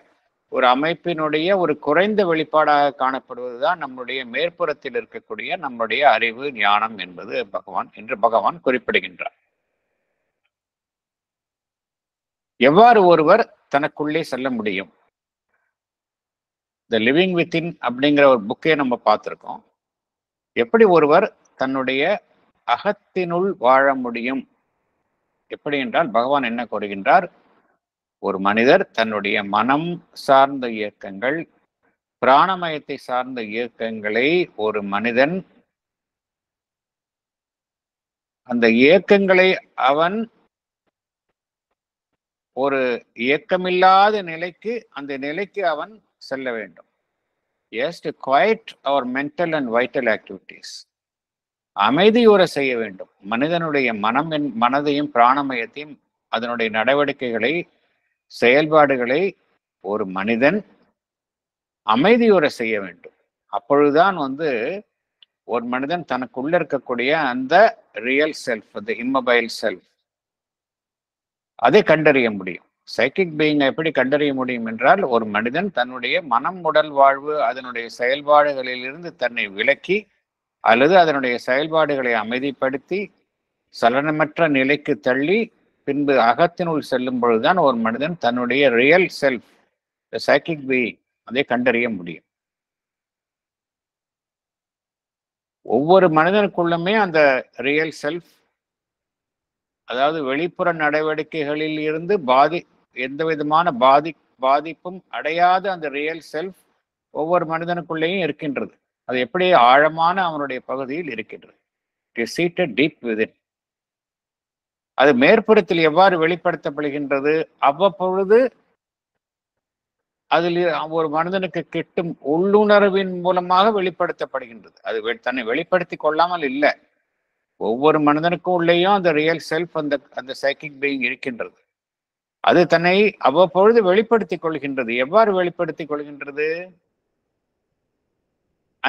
ஒரு அமைப்பினுடைய ஒரு குறைந்த வெளிப்பாடாக காணப்படுவதுதான் நம்முடைய மேற்புறத்தில் இருக்கக்கூடிய நம்முடைய அறிவு, ஞானம் என்பது பகவான் குறிப்பிடுகின்றார். எவ்வாறு ஒருவர் தனக்குள்ளே செல்ல முடியும்? த லிவிங் வித்தின் அப்படிங்கிற ஒரு புக்கை நம்ம பார்த்திருக்கோம். எப்படி ஒருவர் தன்னுடைய அகத்தினுள் வாழ முடியும்? எப்படி என்றால் பகவான் என்ன கூறுகின்றார், ஒரு மனிதர் தன்னுடைய மனம் சார்ந்த இயக்கங்கள், பிராணமயத்தை சார்ந்த இயக்கங்களை ஒரு மனிதன் அந்த இயக்கங்களை அவன் ஒரு இயக்கமில்லாத நிலைக்கு, அந்த நிலைக்கு அவன் செல்ல வேண்டும். Yes, to quiet our mental and vital activities. அமைதியுற செய்ய வேண்டும். மனிதனுடைய மனதையும் பிராணமயத்தையும் அதனுடைய நடவடிக்கைகளை, செயல்பாடுகளை ஒரு மனிதன் அமைதியுற செய்ய வேண்டும். அப்பொழுதுதான் வந்து ஒரு மனிதன் தனக்குள்ள இருக்கக்கூடிய அந்த ரியல் செல்ஃப், அந்த இம்மொபைல் செல்ஃப், அதை கண்டறிய முடியும். சைக்கிக் பீயிங்கை எப்படி கண்டறிய முடியும் என்றால், ஒரு மனிதன் தன்னுடைய மனம், உடல் வாழ்வு அதனுடைய செயல்பாடுகளிலிருந்து தன்னை விலக்கி அல்லது அதனுடைய செயல்பாடுகளை அமைதிப்படுத்தி சலனமற்ற நிலைக்கு தள்ளி பின்பு அகத்தினுள் செல்லும் பொழுதுதான் ஒரு மனிதன் தன்னுடைய ரியல் செல்ஃப், சைக்கிக் பீயிங், அதை கண்டறிய முடியும். ஒவ்வொரு மனிதனுக்குள்ளுமே அந்த ரியல் செல்ஃப், அதாவது வெளிப்புற நடவடிக்கைகளில் இருந்து எந்த விதமான பாதிப்பும் அடையாத அந்த ரியல் செல்ஃப் ஒவ்வொரு மனிதனுக்குள்ளேயும் இருக்கின்றது. அது எப்படி ஆழமான அவனுடைய பகுதியில் இருக்கின்றது. It is seated deep within. அது மேற்புறத்தில் எவ்வாறு வெளிப்படுத்தப்படுகின்றது? அவ்வப்பொழுது அதில் ஒரு மனிதனுக்கு கிட்டும் உள்ளுணர்வின் மூலமாக வெளிப்படுத்தப்படுகின்றது. அது தன்னை வெளிப்படுத்தி கொள்ளாமல் இல்லை. ஒவ்வொரு மனிதனுக்கும் உள்ளேயும் அந்த ரியல் செல்ஃப், அந்த சைக்கிக் பீயிங் இருக்கின்றது. அது தன்னை அவ்வப்பொழுது வெளிப்படுத்திக் கொள்கின்றது. எவ்வாறு வெளிப்படுத்திக் கொள்கின்றது?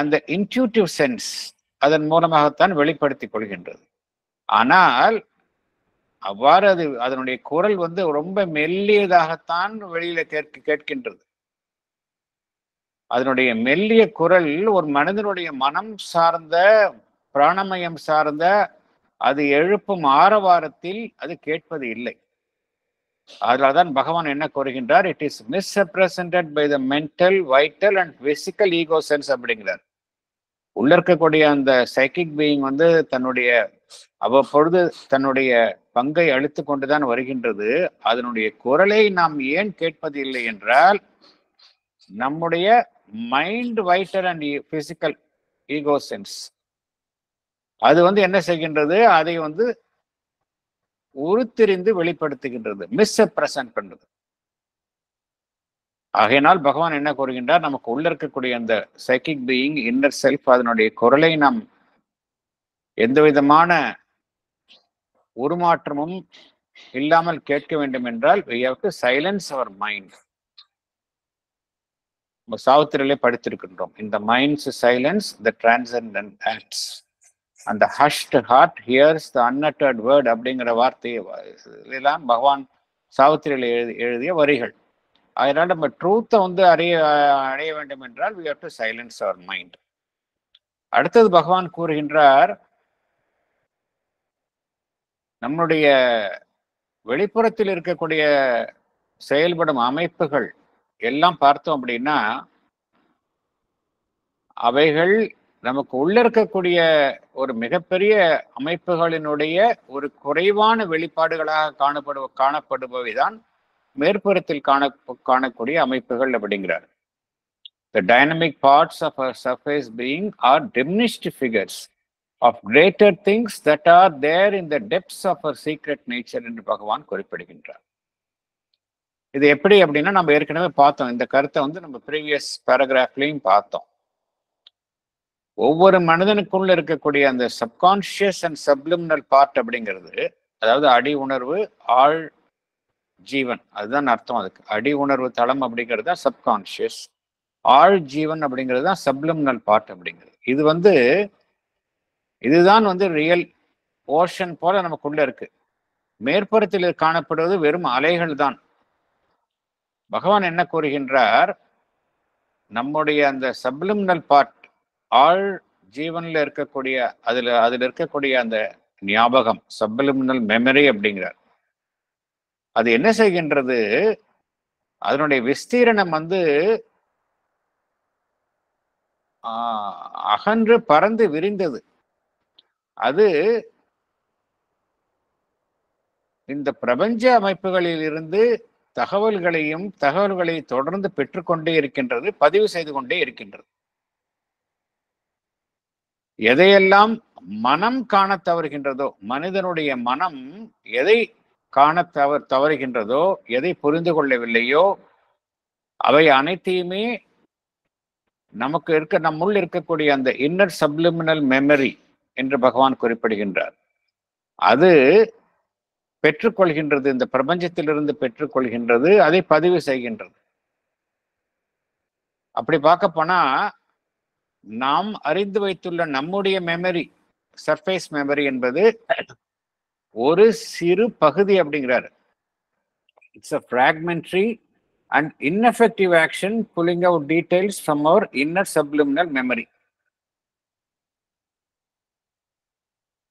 அந்த இன்ட்யூட்டிவ் சென்ஸ் அதன் மூலமாகத்தான் வெளிப்படுத்திக் கொள்கின்றது. ஆனால் அவ்வாறு அதனுடைய குரல் ரொம்ப மெல்லியதாகத்தான் வெளியில கேட்கின்றது. அதனுடைய மெல்லிய குரல் ஒரு மனிதனுடைய மனம் சார்ந்த, பிராணமயம் சார்ந்த, அது எழுப்பும் ஆரவாரத்தில் அது கேட்பது இல்லை. அதனால்தான் பகவான் என்ன கூறுகின்றார்? It is misrepresented by the mental, vital and physical ego sense அப்படிங்கிறார். உள்ள இருக்கக்கூடிய அந்த சைக்கிக் பீயிங் தன்னுடைய அவ்வப்பொழுது தன்னுடைய பங்கை அளித்து கொண்டுதான் வருகின்றது. அதனுடைய குரலை நாம் ஏன் கேட்பது இல்லை என்றால், நம்முடைய mind, vital and physical ego sense அது என்ன செய்கின்றது? அதை உருத்தெரிந்து வெளிப்படுத்துகின்றது, மிஸ்ரெப்ரசன்ட் பண்றது. ஆகையினால் பகவான் என்ன கூறுகின்றார்? நமக்கு உள்ள இருக்கக்கூடிய அந்த சைக்கிக் பீயிங், இன்னர் செல்ஃப், அதனுடைய குரலை நாம் எந்த விதமான உருமாற்றமும் இல்லாமல் கேட்க வேண்டும் என்றால் we have to silence our mind. சாவித்திரியிலே படித்திருக்கின்றோம், in the mind's silence the transcendent acts and the hushed heart hears the unuttered word அப்படிங்கிற வார்த்தையை இதெல்லாம் பகவான் சாவித்திரியில எழுதிய வரிகள். அதனால நம்ம ட்ரூத்தை அடைய வேண்டும் என்றால் we have to silence our mind. அடுத்தது பகவான் கூறுகின்றார், நம்முடைய வெளிப்புறத்தில் இருக்கக்கூடிய செயல்படும் அமைப்புகள் எல்லாம் பார்த்தோம் அப்படின்னா, அவைகள் நமக்கு உள்ள இருக்கக்கூடிய ஒரு மிகப்பெரிய அமைப்புகளினுடைய ஒரு குறைவான வெளிப்பாடுகளாக காணப்படுபவைதான் மேற்புறத்தில் காணக்கூடிய அமைப்புகள் அப்படிங்கிறார். The dynamic parts of our surface being are diminished figures of greater things that are there in the depths of our secret nature என்று பகவான் குறிப்பிடுகின்றார். இது எப்படி அப்படின்னா, நம்ம ஏற்கனவே பார்த்தோம் இந்த கருத்தை நம்ம ப்ரீவியஸ் பேராகிராஃப்லையும் பார்த்தோம். ஒவ்வொரு மனிதனுக்குள்ள இருக்கக்கூடிய அந்த சப்கான்ஷியஸ் அண்ட் சப்லிமினல் பார்ட் அப்படிங்கிறது, அதாவது அடி உணர்வு, ஆழ் ஜீவன், அதுதான் அர்த்தம். அதுக்கு அடி உணர்வு தளம் அப்படிங்கிறது தான் சப்கான்ஷியஸ், ஆழ் ஜீவன் அப்படிங்கிறது தான் சப்லிமினல் பார்ட் அப்படிங்கிறது. இதுதான் ரியல் ஓஷன் போல நமக்குள்ள இருக்கு. மேற்புறத்தில் காணப்படுவது வெறும் அலைகள் தான். பகவான் என்ன கூறுகின்றார்? நம்முடைய அந்த சப்லிமினல் பார்ட், ஆழ் ஜீவன்ல இருக்கக்கூடிய அதுல இருக்கக்கூடிய அந்த ஞாபகம், சப்லிமினல் மெமரி அப்படிங்கிறார். அது என்ன செய்கின்றது? அதனுடைய விஸ்தீரணம் அகன்று பறந்து விரிந்தது. அது இந்த பிரபஞ்ச அமைப்புகளில் இருந்து தகவல்களை தொடர்ந்து பெற்றுக்கொண்டே இருக்கின்றது, பதிவு செய்து கொண்டே இருக்கின்றது. எதையெல்லாம் மனம் காண தவறுகின்றதோ, மனிதனுடைய மனம் எதை காண தவறுகின்றதோ, எதை புரிந்து கொள்ளவில்லையோ, அவை அனைத்தையுமே நம்முள் இருக்கக்கூடிய அந்த இன்னர் சப்லிமினல் மெமரி என்று பகவான் குறிப்பிடுகின்றார். அது பெற்றுக்கொள்கின்றது, இந்த பிரபஞ்சத்திலிருந்து பெற்றுக்கொள்கின்றது, அதை பதிவு செய்கின்றது. அப்படி பார்க்க போனா, நாம் அறிந்து வைத்துள்ள நம்முடைய மெமரி, சர்ஃபேஸ் மெமரி என்பது ஒரு சிறு பகுதி அப்படிங்கிறார். It's a fragmentary and ineffective action pulling out details from our inner subliminal memory.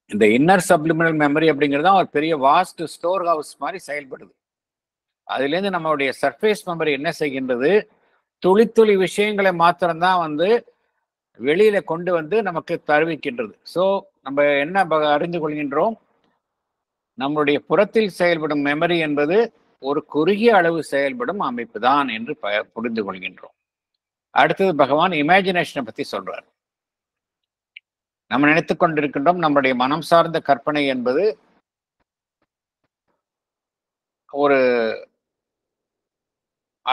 இந்த இன்னர் சப்லிமினல் மெமரி அப்படிங்கிறது தான் ஒரு பெரிய வாஸ்ட் ஸ்டோர் ஹவுஸ் மாதிரி செயல்படுது. அதுலேருந்து நம்மளுடைய சர்ஃபேஸ் மெமரி என்ன செய்கின்றது? துளி விஷயங்களை மாத்திரம்தான் வெளியில கொண்டு நமக்கு தருவிக்கின்றது. ஸோ நம்ம என்ன அறிந்து கொள்கின்றோம்? நம்மளுடைய புறத்தில் செயல்படும் மெமரி என்பது ஒரு குறுகிய அளவு செயல்படும் அமைப்பு தான் என்று புரிந்து கொள்கின்றோம். அடுத்தது பகவான் இமேஜினேஷனை பத்தி சொல்றார். நம்ம நினைத்துக் கொண்டிருக்கின்றோம் நம்முடைய மனம் சார்ந்த கற்பனை என்பது ஒரு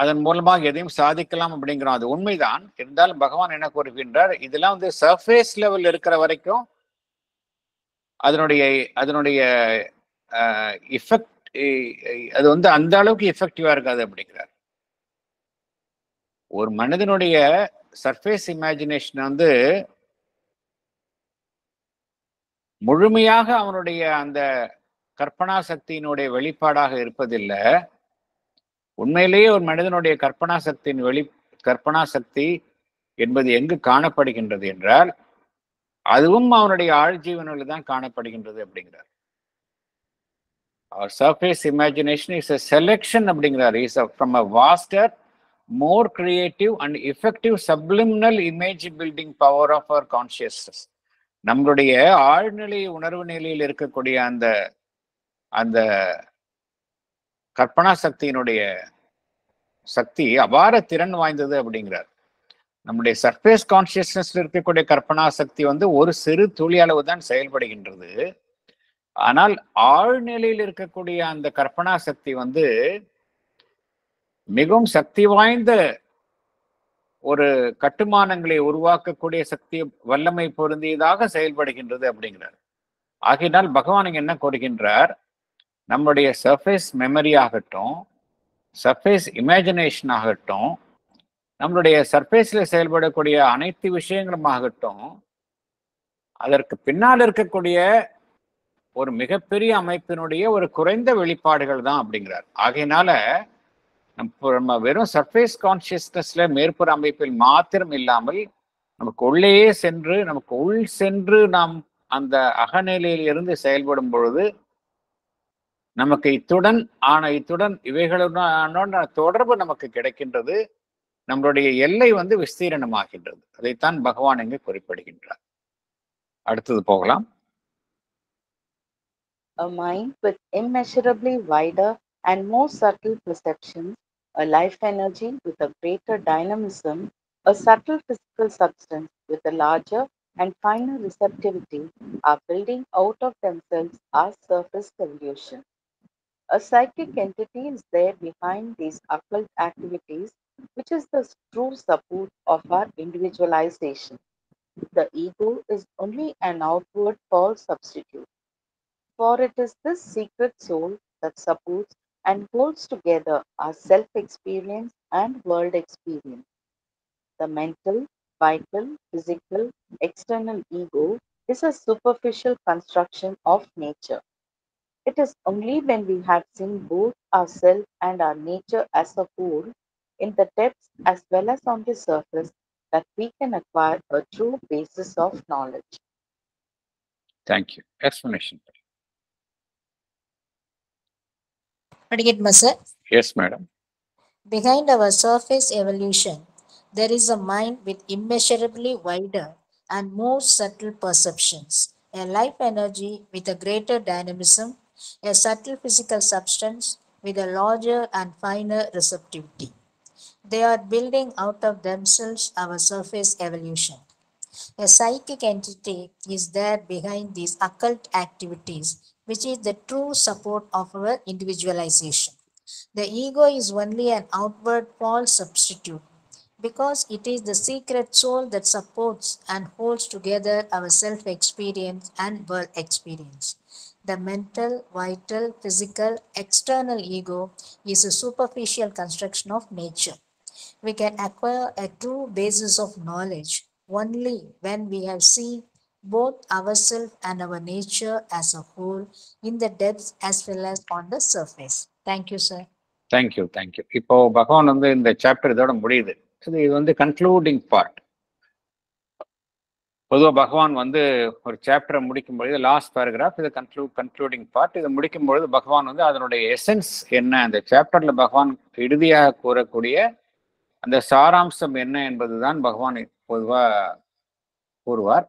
அதன் மூலமாக எதையும் சாதிக்கலாம் அப்படிங்கிறோம். அது உண்மைதான். இருந்தாலும் பகவான் என்ன கூறுகின்றார், இதெல்லாம் வந்து சர்ஃபேஸ் லெவல் இருக்கிற வரைக்கும் அதனுடைய அதனுடைய இஃபெக்ட் அது வந்து அந்த அளவுக்கு எஃபெக்டிவா இருக்காது அப்படிங்கிறார். ஒரு மனிதனுடைய சர்ஃபேஸ் இமேஜினேஷன் வந்து முழுமையாக அவனுடைய அந்த கற்பனா சக்தியினுடைய வெளிப்பாடாக இருப்பதில்லை. உண்மையிலேயே ஒரு மனிதனுடைய கற்பனா சக்தி என்பது எங்கு காணப்படுகின்றது என்றால் அதுவும் அவனுடைய ஆழ்ஜீவனில் தான் காணப்படுகின்றது அப்படிங்கிறார். Our surface imagination is a selection அப்படிங்கிறார். is from a vaster, more creative and effective subliminal image building power of our consciousness. நம்மளுடைய ஆழ்நிலை உணர்வு நிலையில் இருக்கக்கூடிய அந்த அந்த கற்பனா சக்தியினுடைய சக்தி அபார திறன் வாய்ந்தது அப்படிங்கிறார். நம்முடைய சர்ஃபேஸ் கான்சியஸ்னஸ்ல இருக்கக்கூடிய கற்பனா சக்தி வந்து ஒரு சிறு துளி அளவு தான் செயல்படுகின்றது. ஆனால் ஆழ்நிலையில் இருக்கக்கூடிய அந்த கற்பனா சக்தி வந்து மிகவும் சக்தி வாய்ந்த ஒரு கட்டுமானங்களை உருவாக்கக்கூடிய சக்தி வல்லமை பொருந்தியதாக செயல்படுகின்றது அப்படிங்கிறார். ஆகையினால் பகவான் என்ன கூறுகின்றார், நம்முடைய சர்ஃபேஸ் மெமரி ஆகட்டும், சர்ஃபேஸ் இமேஜினேஷன் ஆகட்டும், நம்மளுடைய சர்ஃபேஸ்ல செயல்படக்கூடிய அனைத்து விஷயங்களும் ஆகட்டும், அதற்கு பின்னால் இருக்கக்கூடிய ஒரு மிகப்பெரிய அமைப்பினுடைய ஒரு குறைந்த வெளிப்பாடுகள் தான் அப்படிங்கிறார். ஆகையினால நம்ம வெறும் சர்ஃபேஸ் கான்சியஸ்னஸ்ல மேற்புற அமைப்பில் மாத்திரம் இல்லாமல் நமக்கு உள்ளேயே சென்று நமக்கு உள் சென்று நாம் அந்த அகநிலையில் இருந்து செயல்படும் பொழுது நமக்கு இத்துடன் இவைகளுடன் தொடர்பு நமக்கு கிடைக்கின்றது. நம்மளுடைய எல்லை வந்து விஸ்தீரணமாகின்றது. அதைத்தான் பகவான் இங்கு குறிப்பிடுகின்றார். அடுத்தது போகலாம். A mind with immeasurably wider and more subtle perceptions, a life energy with a greater dynamism, a subtle physical substance with a larger and finer receptivity are building out of themselves our surface evolution. A psychic entity is there behind these occult activities, which is the true support of our individualization. The ego is only an outward false substitute, for it is this secret soul that supports and holds together our self-experience and world experience. The mental, vital, physical, external ego is a superficial construction of nature. It is only when we have seen both ourselves and our nature as a whole, in the depths as well as on the surface, that we can acquire a true basis of knowledge. Thank you. Explanation. Sir. Yes, madam. Behind our surface evolution, there is a mind with immeasurably wider and more subtle perceptions, a life energy with a greater dynamism, a subtle physical substance with a larger and finer receptivity. They are building out of themselves our surface evolution. A psychic entity is there behind these occult activities, which is the true support of our individualization. The ego is only an outward false substitute, because it is the secret soul that supports and holds together our self-experience and world experience. The mental, vital, physical, external ego is a superficial construction of nature. We can acquire a true basis of knowledge only when we have seen both ourselves and our nature as a whole in the depths as well as on the surface. Thank you, sir. Thank you. இப்போ பகவான் வந்து இந்த chapter இதோட முடியுது. இது வந்து concluding part. பொதுவாக பகவான் வந்து ஒரு சாப்டரை முடிக்கும்பொழுது லாஸ்ட் பேராகிராஃப் இது கன்க்ளூடிங் பார்ட். இதை முடிக்கும்பொழுது பகவான் வந்து அதனுடைய எசன்ஸ் என்ன, அந்த சாப்டர்ல பகவான் இறுதியாக கூறக்கூடிய அந்த சாராம்சம் என்ன என்பதுதான் பகவான் பொதுவாக கூறுவார்.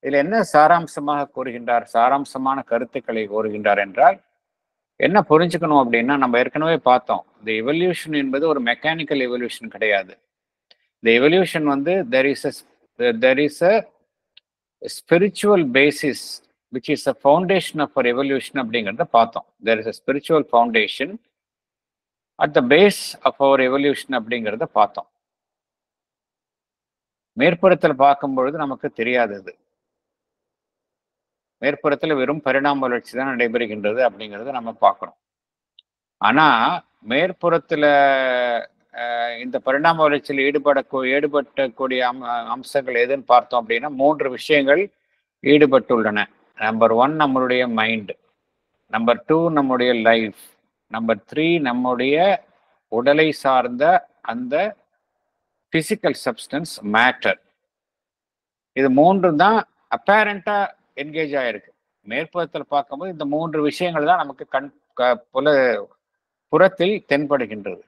இதில் என்ன சாராம்சமாக கூறுகின்றார், சாராம்சமான கருத்துக்களை கூறுகின்றார் என்றால் என்ன புரிஞ்சுக்கணும் அப்படின்னா, நம்ம ஏற்கனவே பார்த்தோம், இந்த எவல்யூஷன் என்பது ஒரு மெக்கானிக்கல் எவல்யூஷன் கிடையாது. இந்த எவல்யூஷன் வந்து there is a spiritual basis which is a foundation of our evolution அப்படிங்கிறத பார்த்தோம். There is a spiritual foundation at the base of our evolution அப்படிங்கிறத பார்த்தோம். மேற்புறத்தில் பார்க்கும் பொழுது நமக்கு தெரியாதது, மேற்புறத்தில் வெறும் பரிணாம வளர்ச்சி தான் நடைபெறுகின்றது அப்படிங்கிறத நம்ம பார்க்கணும். ஆனா மேற்புறத்துல இந்த பரிணாம வளர்ச்சியில் ஈடுபட்டக்கூடிய அம்சங்கள் எதுன்னு பார்த்தோம் அப்படின்னா 3 விஷயங்கள் ஈடுபட்டுள்ளன. நம்பர் 1 நம்மளுடைய மைண்ட், நம்பர் 2 நம்முடைய லைஃப், நம்பர் 3 நம்முடைய உடலை சார்ந்த அந்த பிசிக்கல் சப்ஸ்டன்ஸ் மேட்டர். இது 3 தான் அப்பேரண்டா என்கேஜ் ஆயிருக்கு. மேற்புறத்தில் பார்க்கும்போது இந்த 3 விஷயங்கள் தான் நமக்கு புறத்தில் தென்படுகின்றது.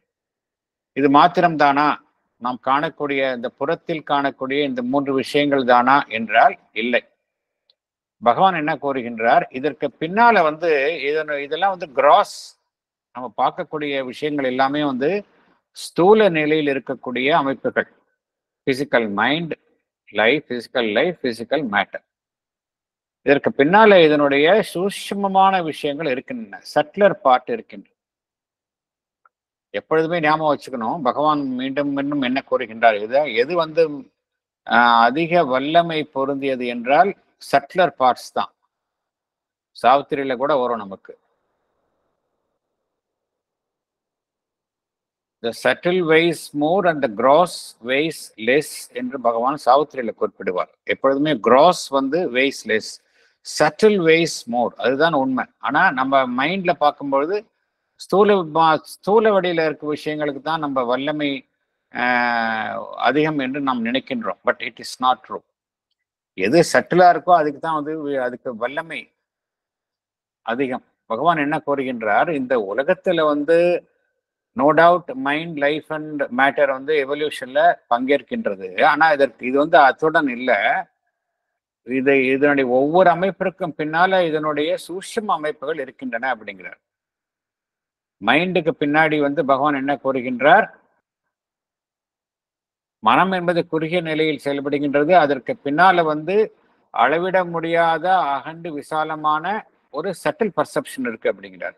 இது மாத்திரம்தானா? நாம் காணக்கூடிய இந்த புறத்தில் காணக்கூடிய இந்த 3 விஷயங்கள் தானா என்றால் இல்லை. பகவான் என்ன கூறுகின்றார், இதற்கு பின்னால இதெல்லாம் கிராஸ், நம்ம பார்க்கக்கூடிய விஷயங்கள் எல்லாமே ஸ்தூல நிலையில் இருக்கக்கூடிய அமைப்புகள். Physical mind, physical life, physical matter. இதற்கு பின்னால இதனுடைய சூட்சுமமான விஷயங்கள் இருக்கின்றன, சட்லர் பார்ட் இருக்கின்றன. எப்பொழுதுமே ஞாபகம் வச்சுக்கணும், பகவான் மீண்டும் மீண்டும் என்ன கூறுகின்றார், எது அதிக வல்லமை பொருந்தியது என்றால் சட்லர் பார்ட்ஸ் தான். சாவித்திரியில கூட வரும் நமக்கு, the subtle weighs more and the gross weighs less என்று பகவான் சாவித்திரியில குறிப்பிடுவார். எப்பொழுதுமே gross weighs less, subtle weighs more, அதுதான் உண்மை. ஆனா நம்ம மைண்ட்ல பார்க்கும்பொழுது ஸ்தூல வடியில இருக்க விஷயங்களுக்கு தான் நம்ம வல்லமை அதிகம் என்று நாம் நினைக்கின்றோம். But it is not true. எது சட்டிலா இருக்கோ அதுக்கு தான் அதுக்கு வல்லமை அதிகம். பகவான் என்ன கூறுகின்றார், இந்த உலகத்துல no doubt mind, life and matter எவல்யூஷன்ல பங்கேற்கின்றது. ஆனா இது அத்துடன் இல்லை. இதனுடைய ஒவ்வொரு அமைப்பிற்கும் பின்னால இதனுடைய சூட்சும அமைப்புகள் இருக்கின்றன அப்படிங்கிறார். மைண்டுக்கு பின்னாடி பகவான் என்ன கூறுகின்றார், மனம் என்பது குறுகிய நிலையில் செயல்படுகின்றது. அதற்கு பின்னால அளவிட முடியாத அகண்டு விசாலமான ஒரு சட்டில் பர்செப்ஷன் இருக்கு அப்படிங்கிறார்.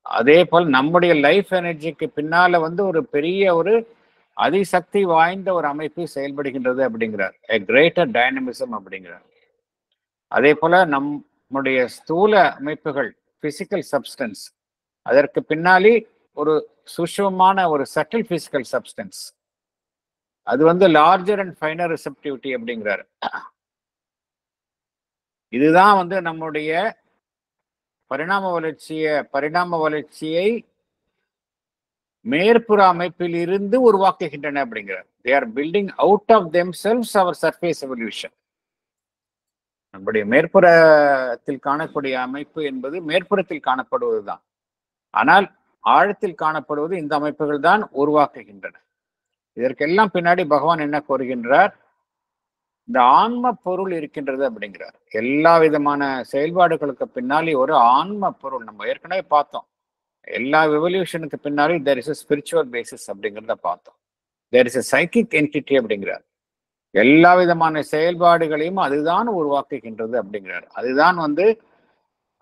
அதே போல் நம்முடைய லைஃப் எனர்ஜிக்கு பின்னால ஒரு பெரிய ஒரு அதிசக்தி வாய்ந்த ஒரு அமைப்பு செயல்படுகின்றது அப்படிங்கிறார். a greater dynamism அப்படிங்கிறார். அதே போல நம்முடைய ஸ்தூல அமைப்புகள், பிசிக்கல் சப்ஸ்டன்ஸ், அதற்கு பின்னாலே ஒரு சூட்சுமமான ஒரு சட்டில் பிசிக்கல் சப்ஸ்டன்ஸ், அது லார்ஜர் அண்ட் ஃபைனர் ரிசெப்டிவிட்டி அப்படிங்கிறாரு. இதுதான் நம்முடைய பரிணாம வளர்ச்சியை மேற்புற அமைப்பில் இருந்து உருவாக்குகின்றன அப்படிங்கிறார். they are building out of themselves our surface evolution. நம்முடைய மேற்புறத்தில் காணக்கூடிய அமைப்பு என்பது மேற்புறத்தில் காணப்படுவதுதான். ஆனால் ஆழத்தில் காணப்படுவது இந்த அமைப்புகள் தான் உருவாக்குகின்றன. இதற்கெல்லாம் பின்னாடி பகவான் என்ன கூறுகின்றார், இந்த ஆன்ம பொருள் இருக்கின்றது அப்படிங்கிறார். எல்லா விதமான செயல்பாடுகளுக்கு பின்னாலே ஒரு ஆன்ம பொருள், நம்ம ஏற்கனவே பார்த்தோம். எல்லா எவல்யூஷனுக்கு பின்னாலே there is a spiritual basis அப்படிங்கிறத பார்த்தோம். there is a psychic entity அப்படிங்கிறார். எல்லா விதமான செயல்பாடுகளையும் அதுதான் உருவாக்குகின்றது அப்படிங்கிறார். அதுதான்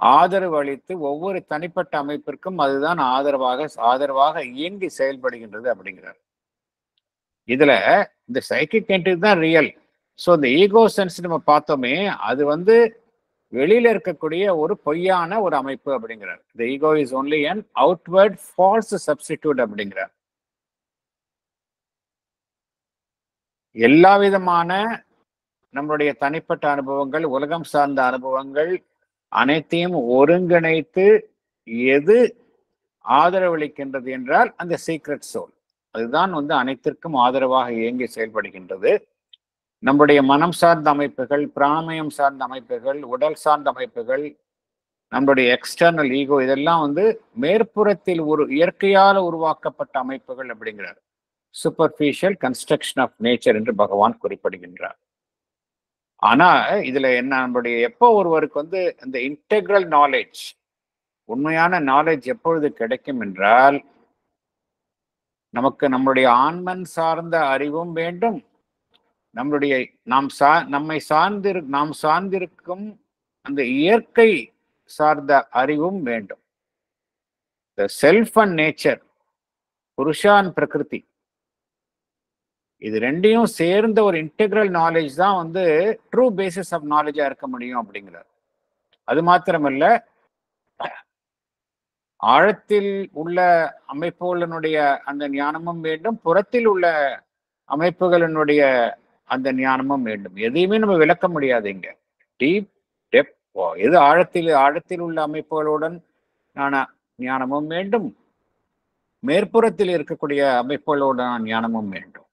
ஆதரவு அளித்து ஒவ்வொரு தனிப்பட்ட அமைப்பிற்கும் அதுதான் ஆதரவாக இயங்கி செயல்படுகின்றது அப்படிங்கிறார். இதுல இந்த சைக்கிக் என்டிட்டி தான் ரியல். ஸோ இந்த ஈகோ சென்ஸ் நம்ம பார்த்தோமே, அது வெளியில இருக்கக்கூடிய ஒரு பொய்யான ஒரு அமைப்பு அப்படிங்கிறார். the ego is only an outward false substitute அப்படிங்கிறார். எல்லா விதமான நம்மளுடைய தனிப்பட்ட அனுபவங்கள், உலகம் சார்ந்த அனுபவங்கள் அனைத்தையும் ஒருங்கிணைத்து எது ஆதரவளிக்கின்றது என்றால் அந்த சீக்ரெட் சோல், அதுதான் அனைத்திற்கும் ஆதரவாக இயங்கி செயல்படுகின்றது. நம்முடைய மனம் சார்ந்த அமைப்புகள், பிராணமயம் சார்ந்த அமைப்புகள், உடல் சார்ந்த அமைப்புகள், நம்முடைய எக்ஸ்டர்னல் ஈகோ, இதெல்லாம் மேற்புறத்தில் ஒரு இயற்கையால் உருவாக்கப்பட்ட அமைப்புகள் அப்படிங்கிறார். சூப்பர்ஃபிஷியல் கன்ஸ்ட்ரக்ஷன் ஆஃப் நேச்சர் என்று பகவான் குறிப்பிடுகின்றார். ஆனா இதுல என்ன, நம்முடைய எப்போ ஒருவருக்கு இந்த இன்டெக்ரல் நாலேஜ், உண்மையான நாலேஜ் எப்பொழுது கிடைக்கும் என்றால், நமக்கு நம்முடைய ஆன்மன் சார்ந்த அறிவும் வேண்டும், நம்முடைய நாம் சார்ந்திருக்கும் அந்த இயற்கை சார்ந்த அறிவும் வேண்டும். The self and nature, புருஷான் பிரகிருதி, இது ரெண்டையும் சேர்ந்த ஒரு இன்டெகிரல் நாலேஜ் தான் வந்து ட்ரூ பேசிஸ் ஆஃப் நாலேஜா இருக்க முடியும் அப்படிங்கிறார். அது மாத்திரமல்ல, ஆழத்தில் உள்ள அமைப்புகளினுடைய அந்த ஞானமும் வேண்டும், புறத்தில் உள்ள அமைப்புகளினுடைய அந்த ஞானமும் வேண்டும். எதையுமே நம்ம விளக்க முடியாது இங்க. டீப் டெப்த், எது ஆழத்தில் உள்ள அமைப்புகளுடன் ஞானமும் வேண்டும், மேற்புறத்தில் இருக்கக்கூடிய அமைப்புகளுடன் ஞானமும் வேண்டும்.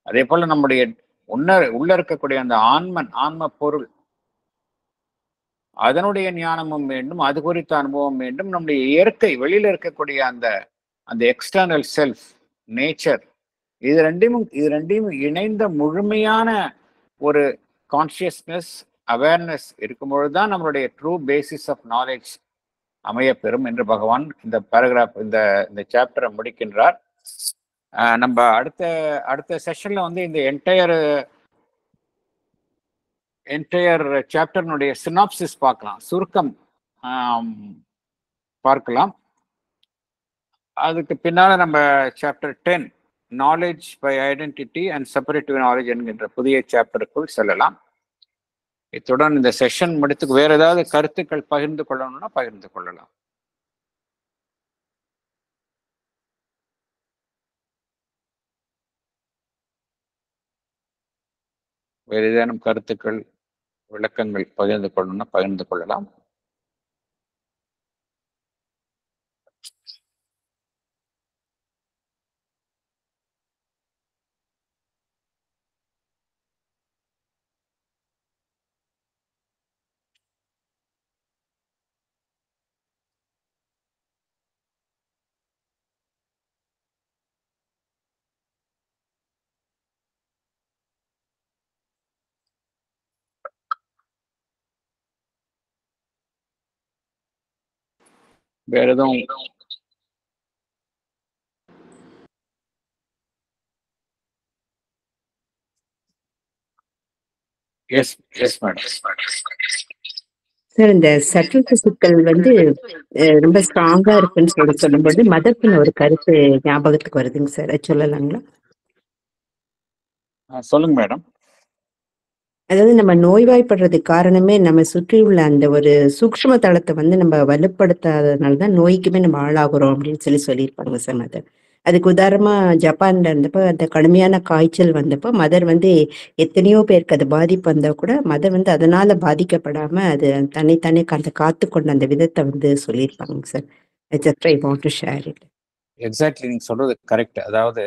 அதே போல நம்முடைய உள்ள இருக்கக்கூடிய அந்த ஆன்ம பொருள், அதனுடைய ஞானமும் வேண்டும், அது குறித்த அனுபவம் வேண்டும். நம்முடைய இயற்கை, வெளியில இருக்கக்கூடிய அந்த எக்ஸ்டர்னல் செல்ஃப், நேச்சர், இது ரெண்டையும் இணைந்த முழுமையான ஒரு கான்சியஸ்னஸ், அவேர்னஸ் இருக்கும்பொழுது தான் நம்மளுடைய ட்ரூ பேசிஸ் ஆஃப் நாலேஜ் அமையப்பெறும் என்று பகவான் இந்த பேராகிராஃப், இந்த சாப்டரை முடிக்கின்றார். நம்ம அடுத்த செஷன்ல வந்து இந்த என்டையர் சாப்டர்னுடைய சினாப்சிஸ் பார்க்கலாம், சுருக்கம் பார்க்கலாம். அதுக்கு பின்னால நம்ம chapter 10 knowledge by identity and separative knowledge என்கின்ற புதிய சாப்டருக்குள் செல்லலாம். இத்துடன் இந்த செஷன் முடித்து வேற ஏதாவது கருத்துக்கள் பகிர்ந்து கொள்ளணும்னா பகிர்ந்து கொள்ளலாம். வேறு ஏதேனும் கருத்துக்கள், விளக்கங்கள் பகிர்ந்து கொள்ளணும்னா பகிர்ந்து கொள்ளலாம். வேற எதுவும்? Yes madam. சார், இந்த சட்டில் பிசிக்கல் வந்து ரொம்ப ஸ்ட்ராங்கா இருக்குன்னு சொல்லும்போது மதத்தின் ஒரு கருத்து ஞாபகத்துக்கு வருதுங்க சார், அது சொல்லலாங்களா? சொல்லுங்க மேடம். அதாவது நம்ம நோய்வாய்ப்படுறதுக்கு காரணமே நம்ம சுற்றியுள்ள அந்த ஒரு சூக்ஷ்ம தளத்தை வந்து நம்ம வலுப்படுத்தாததுனாலதான் நோய்க்குமே நம்ம ஆளாகிறோம் அப்படின்னு சொல்லியிருப்பாங்க சார் மதர். அதுக்கு உதாரணமா ஜப்பான்ல இருந்தப்போ அந்த கடுமையான காய்ச்சல் வந்தப்போ மதர் வந்து எத்தனையோ பேருக்கு அது பாதிப்பு வந்தா கூட மதர் வந்து அதனால பாதிக்கப்படாம அது தன்னைத்தானே காத்து கொண்ட அந்த விதத்தை வந்து சொல்லியிருப்பாங்க sir. Just I want to share it. Exactly, நீங்க சொல்றது கரெக்ட். அதாவது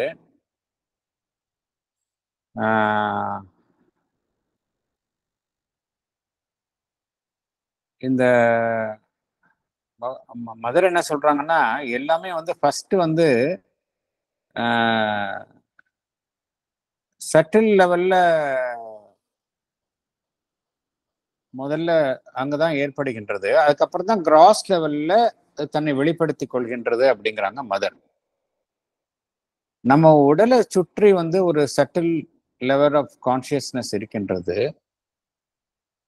இந்த மதர் என்ன சொல்றாங்கன்னா, எல்லாமே வந்து ஃபர்ஸ்ட் வந்து சட்டில் லெவல்ல முதல்ல அங்கதான் ஏற்படுகின்றது, அதுக்கப்புறம் தான் கிராஸ் லெவல்ல தன்னை வெளிப்படுத்திக் கொள்கின்றது அப்படிங்கிறாங்க மதர். நம்ம உடலை சுற்றி வந்து ஒரு சட்டில் லெவல் ஆஃப் கான்சியஸ்னஸ் இருக்கின்றது.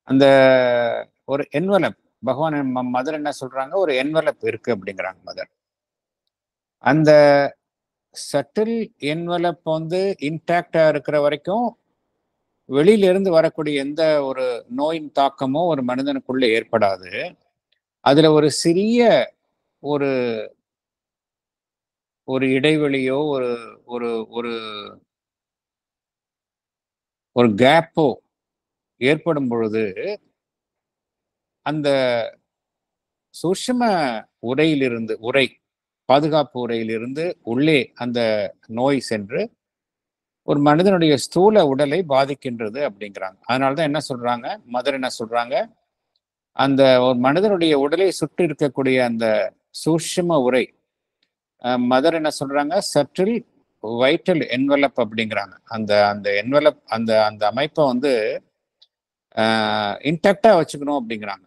அந்த ஒரு என்வலப், பகவான் மதர் என்ன சொல்றாங்க, ஒரு என்வலப் இருக்கு அப்படிங்கிறாங்க மதர். அந்த சட்டில் என்வலப் வந்து இன்டாக்டா இருக்கிற வரைக்கும் வெளியில இருந்து வரக்கூடிய எந்த ஒரு நோயின் தாக்கமோ ஒரு மனிதனுக்குள்ள ஏற்படாது. அதுல ஒரு சிறிய ஒரு ஒரு இடைவெளியோ ஒரு ஒரு ஒரு ஒரு கேப்போ ஏற்படும் பொழுது அந்த சூட்சும உரை பாதுகாப்பு உரையிலிருந்து உள்ளே அந்த நோய் சென்று ஒரு மனிதனுடைய ஸ்தூல உடலை பாதிக்கின்றது அப்படிங்கிறாங்க. அதனாலதான் என்ன சொல்றாங்க மதர், என்ன சொல்றாங்க, அந்த ஒரு மனிதனுடைய உடலை சுற்றி இருக்கக்கூடிய அந்த சூட்சும உரை, மதர் என்ன சொல்றாங்க, சட்டில் வைட்டல் என்வலப் அப்படிங்கிறாங்க. அந்த அந்த என்வலப் அந்த அந்த அமைப்பை வந்து இன்டாக்டா வச்சுக்கணும் அப்படிங்கிறாங்க.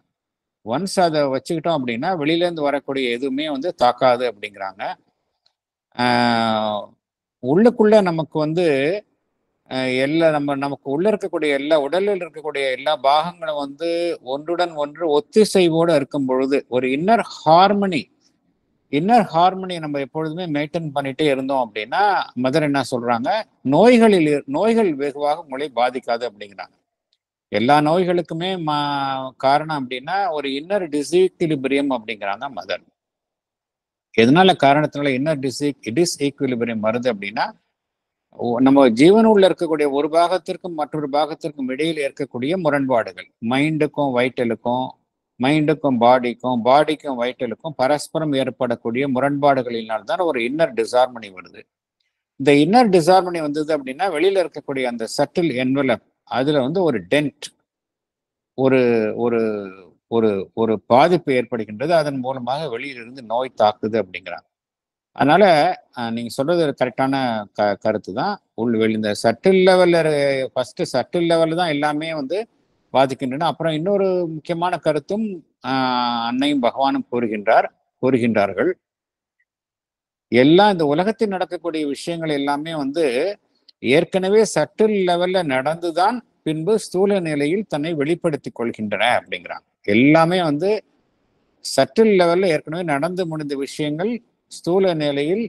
ஒன்ஸ் அதை வச்சுக்கிட்டோம் அப்படின்னா வெளியில இருந்து வரக்கூடிய எதுவுமே வந்து தாக்காது அப்படிங்கிறாங்க. உள்ளுக்குள்ள நமக்கு வந்து நமக்கு உள்ள இருக்கக்கூடிய எல்லா உடலில் இருக்கக்கூடிய எல்லா பாகங்களும் வந்து ஒன்றுடன் ஒன்று ஒத்திசைவோடு இருக்கும் பொழுது, ஒரு இன்னர் ஹார்மனி இன்னர் ஹார்மோனி நம்ம எப்பொழுதுமே மெயின்டைன் பண்ணிட்டே இருந்தோம் அப்படின்னா மதர் என்ன சொல்றாங்க, நோய்கள் வெகுவாக உங்களை பாதிக்காது அப்படிங்கிறாங்க. எல்லா நோய்களுக்குமே காரணம் அப்படின்னா ஒரு இன்னர் டிஸ்ஈக்விலிபிரியம் அப்படிங்கிறாங்க மதர். எதனால காரணத்தினால இன்னர் டிஸ்ஈக்விலிபிரியம் வருது அப்படின்னா, நம்ம ஜீவனுள்ள இருக்கக்கூடிய ஒரு பாகத்திற்கும் மற்றொரு பாகத்திற்கும் இடையில் இருக்கக்கூடிய முரண்பாடுகள், மைண்டுக்கும் வைட்டலுக்கும், மைண்டுக்கும் பாடிக்கும் வைட்டலுக்கும் பரஸ்பரம் ஏற்படக்கூடிய முரண்பாடுகளினால்தான் ஒரு இன்னர் டிசார்மனி வருது. இந்த இன்னர் டிசார்மனி வந்தது அப்படின்னா வெளியில இருக்கக்கூடிய அந்த சட்டில் என்வலப் அதுல ஒரு டென்ட், ஒரு ஒரு ஒரு ஒரு பாதிப்பு ஏற்படுகின்றது. அதன் மூலமாக வெளியிலிருந்து நோய் தாக்குது அப்படிங்கிறாங்க. அதனால நீங்க சொல்றது கரெக்டான கருத்து தான். இந்த சட்டில் லெவல்ல ஃபர்ஸ்ட் சட்டில் லெவல்ல தான் எல்லாமே பாதிக்கின்றன. அப்புறம் இன்னொரு முக்கியமான கருத்தும் அன்னையும் பகவானும் கூறுகின்றார்கள். எல்லாம் இந்த உலகத்தில் நடக்கக்கூடிய விஷயங்கள் எல்லாமே ஏற்கனவே சட்டில் லெவல்ல நடந்துதான் பின்பு ஸ்தூல நிலையில் தன்னை வெளிப்படுத்தி கொள்கின்றன அப்படிங்கிறாங்க. எல்லாமே சட்டில் லெவல்ல ஏற்கனவே நடந்து முடிந்த விஷயங்கள் ஸ்தூல நிலையில்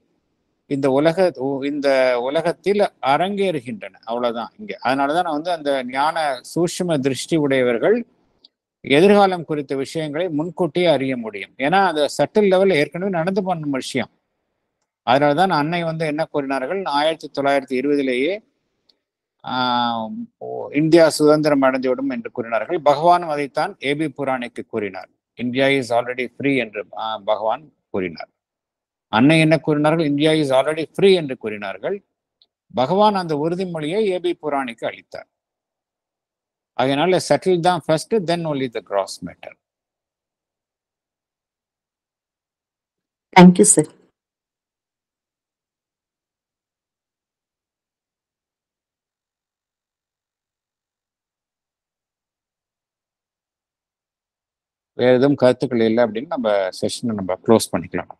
இந்த உலகத்தில் அரங்கேறுகின்றன. அவ்வளவுதான் இங்க. அதனாலதான் நான் அந்த ஞான சூட்சும திருஷ்டி உடையவர்கள் எதிர்காலம் குறித்த விஷயங்களை முன்கூட்டியே அறிய முடியும். ஏன்னா அந்த சட்டில் லெவல்ல ஏற்கனவே நடந்து போன விஷயம். அதனாலதான் அன்னை என்ன கூறினார்கள், 1920 இந்தியா சுதந்திரம் அடைந்துவிடும் என்று கூறினார்கள். பகவான் அதைத்தான் ஏபி புராணிக்கு கூறினார். இந்தியா இஸ் ஆல்ரெடி ஃப்ரீ என்று பகவான் கூறினார். அன்னை என்ன கூறினார்கள், இந்தியா இஸ் ஆல்ரெடி ஃப்ரீ என்று கூறினார்கள். பகவான் அந்த உறுதிமொழியை ஏபி புராணிக்கு அளித்தார். அதனால செட்டில் தான் first, then only the cross matter. Thank you sir. வேற எதுவும் கருத்துக்கள் இல்லை அப்படின்னு நம்ம செஷனை க்ளோஸ் பண்ணிக்கலாம்.